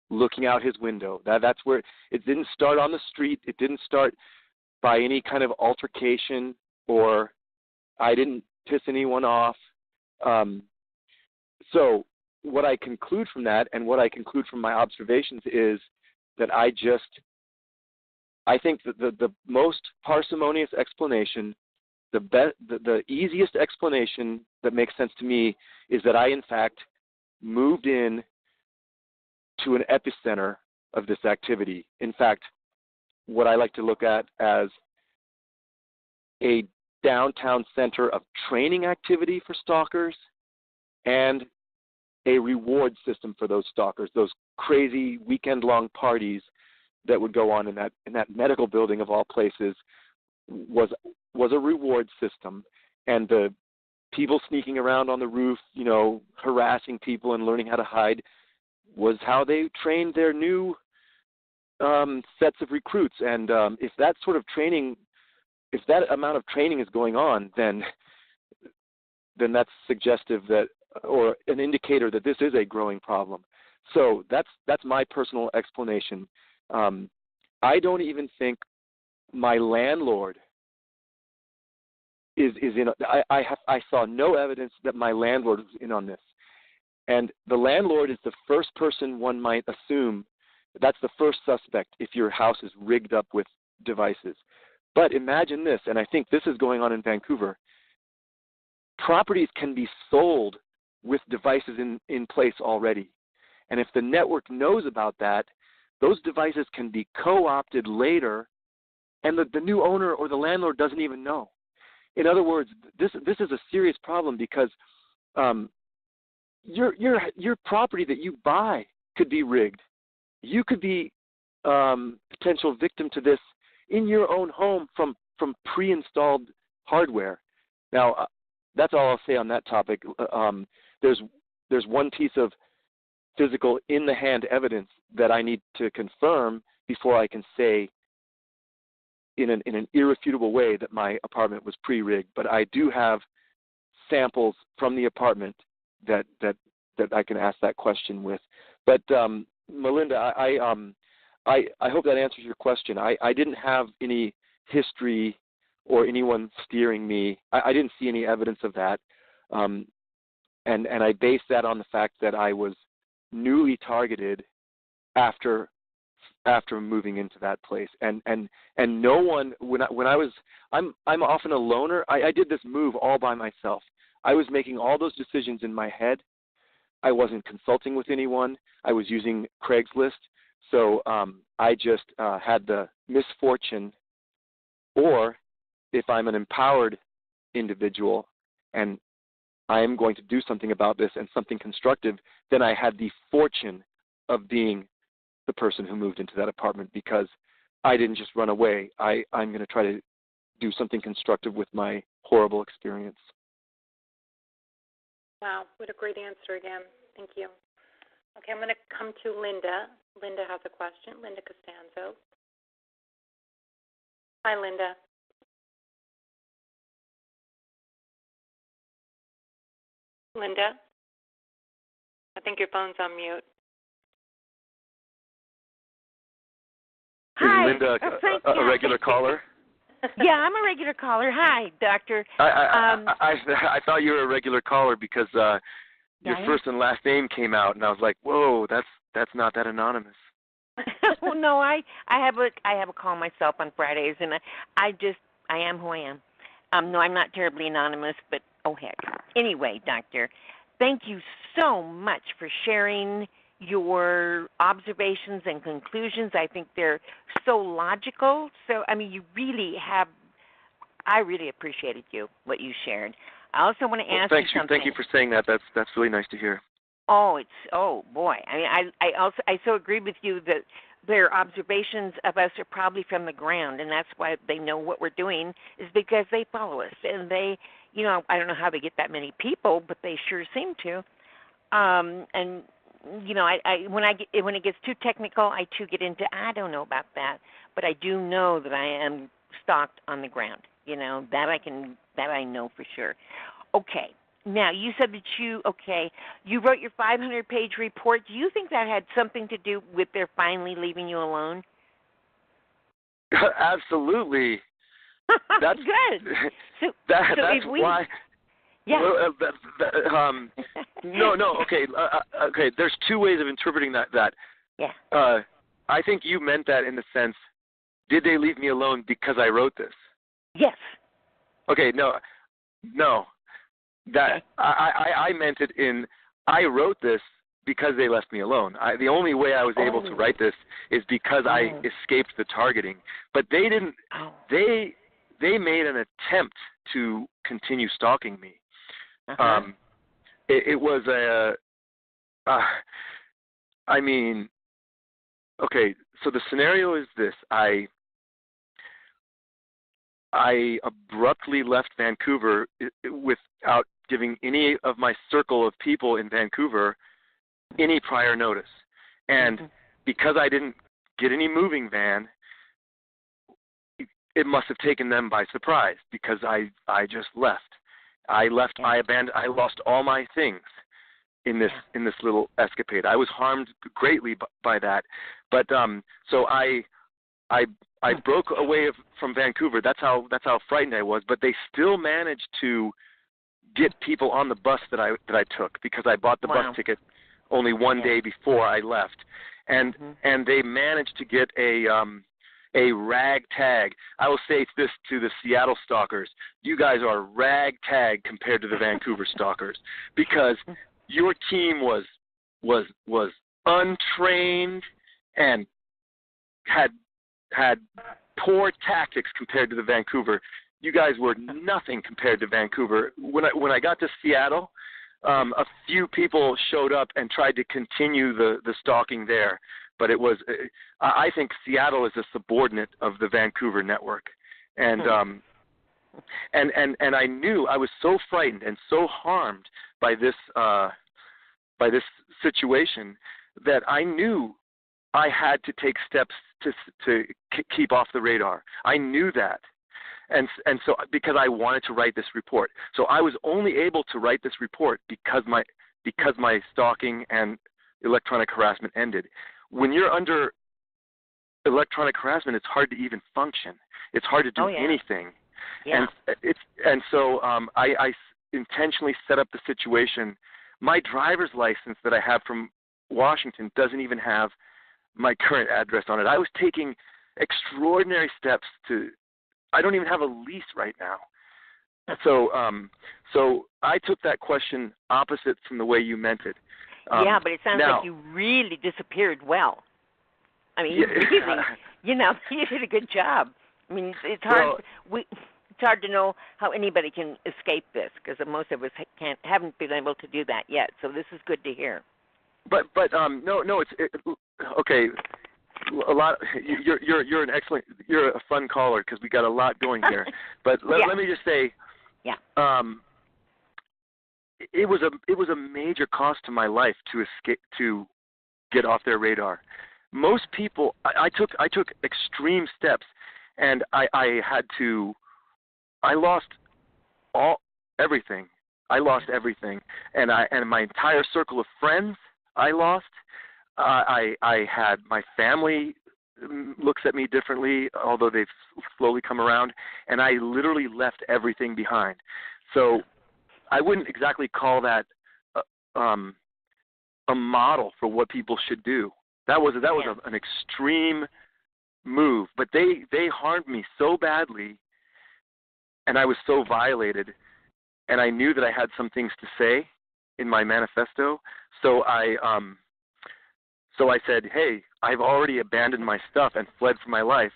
looking out his window. That's where it didn't start on the street. It didn't start by any kind of altercation, or I didn't piss anyone off. So what I conclude from that, and what I conclude from my observations, is that I think that the most parsimonious explanation, the easiest explanation that makes sense to me, is that I, in fact, moved in to an epicenter of this activity. In fact, what I like to look at as a downtown center of training activity for stalkers and a reward system for those stalkers, those crazy weekend-long parties that would go on in that medical building of all places was a reward system. And the people sneaking around on the roof, harassing people and learning how to hide, was how they trained their new sets of recruits. And if that sort of training, if that amount of training is going on, then that's suggestive that, or an indicator that this is a growing problem. So that's my personal explanation. I don't even think my landlord is in. I saw no evidence that my landlord was in on this. And the landlord is the first person one might assume. That's the first suspect if your house is rigged up with devices. But imagine this, and I think this is going on in Vancouver. Properties can be sold with devices in place already. And if the network knows about that, those devices can be co-opted later, and the new owner or the landlord doesn't even know. In other words, this is a serious problem, because your property that you buy could be rigged. You could be potential victim to this in your own home from pre-installed hardware. Now, that's all I'll say on that topic. There's one piece of physical in-the-hand evidence that I need to confirm before I can say in an irrefutable way that my apartment was pre-rigged. But I do have samples from the apartment that I can ask that question with. But Melinda, I hope that answers your question. I didn't have any history or anyone steering me. I didn't see any evidence of that. And I base that on the fact that I was newly targeted after moving into that place. And no one, I'm often a loner. I did this move all by myself. I was making all those decisions in my head. I wasn't consulting with anyone. I was using Craigslist. So I just had the misfortune, or if I'm an empowered individual and I am going to do something about this and something constructive, then I had the fortune of being the person who moved into that apartment, because I didn't just run away. I'm going to try to do something constructive with my horrible experience. Wow, what a great answer again. Thank you. Okay, I'm going to come to Linda. Linda has a question. Linda Costanzo. Hi, Linda. Linda? I think your phone's on mute. Hi. Is Linda a regular caller? Yeah, I'm a regular caller. Hi, Doctor. I thought you were a regular caller because your first and last name came out, and I was like, whoa, that's not that anonymous. Well, no, I have a call myself on Fridays, and I am who I am. No, I'm not terribly anonymous, but oh heck. Anyway, Doctor, thank you so much for sharing your observations and conclusions. I think they're so logical. So, I mean, you really have. I really appreciated what you shared. I also want to ask you something. Thank you for saying that. That's really nice to hear. Oh boy. I mean, I so agree with you that their observations of us are probably from the ground, and that's why they know what we're doing, is because they follow us, and they, I don't know how they get that many people, but they sure seem to. And when it gets too technical, I too get into I don't know about that, but I do know that I am stalked on the ground. That I know for sure. Okay. Now, you said that you wrote your 500-page report. Do you think that had something to do with their finally leaving you alone? Absolutely. That's good. That's we, why. Yeah. No. Okay. Okay. There's two ways of interpreting that. Yeah. I think you meant that in the sense, did they leave me alone because I wrote this? Yes. Okay. No. That okay. I meant it in. I wrote this because they left me alone. The only way I was able to write this is because I escaped the targeting. But they didn't. They made an attempt to continue stalking me. It was I mean, okay. So the scenario is this: I abruptly left Vancouver without giving any of my circle of people in Vancouver any prior notice. And because I didn't get any moving van, it must have taken them by surprise because I just left. I lost all my things in this little escapade. I was harmed greatly by that. But so I broke away from Vancouver. That's how frightened I was. But they still managed to get people on the bus that I took because I bought the bus ticket only one day before I left, and they managed to get a ragtag. I will say this to the Seattle stalkers: you guys are ragtag compared to the Vancouver stalkers because your team was untrained and had poor tactics compared to the Vancouver. You guys were nothing compared to Vancouver. When I got to Seattle, a few people showed up and tried to continue the stalking there, but it was. I think Seattle is a subordinate of the Vancouver network, and I knew I was so frightened and so harmed by this situation that I knew I had to take steps to keep off the radar. I knew that. And so because I wanted to write this report. So I was only able to write this report because my stalking and electronic harassment ended. When you're under electronic harassment, it's hard to even function. It's hard to do anything. Yeah. And so I intentionally set up the situation. My driver's license that I have from Washington doesn't even have my current address on it. I was taking extraordinary steps I don't even have a lease right now. So I took that question opposite from the way you meant it. But it sounds like you really disappeared well. I mean, you did a good job. I mean, it's hard. It's hard to know how anybody can escape this because most of us haven't been able to do that yet. So this is good to hear. But no, it's okay. A lot. You're an excellent. You're a fun caller because we got a lot going here. But let me just say, it was a major cost to my life to escape, to get off their radar. Most people, I took extreme steps, and I lost everything. I lost everything, and my entire circle of friends I lost. I had my family looks at me differently, although they've slowly come around, and I literally left everything behind. So I wouldn't exactly call that a model for what people should do. That was an extreme move, but they harmed me so badly, and I was so violated, and I knew that I had some things to say in my manifesto. So I said, hey, I've already abandoned my stuff and fled for my life.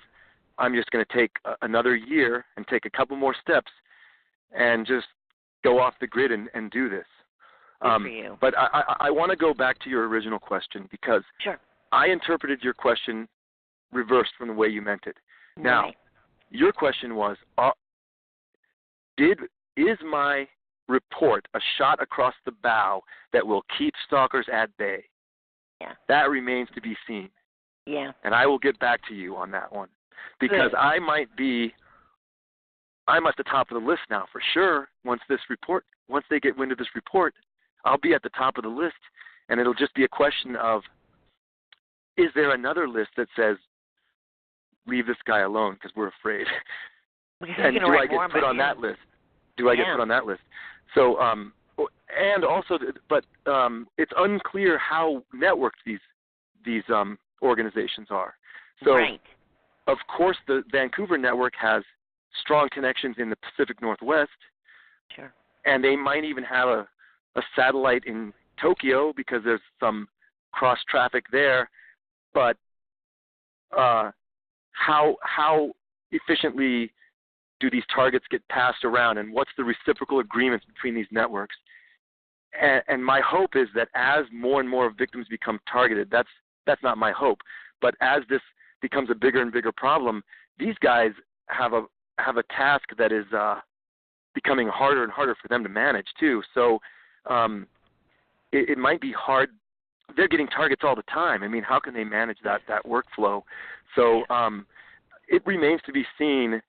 I'm just going to take another year and take a couple more steps and just go off the grid and do this. Good for you. But I want to go back to your original question because I interpreted your question reversed from the way you meant it. Now, your question was, is my report a shot across the bow that will keep stalkers at bay? Yeah. That remains to be seen. Yeah. And I will get back to you on that one because I might be I'm at the top of the list now for sure. Once they get wind of this report, I'll be at the top of the list, and it'll just be a question of, is there another list that says, leave this guy alone because we're afraid? And do I get put on that list? Do I get put on that list? So, and also, but it's unclear how networked these organizations are. So, of course, the Vancouver network has strong connections in the Pacific Northwest. Sure. And they might even have a satellite in Tokyo because there's some cross traffic there. But how efficiently do these targets get passed around, and what's the reciprocal agreements between these networks? And my hope is that as more and more victims become targeted, that's not my hope, but as this becomes a bigger and bigger problem, these guys have a task that is becoming harder and harder for them to manage too. So it might be hard. They're getting targets all the time. I mean, how can they manage that workflow? So it remains to be seen.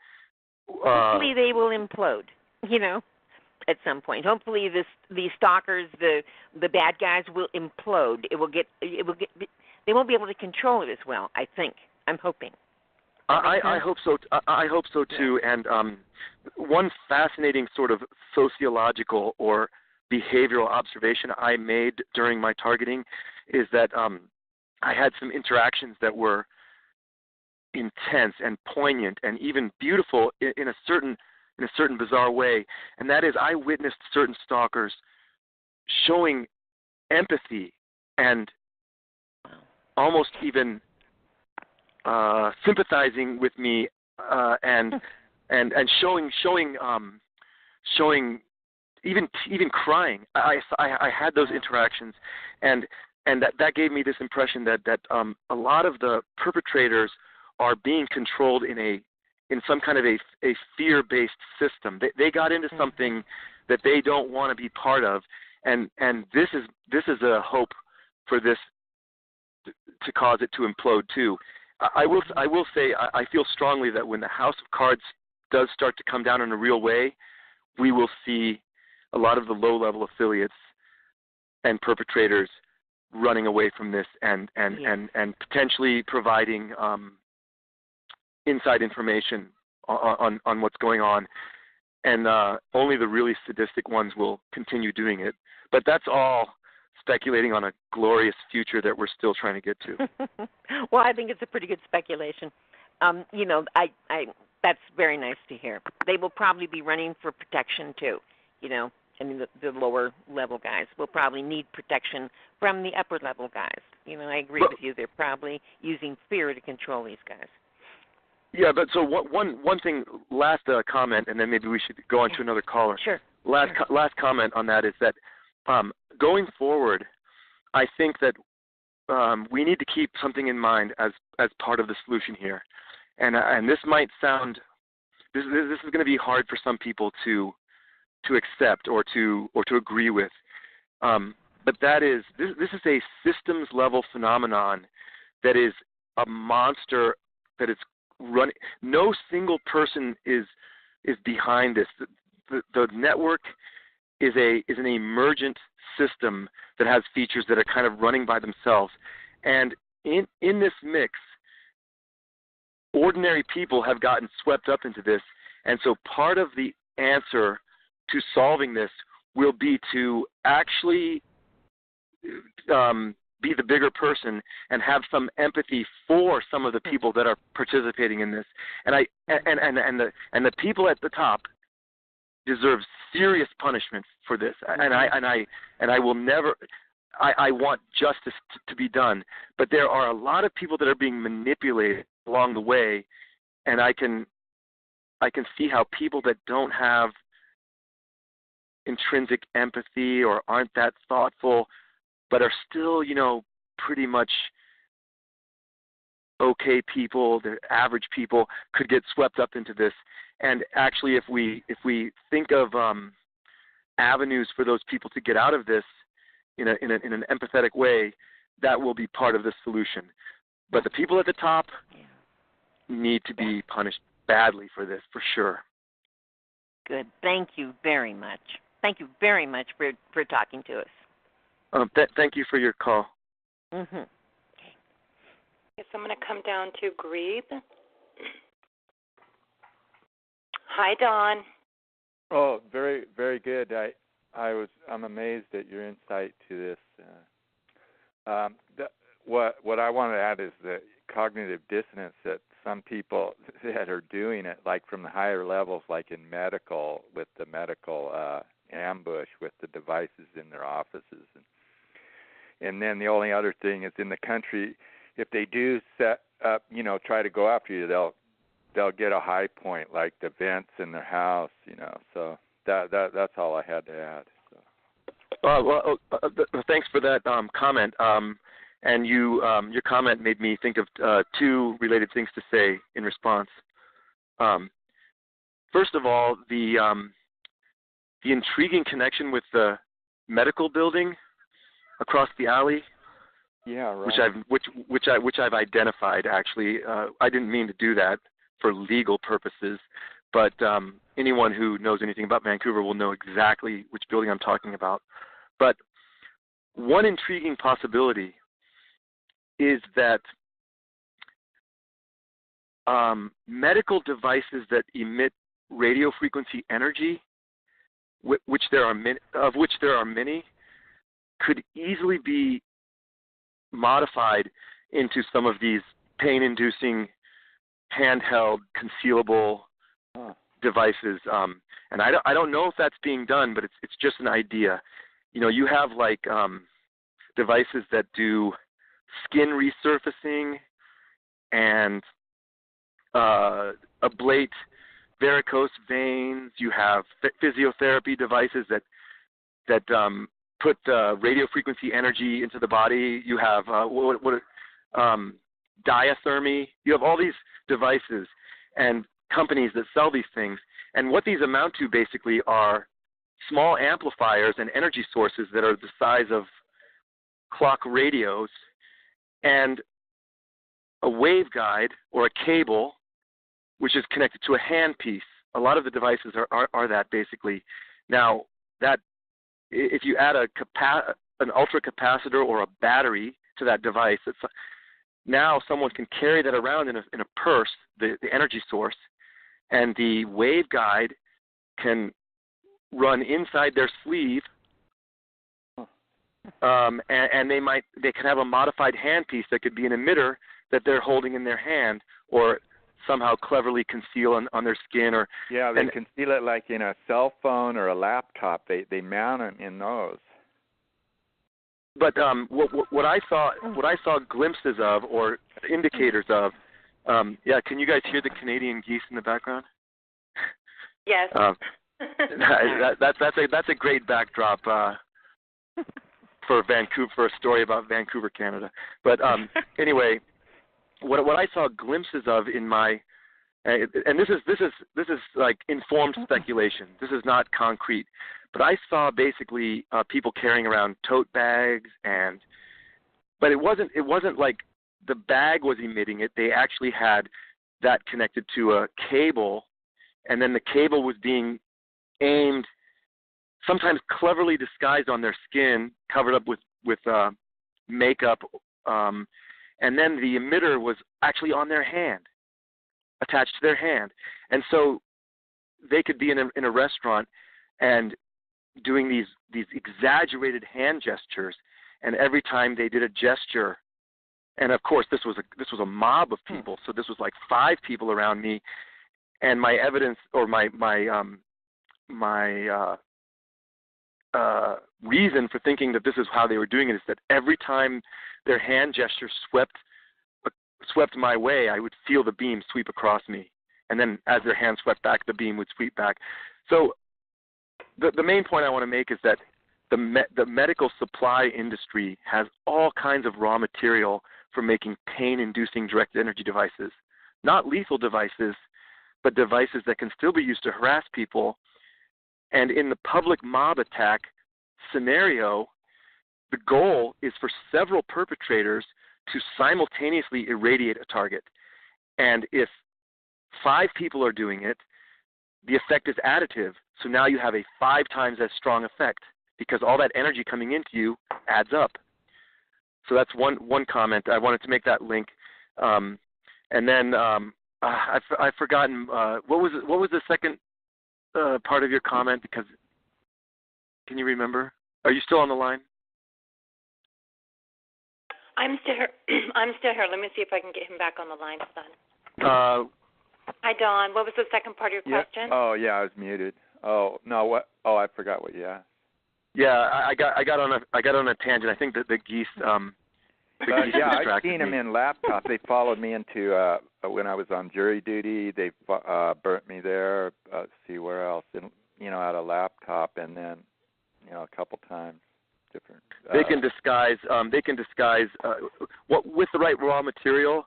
Hopefully they will implode, at some point. Hopefully these stalkers, the bad guys will implode. They won't be able to control it as well, I think. I'm hoping. I hope so. I hope so too. Yeah. And one fascinating sort of sociological or behavioral observation I made during my targeting is that I had some interactions that were intense and poignant and even beautiful in a certain bizarre way, and that is I witnessed certain stalkers showing empathy and almost even sympathizing with me and showing even crying. I had those interactions, and that gave me this impression that a lot of the perpetrators are being controlled in some kind of a fear-based system. They got into something that they don't want to be part of, and this is a hope for this to cause it to implode too. I will say I feel strongly that when the House of Cards does start to come down in a real way, we will see a lot of the low-level affiliates and perpetrators running away from this and potentially providing inside information on what's going on, and only the really sadistic ones will continue doing it. But that's all speculating on a glorious future that we're still trying to get to. Well, I think it's a pretty good speculation. That's very nice to hear. They will probably be running for protection too. I mean, the lower level guys will probably need protection from the upper level guys. I agree with you. They're probably using fear to control these guys. Yeah, but so one thing, last comment, and then maybe we should go on to another caller. Sure. Last comment on that is that going forward, I think that we need to keep something in mind as part of the solution here, and this might sound this is going to be hard for some people to accept or to agree with, but that is this is a systems level phenomenon that is a monster that is running. No single person is behind this. The network is an emergent system that has features that are kind of running by themselves, and in this mix, ordinary people have gotten swept up into this, and so part of the answer to solving this will be to actually be the bigger person and have some empathy for some of the people that are participating in this. And the people at the top deserve serious punishment for this. And I will never. I want justice to be done. But there are a lot of people that are being manipulated along the way, and I can see how people that don't have intrinsic empathy or aren't that thoughtful, but are still, pretty much okay people, they're average people, could get swept up into this. And actually, if we think of avenues for those people to get out of this in an empathetic way, that will be part of the solution. But the people at the top need to be punished badly for this, for sure. Good. Thank you very much. Thank you very much for talking to us. Thank you for your call. Mm-hmm. Okay. Yes, I'm going to come down to Grebe. Hi, Don. Oh, very, very good. I'm amazed at your insight to this. What I want to add is the cognitive dissonance that some people that are doing it, like from the higher levels, like in medical, with the medical ambush with the devices in their offices, and then the only other thing is in the country, if they do set up, try to go after you, they'll get a high point, like the vents in their house, So that's all I had to add. So. Thanks for that comment. And your comment made me think of two related things to say in response. First of all, the intriguing connection with the medical building across the alley. Yeah, right. Which I've identified. Actually, I didn't mean to do that for legal purposes, but anyone who knows anything about Vancouver will know exactly which building I'm talking about. But one intriguing possibility is that medical devices that emit radio frequency energy, of which there are many, could easily be modified into some of these pain-inducing, handheld, concealable devices. And I don't know if that's being done, but it's just an idea. You have like devices that do skin resurfacing and ablate varicose veins. You have physiotherapy devices that put radio frequency energy into the body. You have diathermy. You have all these devices and companies that sell these things. And what these amount to basically are small amplifiers and energy sources that are the size of clock radios and a waveguide or a cable which is connected to a handpiece. A lot of the devices are that basically. Now, that if you add an ultracapacitor or a battery to that device, now someone can carry that around in a purse, the energy source, and the waveguide can run inside their sleeve, and they can have a modified handpiece that could be an emitter that they're holding in their hand, or somehow cleverly conceal on their skin, or they conceal it like in a cell phone or a laptop. They mount them in those. But what I saw glimpses of or indicators of, can you guys hear the Canadian geese in the background? Yes. That's a great backdrop for Vancouver, for a story about Vancouver, Canada. But anyway, what I saw glimpses of in my, and this is like informed speculation. This is not concrete, but I saw basically people carrying around tote bags, but it wasn't like the bag was emitting it. They actually had that connected to a cable, and then the cable was being aimed, sometimes cleverly disguised on their skin, covered up with makeup, and then the emitter was actually on their hand, attached to their hand. And so they could be in a restaurant and doing these exaggerated hand gestures, and every time they did a gesture, and of course this was a mob of people, so this was like 5 people around me, and my evidence or my reason for thinking that this is how they were doing it is that every time their hand gesture swept my way, I would feel the beam sweep across me, and then as their hand swept back, the beam would sweep back. So the main point I want to make is that the medical supply industry has all kinds of raw material for making pain-inducing directed energy devices, not lethal devices, but devices that can still be used to harass people. And in the public mob attack scenario, the goal is for several perpetrators to simultaneously irradiate a target. And if 5 people are doing it, the effect is additive. So now you have a 5 times as strong effect because all that energy coming into you adds up. So that's one comment. I wanted to make that link. And then I've forgotten what was the second part of your comment? Because can you remember? Are you still on the line? I'm still here. Let me see if I can get him back on the line, son. Hi, Don. What was the second part of your question? Oh, yeah, I was muted. Oh no, what? Oh, I forgot what you asked. Yeah, I got on a tangent. I think that the geese. Yeah, I've seen them in laptops. They followed me into when I was on jury duty. They burnt me there. Let's see where else. And, at a laptop, and then a couple times. Different. They can disguise. What with the right raw material.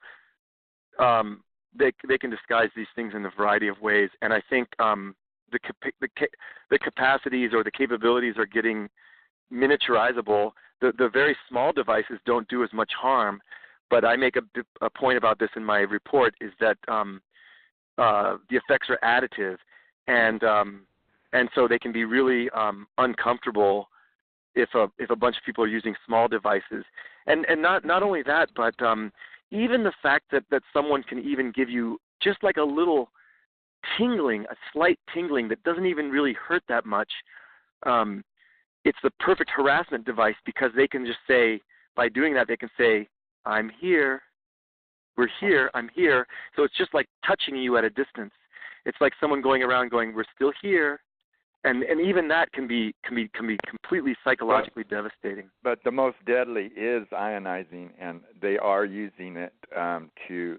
They can disguise these things in a variety of ways, and I think the capacities or the capabilities are getting miniaturizable. The very small devices don't do as much harm, but I make a point about this in my report is that the effects are additive, and so they can be really uncomfortable if a bunch of people are using small devices, and not only that, but even the fact that someone can even give you just like a little tingling, a slight tingling that doesn't even really hurt that much. It's the perfect harassment device because they can just say, by doing that, they can say, I'm here, we're here, I'm here. So it's just like touching you at a distance. It's like someone going around going, we're still here. And even that can be completely psychologically devastating. But the most deadly is ionizing, and they are using it to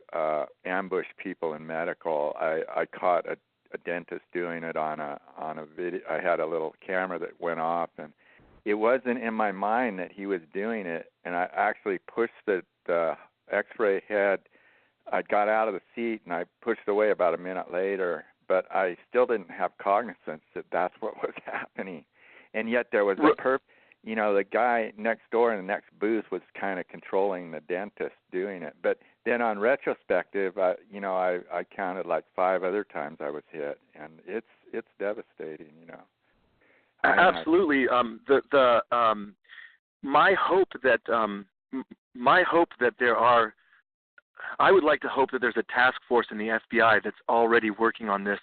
ambush people in medical. I caught a dentist doing it on a video. I had a little camera that went off, and it wasn't in my mind that he was doing it. And I actually pushed the X-ray head. I got out of the seat and I pushed away about a minute later. But I still didn't have cognizance that that's what was happening. And yet there was the guy next door in the next booth was kind of controlling the dentist doing it. But then on retrospective, I counted like 5 other times I was hit, and it's devastating, Absolutely. My hope that there are. I would like to hope that there's a task force in the FBI that's already working on this,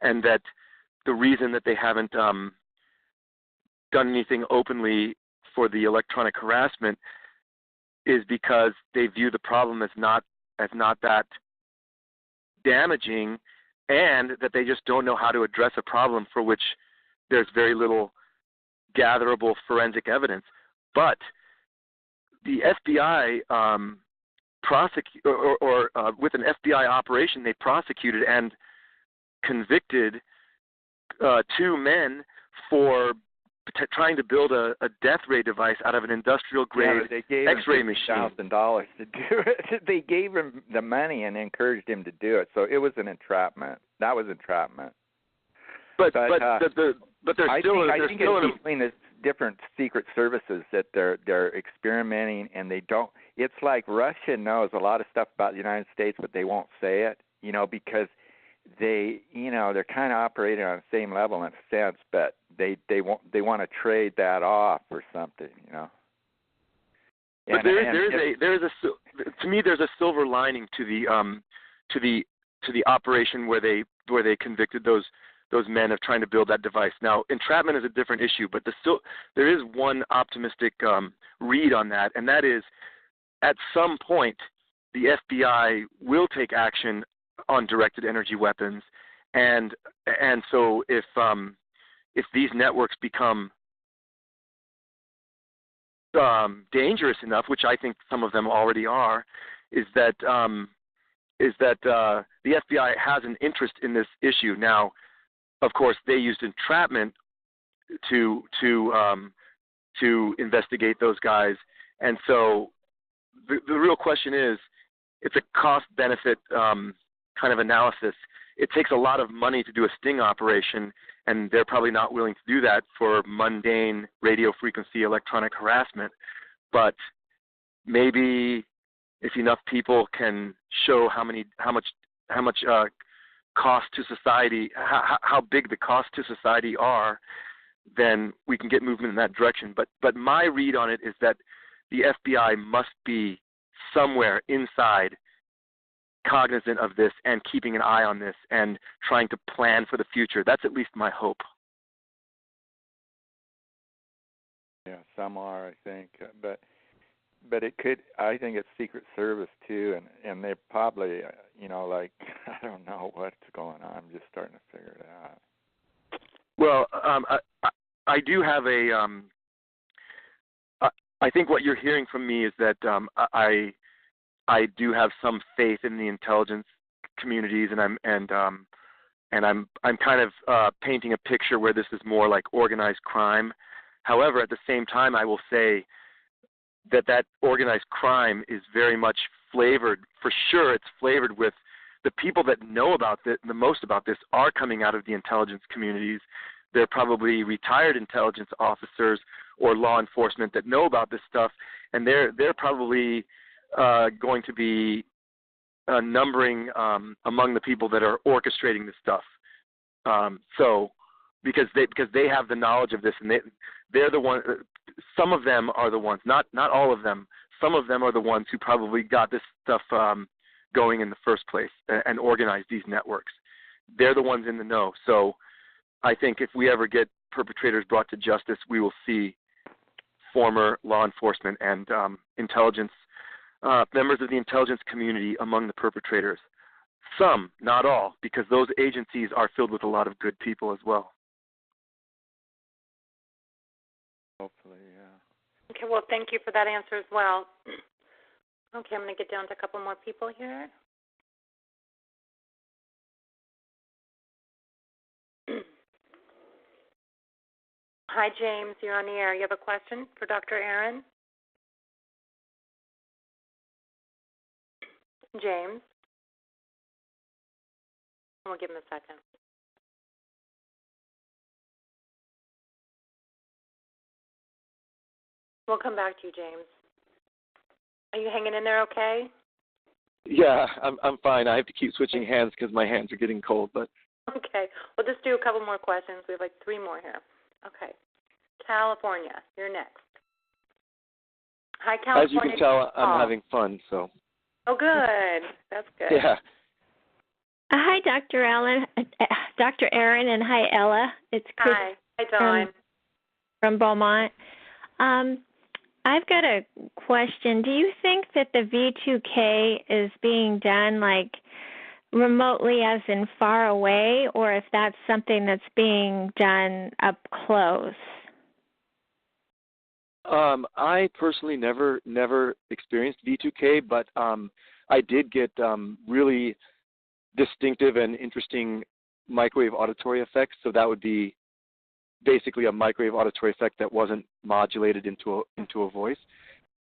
and that the reason that they haven't done anything openly for the electronic harassment is because they view the problem as not that damaging, and that they just don't know how to address a problem for which there's very little gatherable forensic evidence. But the FBI with an FBI operation, they prosecuted and convicted 2 men for trying to build a death ray device out of an industrial grade X-ray machine. $1,000 to do it. They gave him the money and encouraged him to do it. So it was an entrapment. That was entrapment. But there's I think it's between the different secret services that they're experimenting, and they don't. It's like Russia knows a lot of stuff about the United States, but they won't say it, because they're kind of operating on the same level in a sense, but they want to trade that off or something, But to me there's a silver lining to the operation where they convicted those men of trying to build that device. Now, entrapment is a different issue, but there is one optimistic read on that, and that is, at some point, the FBI will take action on directed energy weapons, and so if these networks become dangerous enough, which I think some of them already are, is that the FBI has an interest in this issue. Now, of course, they used entrapment to investigate those guys, and so the real question is, it's a cost-benefit kind of analysis. It takes a lot of money to do a sting operation, and they're probably not willing to do that for mundane radio frequency electronic harassment. But maybe if enough people can show how much cost to society, how big the costs to society are, then we can get movement in that direction. But my read on it is that the FBI must be somewhere inside cognizant of this and keeping an eye on this and trying to plan for the future. That's at least my hope. Yeah, some are, I think, but it could. I think it's Secret Service too, and they probably, like I don't know what's going on. I'm just starting to figure it out. Well, I do have a. I think what you're hearing from me is that I do have some faith in the intelligence communities, and I'm kind of painting a picture where this is more like organized crime. However, at the same time, I will say that organized crime is very much flavored. For sure, it's flavored with the people that know about this, the most about this are coming out of the intelligence communities. They're probably retired intelligence officers or law enforcement that know about this stuff, and they're probably going to be numbering among the people that are orchestrating this stuff. So because they have the knowledge of this, and they're the one. Some of them are the ones, not all of them. Some of them are the ones who probably got this stuff going in the first place and organized these networks. They're the ones in the know. So I think if we ever get perpetrators brought to justice, we will see former law enforcement and intelligence members of the intelligence community among the perpetrators. Some, not all, because those agencies are filled with a lot of good people as well. Hopefully, yeah. Okay, well, thank you for that answer as well. Okay, I'm going to get down to a couple more people here. Hi, James. You're on the air. You have a question for Dr. Aaron? James? We'll give him a second. We'll come back to you, James. Are you hanging in there okay? Yeah, I'm fine. I have to keep switching hands because my hands are getting cold. But okay, we'll just do a couple more questions. We have like 3 more here. Okay. California, you're next. Hi, California. As you can tell, I'm having fun. So. Oh, good. That's good. Yeah. Hi, Dr. Aaron, and hi, Ella. It's Chris. Hi, Dawn. From Beaumont. I've got a question. Do you think that the V2K is being done like remotely, as in far away, or if that's something that's being done up close? I personally never experienced V2K, but I did get really distinctive and interesting microwave auditory effects. So that would be basically a microwave auditory effect that wasn't modulated into a voice.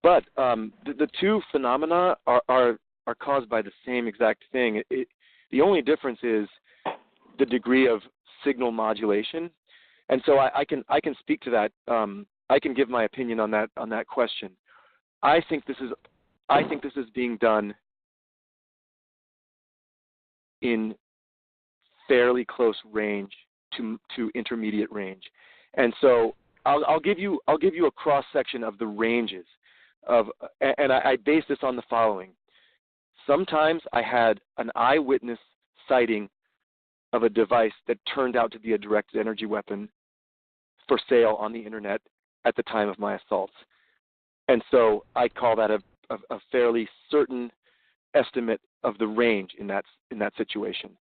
But the two phenomena are caused by the same exact thing. The only difference is the degree of signal modulation, and so I can speak to that. I can give my opinion on that question. I think this is being done in fairly close range to intermediate range, and so I'll give you a cross section of the ranges of, and I base this on the following. Sometimes I had an eyewitness sighting of a device that turned out to be a directed energy weapon for sale on the internet at the time of my assaults, and so I call that a fairly certain estimate of the range in that situation.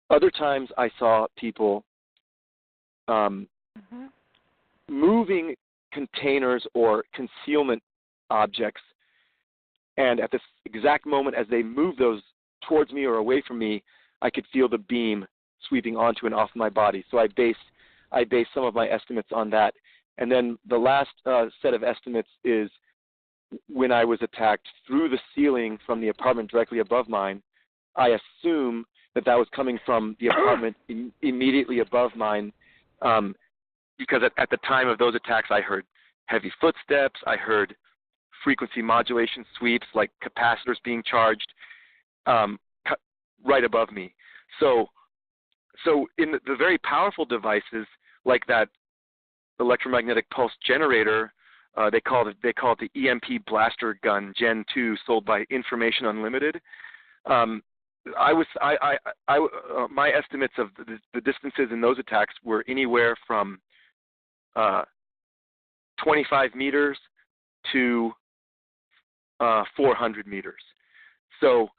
Other times I saw people moving containers or concealment objects, and at this exact moment as they moved those towards me or away from me, I could feel the beam sweeping onto and off my body. So I base some of my estimates on that. And then the last set of estimates is when I was attacked through the ceiling from the apartment directly above mine. I assume that was coming from the apartment immediately above mine, because at the time of those attacks, I heard heavy footsteps. I heard frequency modulation sweeps, like capacitors being charged right above me. So in the very powerful devices like that electromagnetic pulse generator, they call it the EMP blaster gun Gen 2, sold by Information Unlimited. My estimates of the distances in those attacks were anywhere from 25 meters to 400 meters. So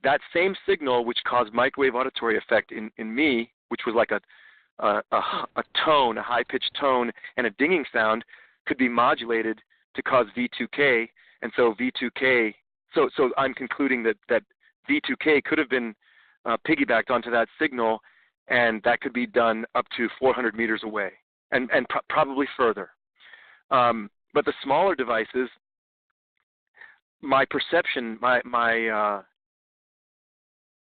that same signal, which caused microwave auditory effect in me, which was like a tone, a high-pitched tone, and a dinging sound, could be modulated to cause V2K. And so V2K, so I'm concluding that V2K could have been piggybacked onto that signal, and that could be done up to 400 meters away, and probably further. But the smaller devices, my perception,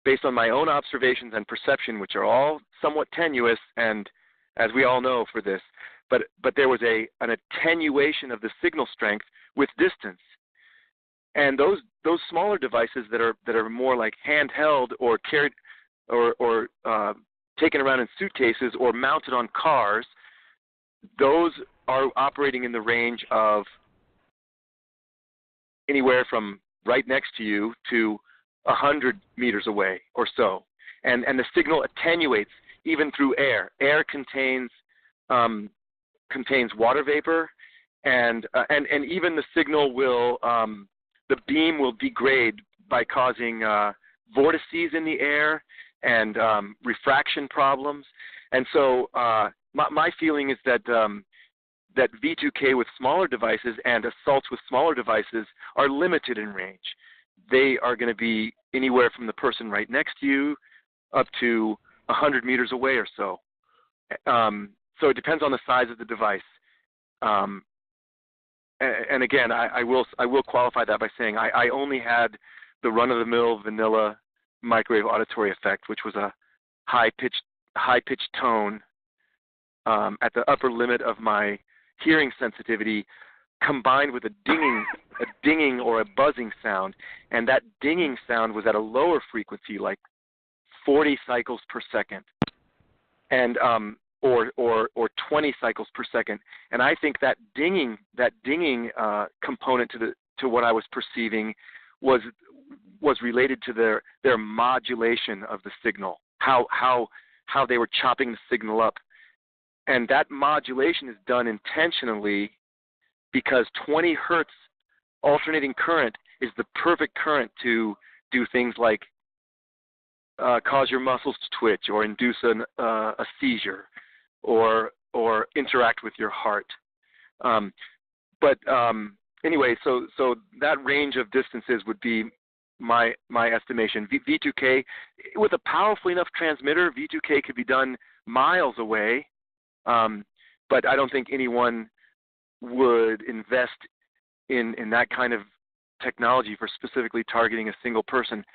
based on my own observations and perception, which are all somewhat tenuous, and as we all know for this, but there was an attenuation of the signal strength with distance. And those smaller devices that are more like handheld or carried or taken around in suitcases or mounted on cars, those are operating in the range of anywhere from right next to you to 100 meters away or so. And the signal attenuates even through air. Air contains water vapor, and even the signal will the beam will degrade by causing vortices in the air and refraction problems. And so my feeling is that that V2K with smaller devices and assaults with smaller devices are limited in range. They are going to be anywhere from the person right next to you up to 100 meters away or so. So it depends on the size of the device. And again, I will qualify that by saying I only had the run-of-the-mill vanilla microwave auditory effect, which was a high-pitched tone at the upper limit of my hearing sensitivity, combined with a dinging or a buzzing sound, and that dinging sound was at a lower frequency, like 40 cycles per second, and or 20 cycles per second. And I think that dinging component to what I was perceiving was related to their modulation of the signal, how they were chopping the signal up. And that modulation is done intentionally because 20 hertz alternating current is the perfect current to do things like cause your muscles to twitch or induce a seizure or interact with your heart. Anyway, so that range of distances would be my estimation. V2K, with a powerful enough transmitter, V2K could be done miles away, but I don't think anyone would invest in that kind of technology for specifically targeting a single person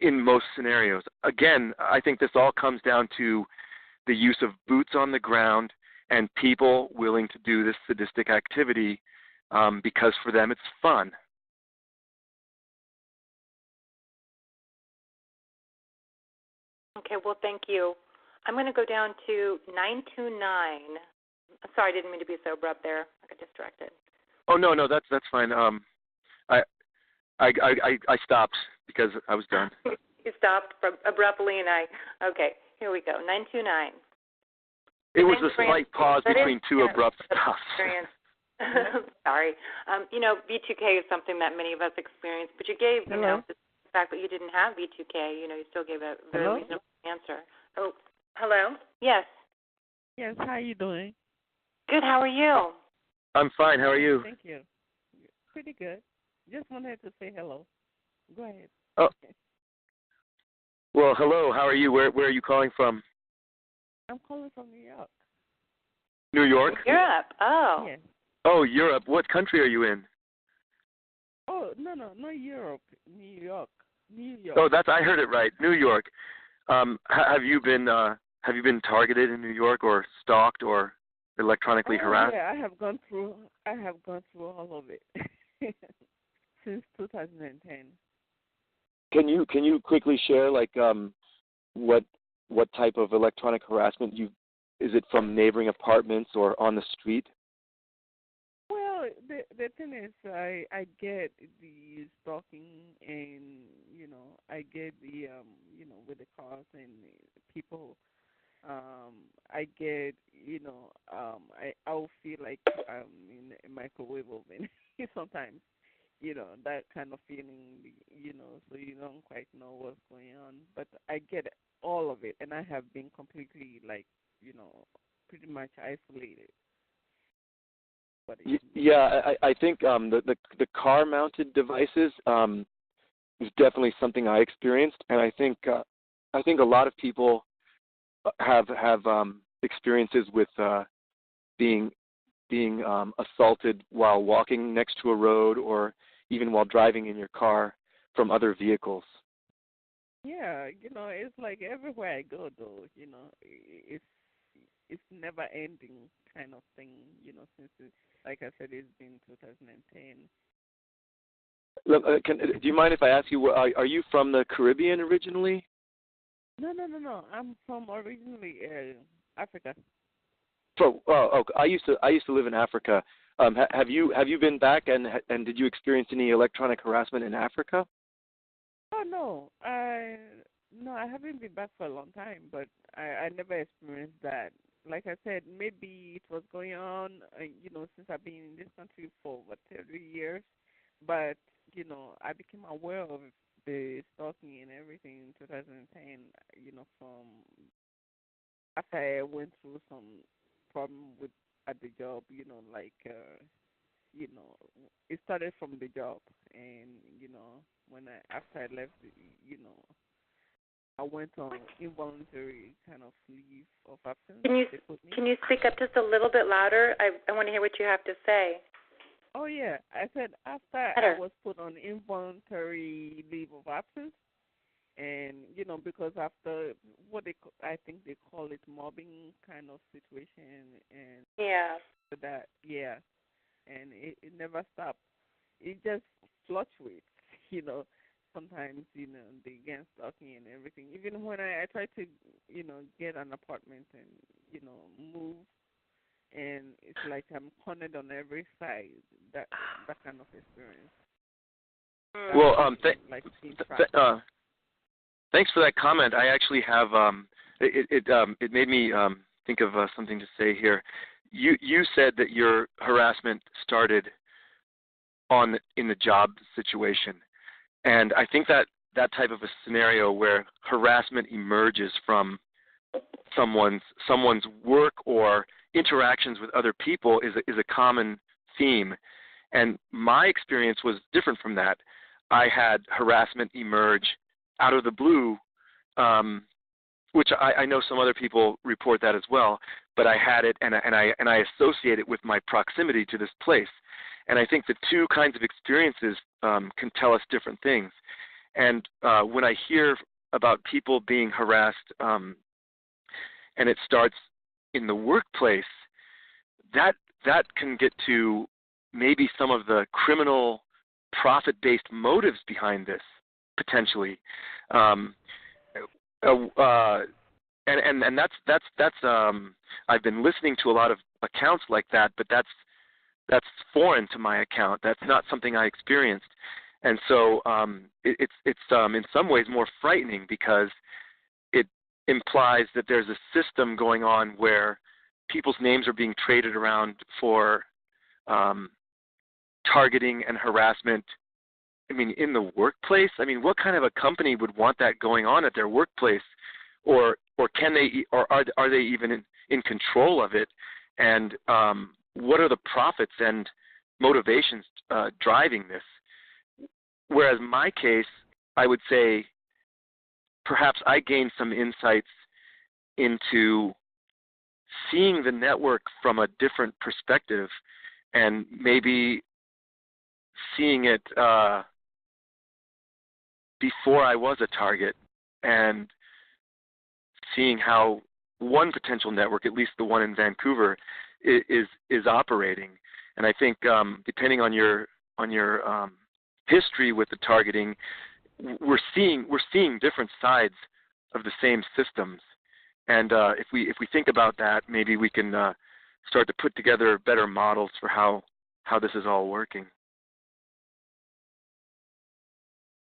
in most scenarios. Again, I think this all comes down to the use of boots on the ground and people willing to do this sadistic activity because for them it's fun. Okay, well, thank you. I'm going to go down to 929. Sorry, I didn't mean to be so abrupt there. I got distracted. Oh no, that's fine. I stopped because I was done. You stopped abruptly, and okay, here we go. 929. It was a slight pause between two abrupt stops. Sorry. V2K is something that many of us experience, but you gave, the fact that you didn't have V2K, you still gave a very reasonable answer. Oh, hello? Yes. Yes, how are you doing? Good, how are you? I'm fine, how are you? Thank you. Pretty good. Just wanted to say hello. Go ahead. Oh. Well, hello, how are you? Where are you calling from? I'm calling from New York. New York? Europe, oh. Yes. Oh, Europe. What country are you in? Oh, no, not Europe. New York. Oh, I heard it right. New York. Have you been targeted in New York or stalked or electronically harassed? Yeah, I have gone through all of it since 2010. Can you quickly share what type of electronic harassment is it from neighboring apartments or on the street? Well, the thing is, I get the stalking, and I get the with the cars and people. I get I'll feel like I'm in a microwave oven sometimes. That kind of feeling. So you don't quite know what's going on. But I get all of it, and I have been completely pretty much isolated. But I think the car-mounted devices is definitely something I experienced, and I think a lot of people have experiences with being assaulted while walking next to a road or even while driving in your car from other vehicles. Yeah, it's like everywhere I go, though. It's never ending kind of thing. Since like I said, it's been 2010. Do you mind if I ask you, are you from the Caribbean originally? No. I'm from originally Africa. I used to live in Africa. Have you been back and did you experience any electronic harassment in Africa? Oh no, I haven't been back for a long time, but I never experienced that. Like I said, maybe it was going on, since I've been in this country for 30 years, but I became aware of the stalking and everything in 2010. From after I went through some problem at the job. It started from the job, and when after I left, I went on involuntary kind of leave of absence. Can you speak up just a little bit louder? I want to hear what you have to say. Oh yeah, I said after I was put on involuntary leave of absence, and because after I think they call it mobbing kind of situation, and that and it never stopped. It just fluctuates, Sometimes, they get stalking and everything. Even when I try to, get an apartment and, move, and it's like I'm cornered on every side. That kind of experience. Well, thanks for that comment. I actually have it made me think of something to say here. You said that your harassment started in the job situation. And I think that type of a scenario where harassment emerges from someone's work or interactions with other people is a common theme. And my experience was different from that. I had harassment emerge out of the blue, which I know some other people report that as well. But I had it, and I associate it with my proximity to this place. And I think the two kinds of experiences can tell us different things. And when I hear about people being harassed and it starts in the workplace, that can get to maybe some of the criminal profit-based motives behind this, potentially. And that's I've been listening to a lot of accounts like that, but that's foreign to my account. That's not something I experienced. And so it's in some ways more frightening because it implies that there's a system going on where people's names are being traded around for targeting and harassment. I mean, in the workplace? I mean, what kind of a company would want that going on at their workplace? Or can they, or are they even in control of it? And what are the profits and motivations driving this? Whereas my case, I would say perhaps I gained some insights into seeing the network from a different perspective and maybe seeing it before I was a target and seeing how one potential network, at least the one in Vancouver, is operating. And I think depending on your history with the targeting, we're seeing different sides of the same systems, and if we think about that, maybe we can start to put together better models for how this is all working.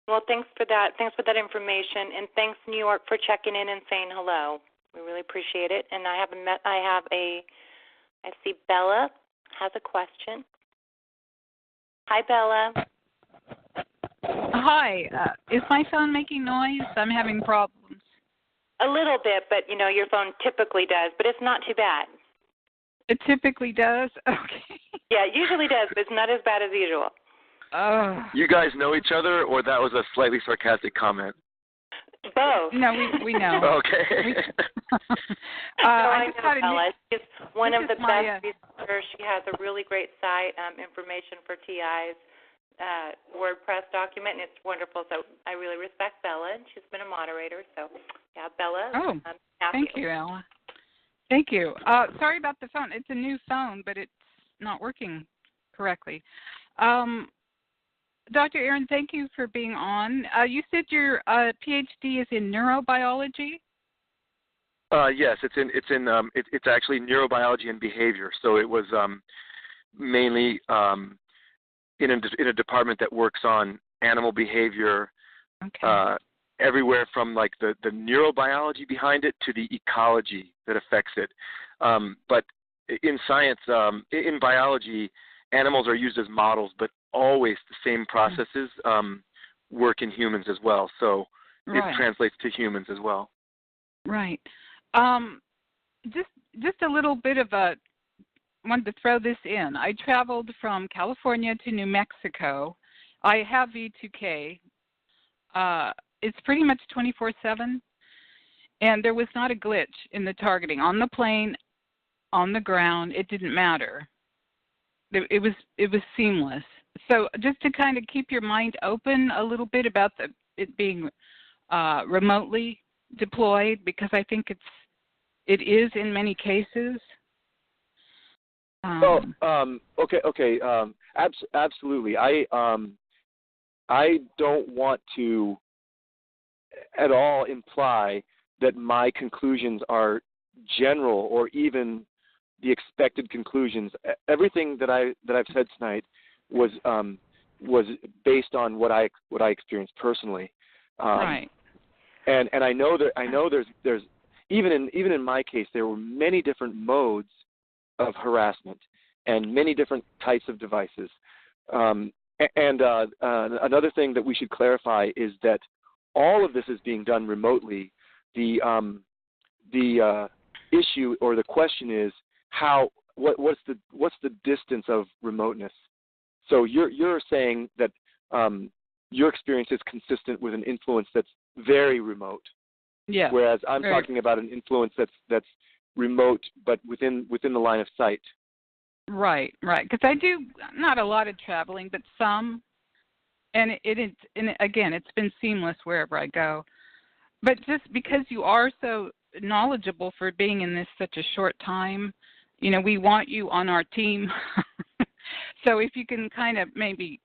Well, thanks for that. Thanks for that information, and thanks, New York, for checking in and saying hello. We really appreciate it. And I see Bella has a question. Hi, Bella. Hi. Is my phone making noise? I'm having problems. A little bit, but your phone typically does, but it's not too bad. It typically does? Okay. Yeah, it usually does, but it's not as bad as usual. You guys know each other, or that was a slightly sarcastic comment? Both. No, we know. Okay. I just got Bella. She's one of the best researchers. She has a really great site, information for TIs, WordPress document, and it's wonderful. So I really respect Bella, and she's been a moderator. So, yeah, Bella. Oh, thank you, Ella. Thank you. Sorry about the phone. It's a new phone, but it's not working correctly. Dr. Aaron, thank you for being on. You said your PhD is in neurobiology? Yes, it's actually neurobiology and behavior. So it was mainly in a department that works on animal behavior, everywhere from like the neurobiology behind it to the ecology that affects it. But in science, in biology, animals are used as models, but always the same processes work in humans as well. So it translates to humans as well. Right. Just a little bit of wanted to throw this in. I traveled from California to New Mexico. I have V2K. It's pretty much 24/7, and there was not a glitch in the targeting on the plane, on the ground. It didn't matter. It was seamless. So just to kind of keep your mind open a little bit about it being remotely deployed, because I think it is in many cases. Okay. Absolutely. I don't want to at all imply that my conclusions are general or even the expected conclusions. Everything that I've said tonight was based on what I experienced personally. Right. And I know there's even in my case there were many different modes of harassment and many different types of devices. Another thing that we should clarify is that all of this is being done remotely. The issue or the question is what's the distance of remoteness? So you're saying that your experience is consistent with an influence that's very remote. Yeah. Whereas I'm talking about an influence that's remote but within the line of sight. Right. Because I do not a lot of traveling, but some, and again, it's been seamless wherever I go. But just because you are so knowledgeable for being in this such a short time, we want you on our team. So if you can kind of maybe,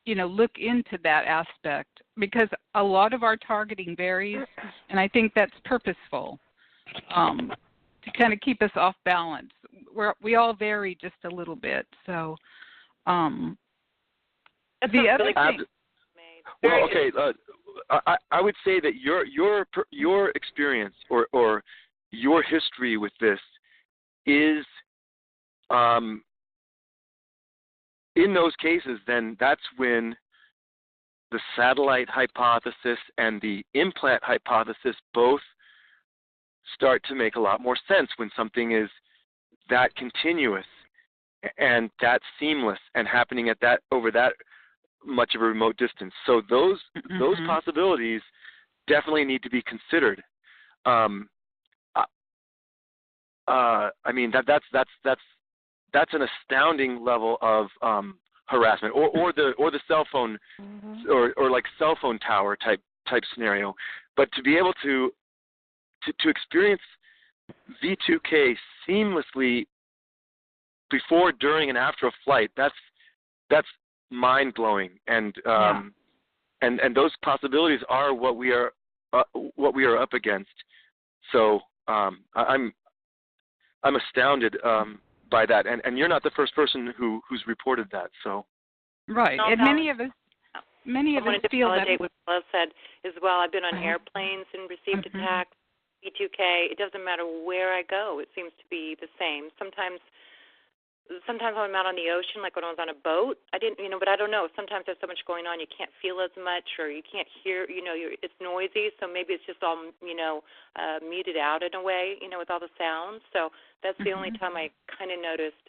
look into that aspect, because a lot of our targeting varies, and I think that's purposeful to kind of keep us off balance. We all vary just a little bit. So the other thing. Well, okay. I would say that your experience or your history with this is in those cases, then that's when the satellite hypothesis and the implant hypothesis both start to make a lot more sense, when something is that continuous and that seamless and happening over that much of a remote distance. So those possibilities definitely need to be considered. I mean that's an astounding level of harassment, or the cell phone or like cell phone tower type scenario. But to be able to experience V2K seamlessly before, during, and after a flight, that's mind blowing, and and those possibilities are what we are up against. So I'm astounded by that, and you're not the first person who's reported that. So right, and many of us feel that. What Bella said as well. I've been on airplanes and received attacks. B2K. It doesn't matter where I go. It seems to be the same. Sometimes when I'm out on the ocean, like when I was on a boat, I didn't, but I don't know. Sometimes there's so much going on, you can't feel as much, or you can't hear, it's noisy, so maybe it's just all, muted out in a way, with all the sounds. So that's the only time I kind of noticed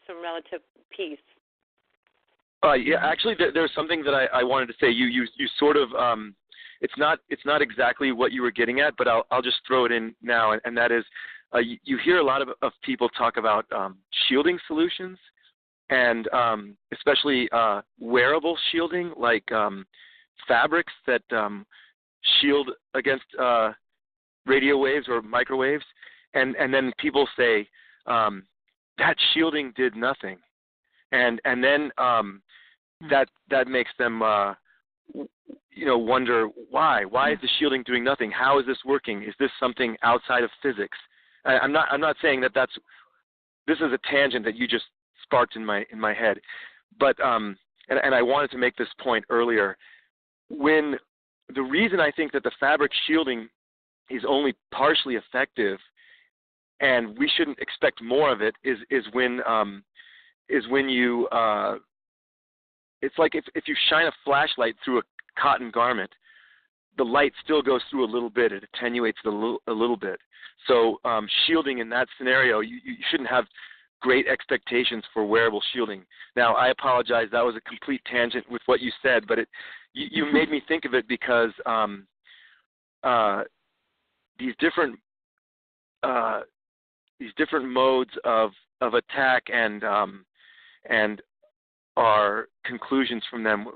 some relative peace. Yeah, actually, there's something that I wanted to say. You sort of, it's not exactly what you were getting at, but I'll just throw it in now, and that is, you hear a lot of people talk about shielding solutions, and especially wearable shielding, like fabrics that shield against radio waves or microwaves, and then people say that shielding did nothing, and then that makes them wonder why is the shielding doing nothing? How is this working? Is this something outside of physics? I'm not saying that this is a tangent that you just sparked in my head, but and I wanted to make this point earlier. When the reason I think that the fabric shielding is only partially effective, and we shouldn't expect more of it, is when you it's like if you shine a flashlight through a cotton garment, the light still goes through a little bit. It attenuates it a little bit. So shielding in that scenario, you shouldn't have great expectations for wearable shielding. Now, I apologize. That was a complete tangent with what you said, but you made me think of it because these different modes of attack and our conclusions from them,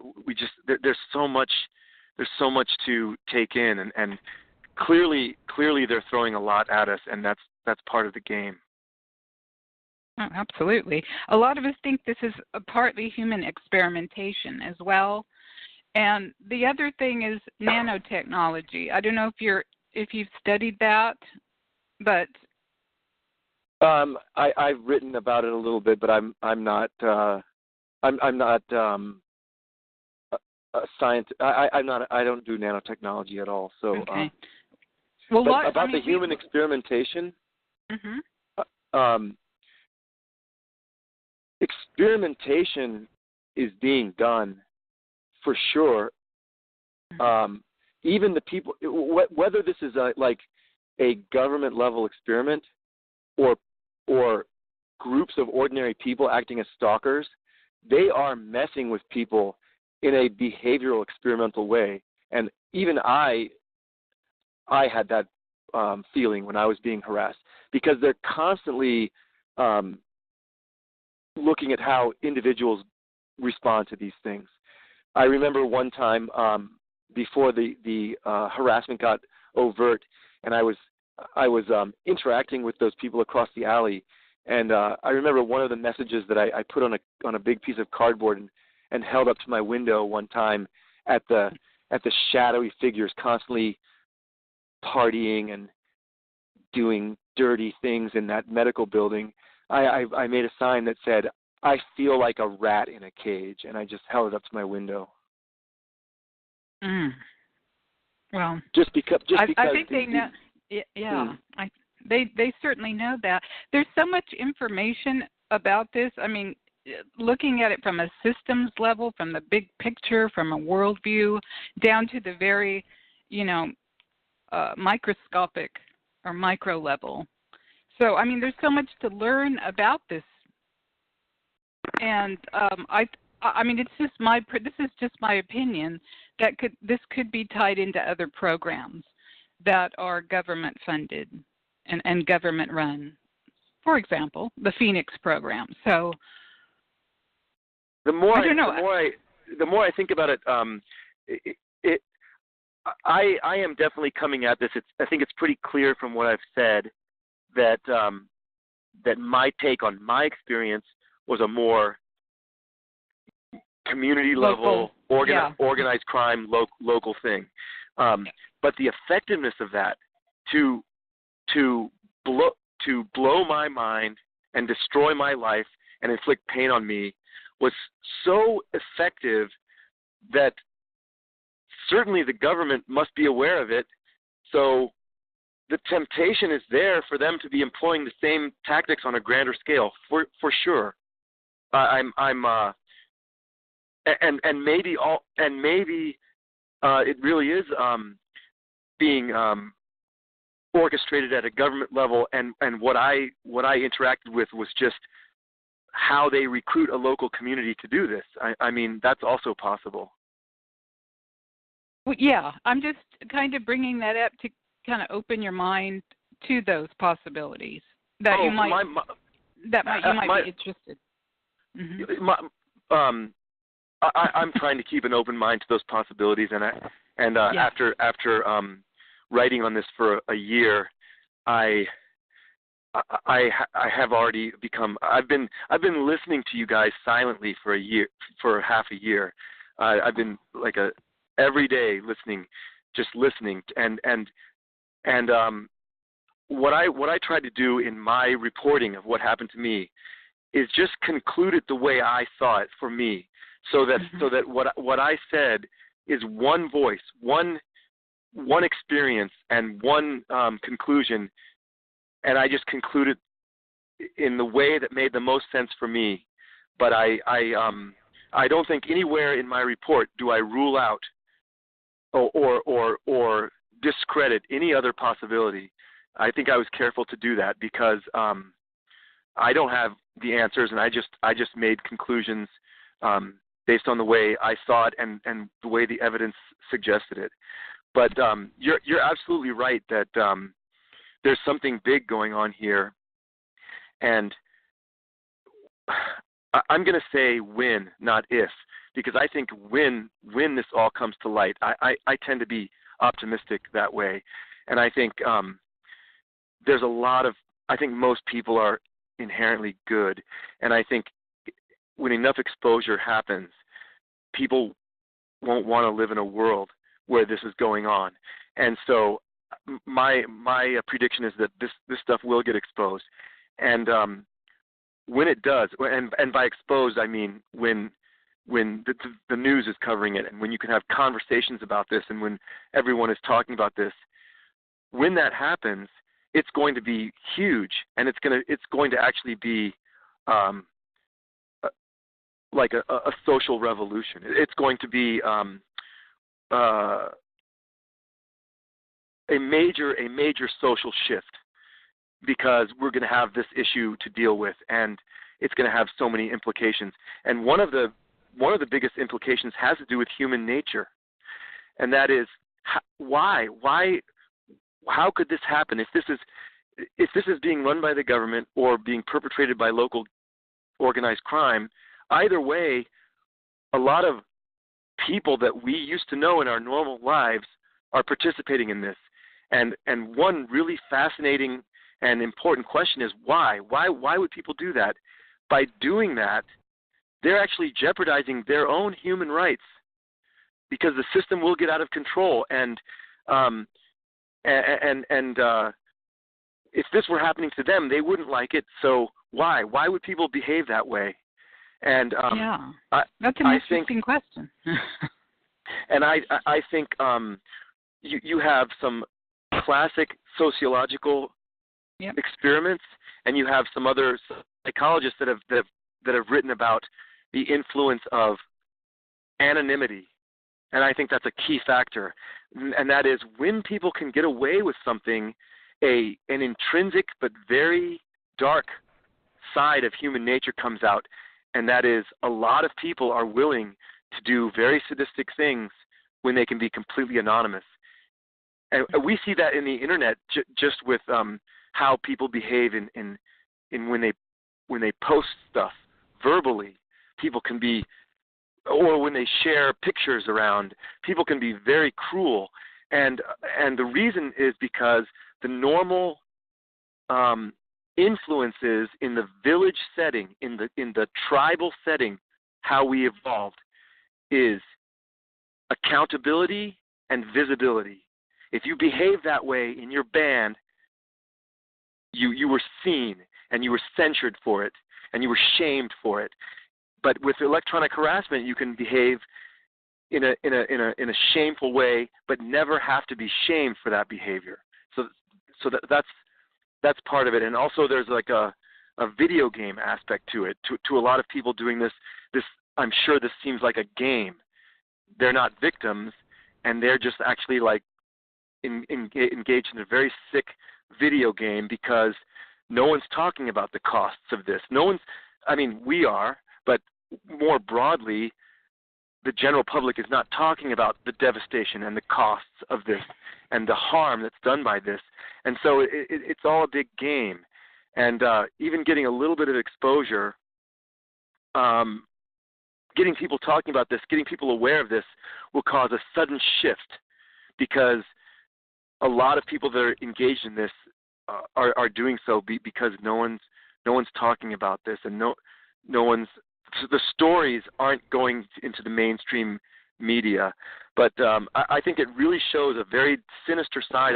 there's so much to take in, and clearly they're throwing a lot at us, and that's part of the game. Oh, absolutely. A lot of us think this is a partly human experimentation as well. And the other thing is nanotechnology. I don't know if you've studied that, but I've written about it a little bit, but I'm not a scientist. I don't do nanotechnology at all. So, okay. About the human experimentation. Experimentation is being done for sure. Even the people, whether this is like a government level experiment or groups of ordinary people acting as stalkers, they are messing with people in a behavioral experimental way. And even I had that feeling when I was being harassed, because they're constantly looking at how individuals respond to these things. I remember one time before the harassment got overt, and I was interacting with those people across the alley, and I remember one of the messages that I put on a big piece of cardboard and held up to my window one time at the shadowy figures constantly partying and doing dirty things in that medical building. I made a sign that said, "I feel like a rat in a cage," and I just held it up to my window. Well, just because I think they know. Yeah, they certainly know that. There's so much information about this. I mean, looking at it from a systems level, from the big picture, from a worldview, down to the very, microscopic or micro level. So, I mean, there's so much to learn about this, and I mean, this is just my opinion that this could be tied into other programs that are government funded and government run. For example, the Phoenix program. So, the more I think about it, I am definitely coming at this. I think it's pretty clear from what I've said that that my take on my experience was a more community level, organized crime, local thing. But the effectiveness of that to blow my mind and destroy my life and inflict pain on me was so effective that certainly the government must be aware of it. So the temptation is there for them to be employing the same tactics on a grander scale, for sure. Maybe it really is being orchestrated at a government level, and what I interacted with was just how they recruit a local community to do this. I mean, that's also possible. Well, yeah, I'm just kind of bringing that up to kind of open your mind to those possibilities that you might be interested. Mm-hmm. I'm trying to keep an open mind to those possibilities, after writing on this for a year, I have already become. I've been listening to you guys silently for half a year. I've been like every day listening, and what I tried to do in my reporting of what happened to me is just conclude it the way I saw it for me, so that what I said is one voice, one experience, and one conclusion, and I just concluded in the way that made the most sense for me. But I don't think anywhere in my report do I rule out or discredit any other possibility. I think I was careful to do that because I don't have the answers, and I just made conclusions based on the way I saw it and the way the evidence suggested it. But you're absolutely right that there's something big going on here, and I'm going to say when, not if, because I think when this all comes to light, I tend to be optimistic that way, and I think there's I think most people are inherently good, and I think when enough exposure happens, people won't want to live in a world where this is going on. And so my prediction is that this stuff will get exposed, and when it does, and by exposed I mean when the news is covering it, and when you can have conversations about this, and when everyone is talking about this, when that happens, it's going to be huge, and it's going to actually be like a social revolution. It's going to be a major social shift, because we're going to have this issue to deal with, and it's going to have so many implications. And one of the biggest implications has to do with human nature, and that is why how could this happen? If this is being run by the government or being perpetrated by local organized crime, either way, a lot of people that we used to know in our normal lives are participating in this. And one really fascinating and important question is why? Why would people do that? By doing that, they're actually jeopardizing their own human rights, because the system will get out of control. And if this were happening to them, they wouldn't like it. So why? Why would people behave that way? And that's an interesting question. And I think you have some classic sociological experiments, and you have some other psychologists that have written about the influence of anonymity. And I think that's a key factor. And that is, when people can get away with something, an intrinsic but very dark side of human nature comes out. And that is, a lot of people are willing to do very sadistic things when they can be completely anonymous. And we see that in the internet just with how people behave in when they post stuff verbally. People can be, or when they share pictures around, people can be very cruel. And the reason is because the normal influences in the village setting, in the tribal setting, how we evolved, is accountability and visibility. If you behave that way in your band, you were seen and you were censured for it and you were shamed for it. But with electronic harassment, you can behave in a shameful way, but never have to be shamed for that behavior. So that's part of it. And also, there's like a video game aspect to it. To a lot of people doing this, I'm sure this seems like a game. They're not victims, and they're just actually like engaged in a very sick video game because no one's talking about the costs of this. We are, but more broadly, the general public is not talking about the devastation and the costs of this and the harm that's done by this. And so it's all a big game. And even getting a little bit of exposure, getting people talking about this, getting people aware of this will cause a sudden shift, because a lot of people that are engaged in this are doing so because no one's talking about this, and no one's. So the stories aren't going into the mainstream media, but I think it really shows a very sinister side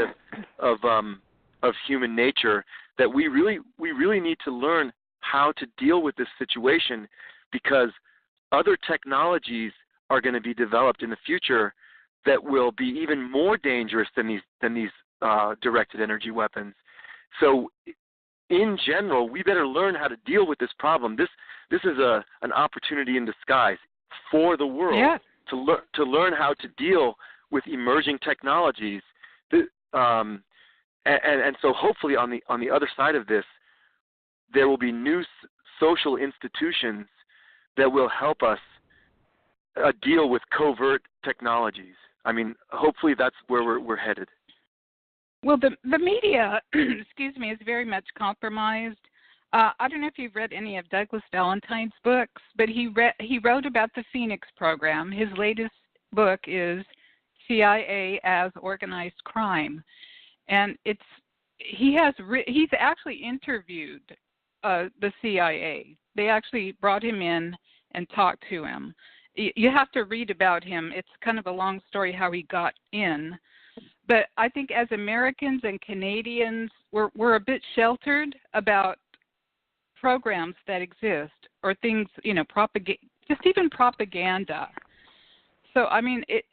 of human nature that we really need to learn how to deal with this situation, because other technologies are going to be developed in the future that will be even more dangerous than these directed energy weapons. So, in general, we better learn how to deal with this problem. This is an opportunity in disguise for the world to learn how to deal with emerging technologies. And so hopefully on the other side of this, there will be new social institutions that will help us deal with covert technologies. Hopefully that's where we're headed. Well, the media, is very much compromised. I don't know if you've read any of Douglas Valentine's books, but he wrote about the Phoenix program. His latest book is CIA as Organized Crime, and he's actually interviewed the CIA. They actually brought him in and talked to him. You have to read about him. It's kind of a long story how he got in. But I think as Americans and Canadians, we're a bit sheltered about programs that exist or things, just even propaganda. So,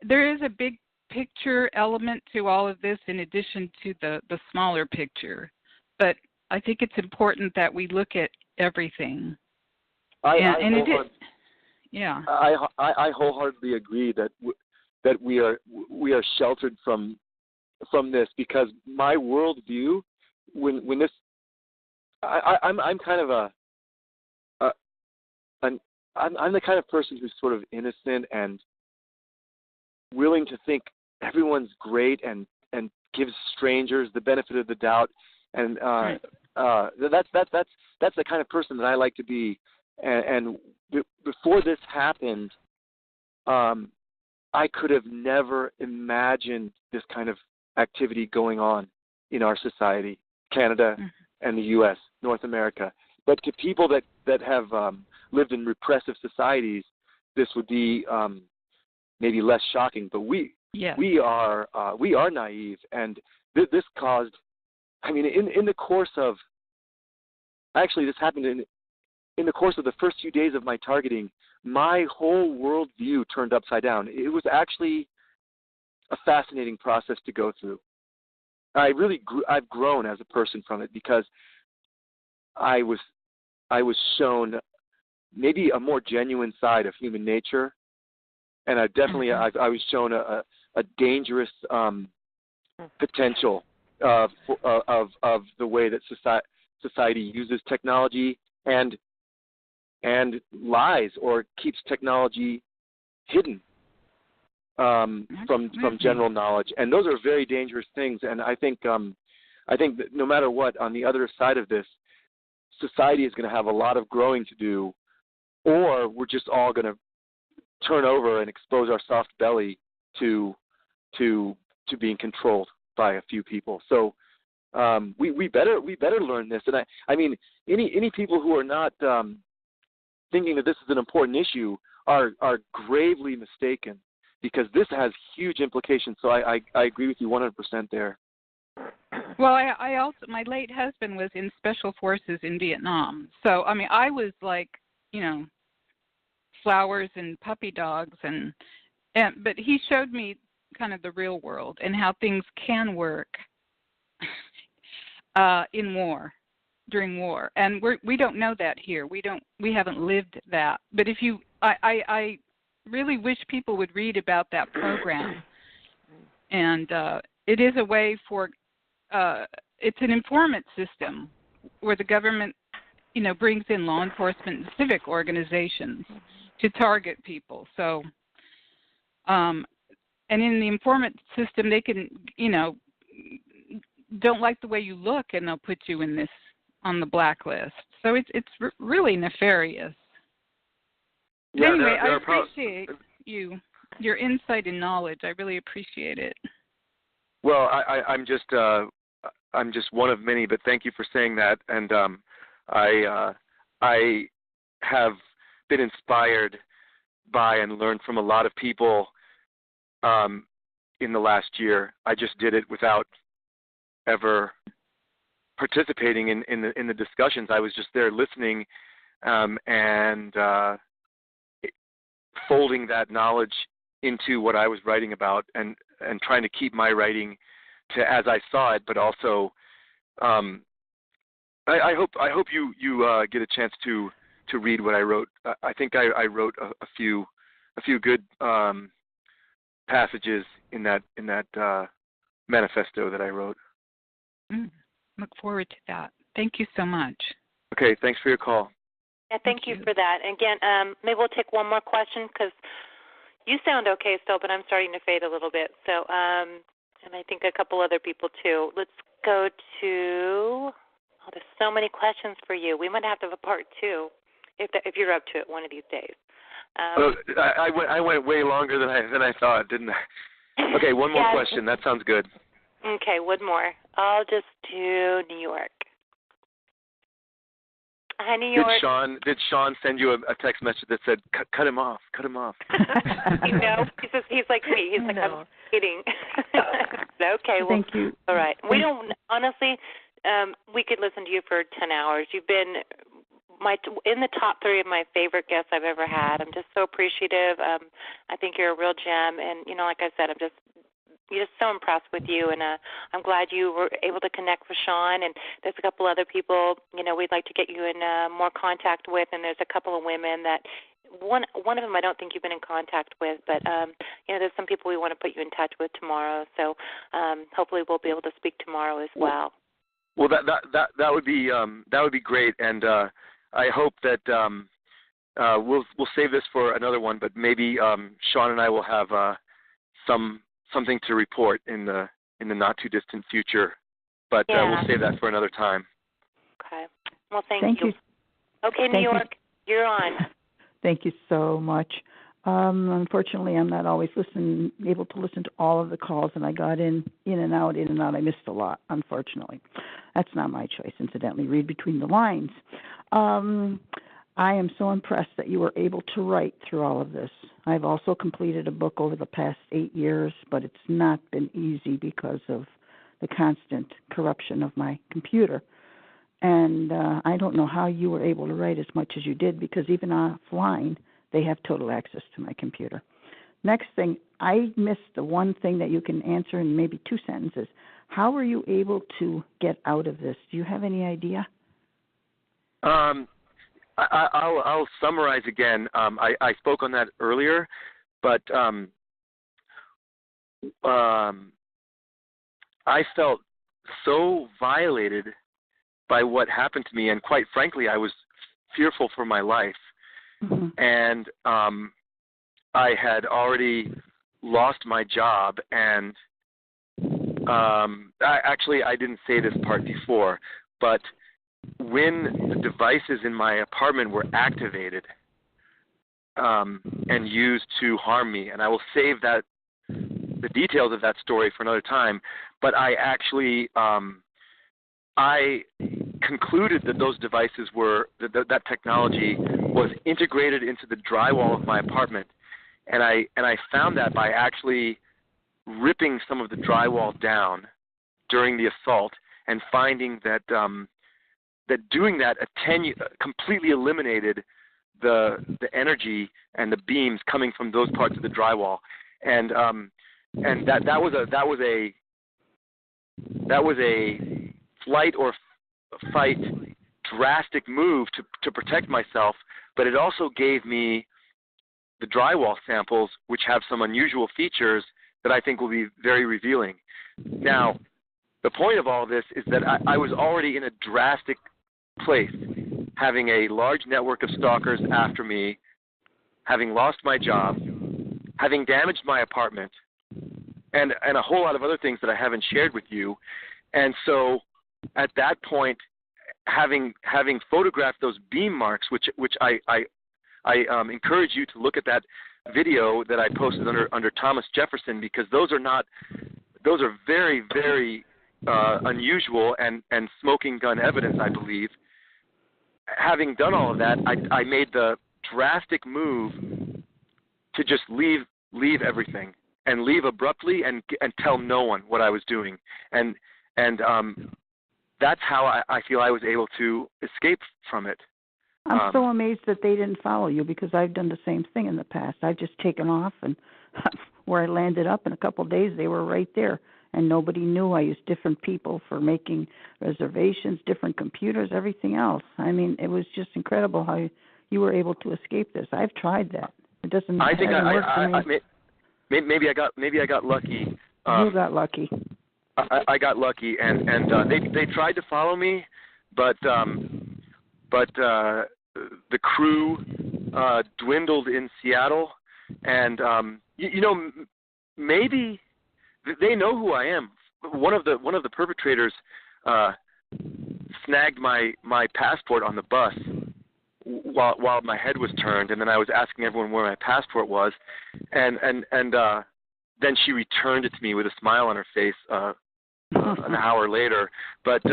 there is a big picture element to all of this in addition to the smaller picture. But I think it's important that we look at everything. I wholeheartedly agree that we are sheltered from this, because my worldview, when this, I'm kind of I'm the kind of person who's sort of innocent and willing to think everyone's great and gives strangers the benefit of the doubt, and that's the kind of person that I like to be. And before this happened, I could have never imagined this kind of activity going on in our society, Canada and the U.S., North America. But to people that have lived in repressive societies, this would be maybe less shocking. But we are naive, and this caused. In the course of, actually, this happened in the course of the first few days of my targeting. My whole worldview turned upside down. It was actually a fascinating process to go through. I've grown as a person from it, because I was shown maybe a more genuine side of human nature, and I was shown a dangerous potential of the way that society uses technology and lies or keeps technology hidden from general knowledge, and those are very dangerous things. And I think that no matter what, on the other side of this, society is going to have a lot of growing to do, or we're just all going to turn over and expose our soft belly to being controlled by a few people. So we better learn this. And any people who are not thinking that this is an important issue are gravely mistaken, because this has huge implications. So I agree with you 100% there. Well, I also, my late husband was in special forces in Vietnam. So, I mean, I was like, you know, flowers and puppy dogs, but he showed me kind of the real world and how things can work in war, during war. And we don't know that here. We haven't lived that. But if you, I really wish people would read about that program. And it is a way for, it's an informant system where the government, you know, brings in law enforcement and civic organizations to target people. So, and in the informant system, they can, you know, don't like the way you look, and they'll put you in this, on the blacklist. So it's really nefarious. Yeah, anyway, I appreciate your insight and knowledge. I really appreciate it. Well, I'm just one of many, but thank you for saying that. And I have been inspired by and learned from a lot of people in the last year. I just did it without ever participating in the discussions. I was just there listening and folding that knowledge into what I was writing about, and trying to keep my writing to as I saw it, but also I hope you get a chance to read what I wrote. I think I wrote a few good passages in that manifesto that I wrote. Look forward to that. Thank you so much. Okay, thanks for your call. Yeah, thank you for that. Again, maybe we'll take one more question, because you sound okay still, but I'm starting to fade a little bit. So, and I think a couple other people too. Let's go to. Oh, there's so many questions for you. We might have to have a part 2, if you're up to it one of these days. I went way longer than I thought, didn't I? Okay, one more question. That sounds good. Okay, one more. I'll just do New York. Hi, New York. Did Sean send you a text message that said, cut him off, cut him off? No, he's like me. He's like, I'm kidding. Okay, well, thank you. All right. We don't, honestly, we could listen to you for 10 hours. You've been in the top 3 of my favorite guests I've ever had. I'm just so appreciative. I think you're a real gem. And, you know, like I said, I'm just so impressed with you, and I'm glad you were able to connect with Sean. And there's a couple other people, you know, we'd like to get you in more contact with, and there's a couple of women that one of them I don't think you've been in contact with, but you know, there's some people we want to put you in touch with tomorrow. So hopefully we'll be able to speak tomorrow as well. Well, that would be great, and I hope that we'll save this for another one, but maybe Sean and I will have something to report in the not too distant future, but we'll save that for another time. Okay. Well, thank you. Okay, New York, you're on. Thank you so much. Unfortunately, I'm not always able to listen to all of the calls, and I got in and out. I missed a lot, unfortunately. That's not my choice, incidentally. Read between the lines. I am so impressed that you were able to write through all of this. I've also completed a book over the past 8 years, but it's not been easy because of the constant corruption of my computer. And I don't know how you were able to write as much as you did, because even offline, they have total access to my computer. Next thing, I missed the one thing that you can answer in maybe 2 sentences. How were you able to get out of this? Do you have any idea? I'll summarize again. I spoke on that earlier, but I felt so violated by what happened to me, and quite frankly, I was fearful for my life. Mm-hmm. And I had already lost my job, and I didn't say this part before, but when the devices in my apartment were activated and used to harm me, and I will save the details of that story for another time, but I actually I concluded that those devices that technology was integrated into the drywall of my apartment, and I found that by actually ripping some of the drywall down during the assault and finding that that doing that completely eliminated the energy and the beams coming from those parts of the drywall, and that was a flight or fight drastic move to protect myself, but it also gave me the drywall samples, which have some unusual features that I think will be very revealing. Now, the point of all this is that I was already in a drastic place, having a large network of stalkers after me, having lost my job, having damaged my apartment, and a whole lot of other things that I haven't shared with you. And so at that point, having photographed those beam marks, which I encourage you to look at that video that I posted under Thomas Jefferson, because those are very, very unusual and smoking gun evidence, I believe. Having done all of that, I made the drastic move to just leave everything and leave abruptly and tell no one what I was doing, and that's how I feel I was able to escape from it. I'm so amazed that they didn't follow you, because I've done the same thing in the past. I've just taken off, and where I landed up in a couple of days, they were right there, and nobody knew. I used different people for making reservations, different computers, everything else. I mean, it was just incredible how you were able to escape this. I've tried that. It doesn't. I think maybe I got lucky. You got lucky. I got lucky, and they tried to follow me, but the crew dwindled in Seattle, and maybe they know who I am. One of the perpetrators snagged my passport on the bus while my head was turned, and then I was asking everyone where my passport was, and then she returned it to me with a smile on her face an hour later. But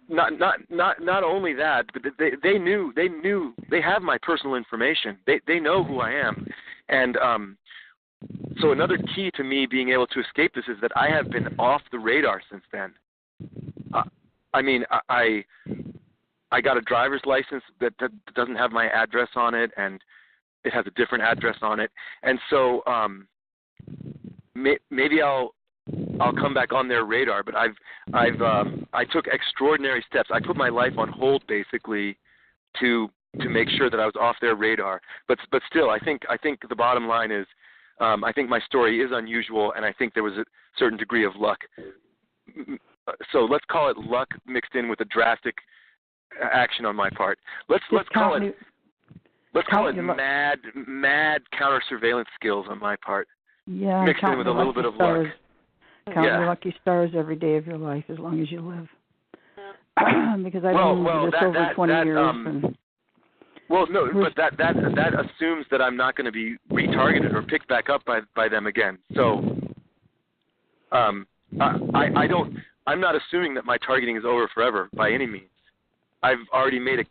not only that, but they knew they have my personal information. They know who I am, and so another key to me being able to escape this is that I have been off the radar since then. I got a driver's license that doesn't have my address on it, and it has a different address on it, and so maybe I'll come back on their radar. But I took extraordinary steps. I put my life on hold basically to make sure that I was off their radar. But still, I think the bottom line is I think my story is unusual, and I think there was a certain degree of luck. So let's call it luck mixed in with a drastic action on my part. Let's call it mad counter surveillance skills on my part. Yeah, mixed in with a little bit of luck. Count your lucky stars every day of your life as long as you live. Because I've been doing this over 20 years. Well, no, but that assumes that I'm not going to be retargeted or picked back up by them again. So, I'm not assuming that my targeting is over forever by any means. I've already made a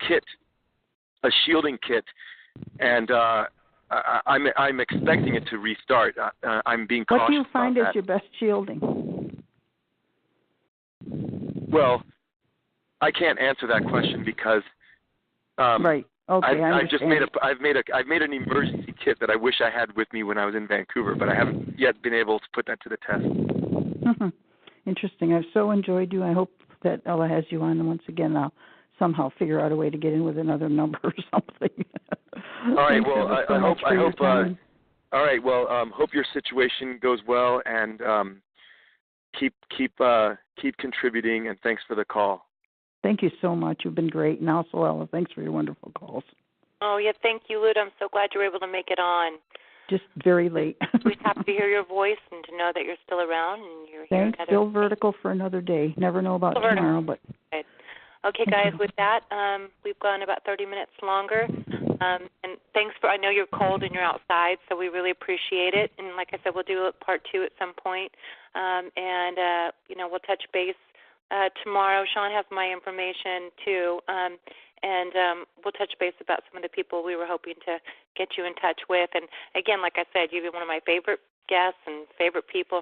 shielding kit, and I'm expecting it to restart. I'm being cautious. What do you find about is your best shielding? Well, I can't answer that question because right. Okay, I've made an emergency kit that I wish I had with me when I was in Vancouver, but I haven't yet been able to put that to the test. Mm-hmm. Interesting. I've so enjoyed you. I hope that Ella has you on, and once again I'll somehow figure out a way to get in with another number or something. All right. Well, I hope. All right. Well, hope your situation goes well, and keep contributing. And thanks for the call. Thank you so much. You've been great, and also Ella, thanks for your wonderful calls. Oh yeah, thank you, Luda. I'm so glad you were able to make it on. Just very late. We're happy to hear your voice and to know that you're still around and you're here. Thanks. Still vertical for another day. Never know about tomorrow, but. Good. Okay, guys, with that, we've gone about 30 minutes longer. And thanks I know you're cold and you're outside, so we really appreciate it. And like I said, we'll do part 2 at some point. We'll touch base tomorrow. Sean has my information, too. And we'll touch base about some of the people we were hoping to get you in touch with. And again, like I said, you've been one of my favorite guests and favorite people,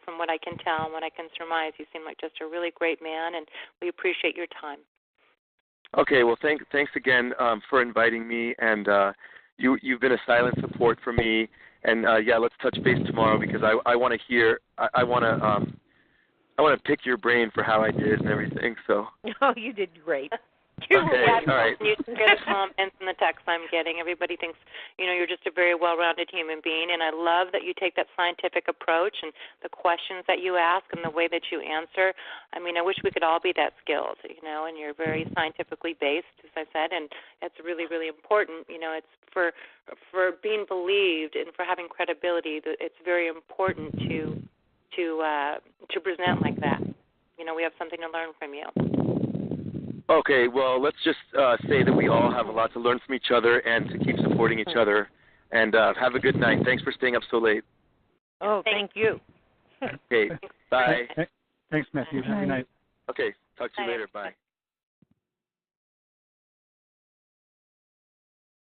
from what I can tell and what I can surmise. You seem like just a really great man, and we appreciate your time. Okay, well, thanks again for inviting me, and you've been a silent support for me. And let's touch base tomorrow, because I want to hear. I want to pick your brain for how I did and everything. So. Oh, you did great. Okay, all right. You can get the comments and the texts I'm getting. Everybody thinks, you're just a very well-rounded human being, and I love that you take that scientific approach and the questions that you ask and the way that you answer. I mean, I wish we could all be that skilled, and you're very scientifically based, as I said, and it's really, really important. It's for being believed and for having credibility. It's very important to present like that. We have something to learn from you. Okay, well, let's just say that we all have a lot to learn from each other and to keep supporting each other. And have a good night. Thanks for staying up so late. Oh, thank you. Okay, bye. Thanks, Matthew. Have a good night. Okay, talk to you later. Bye.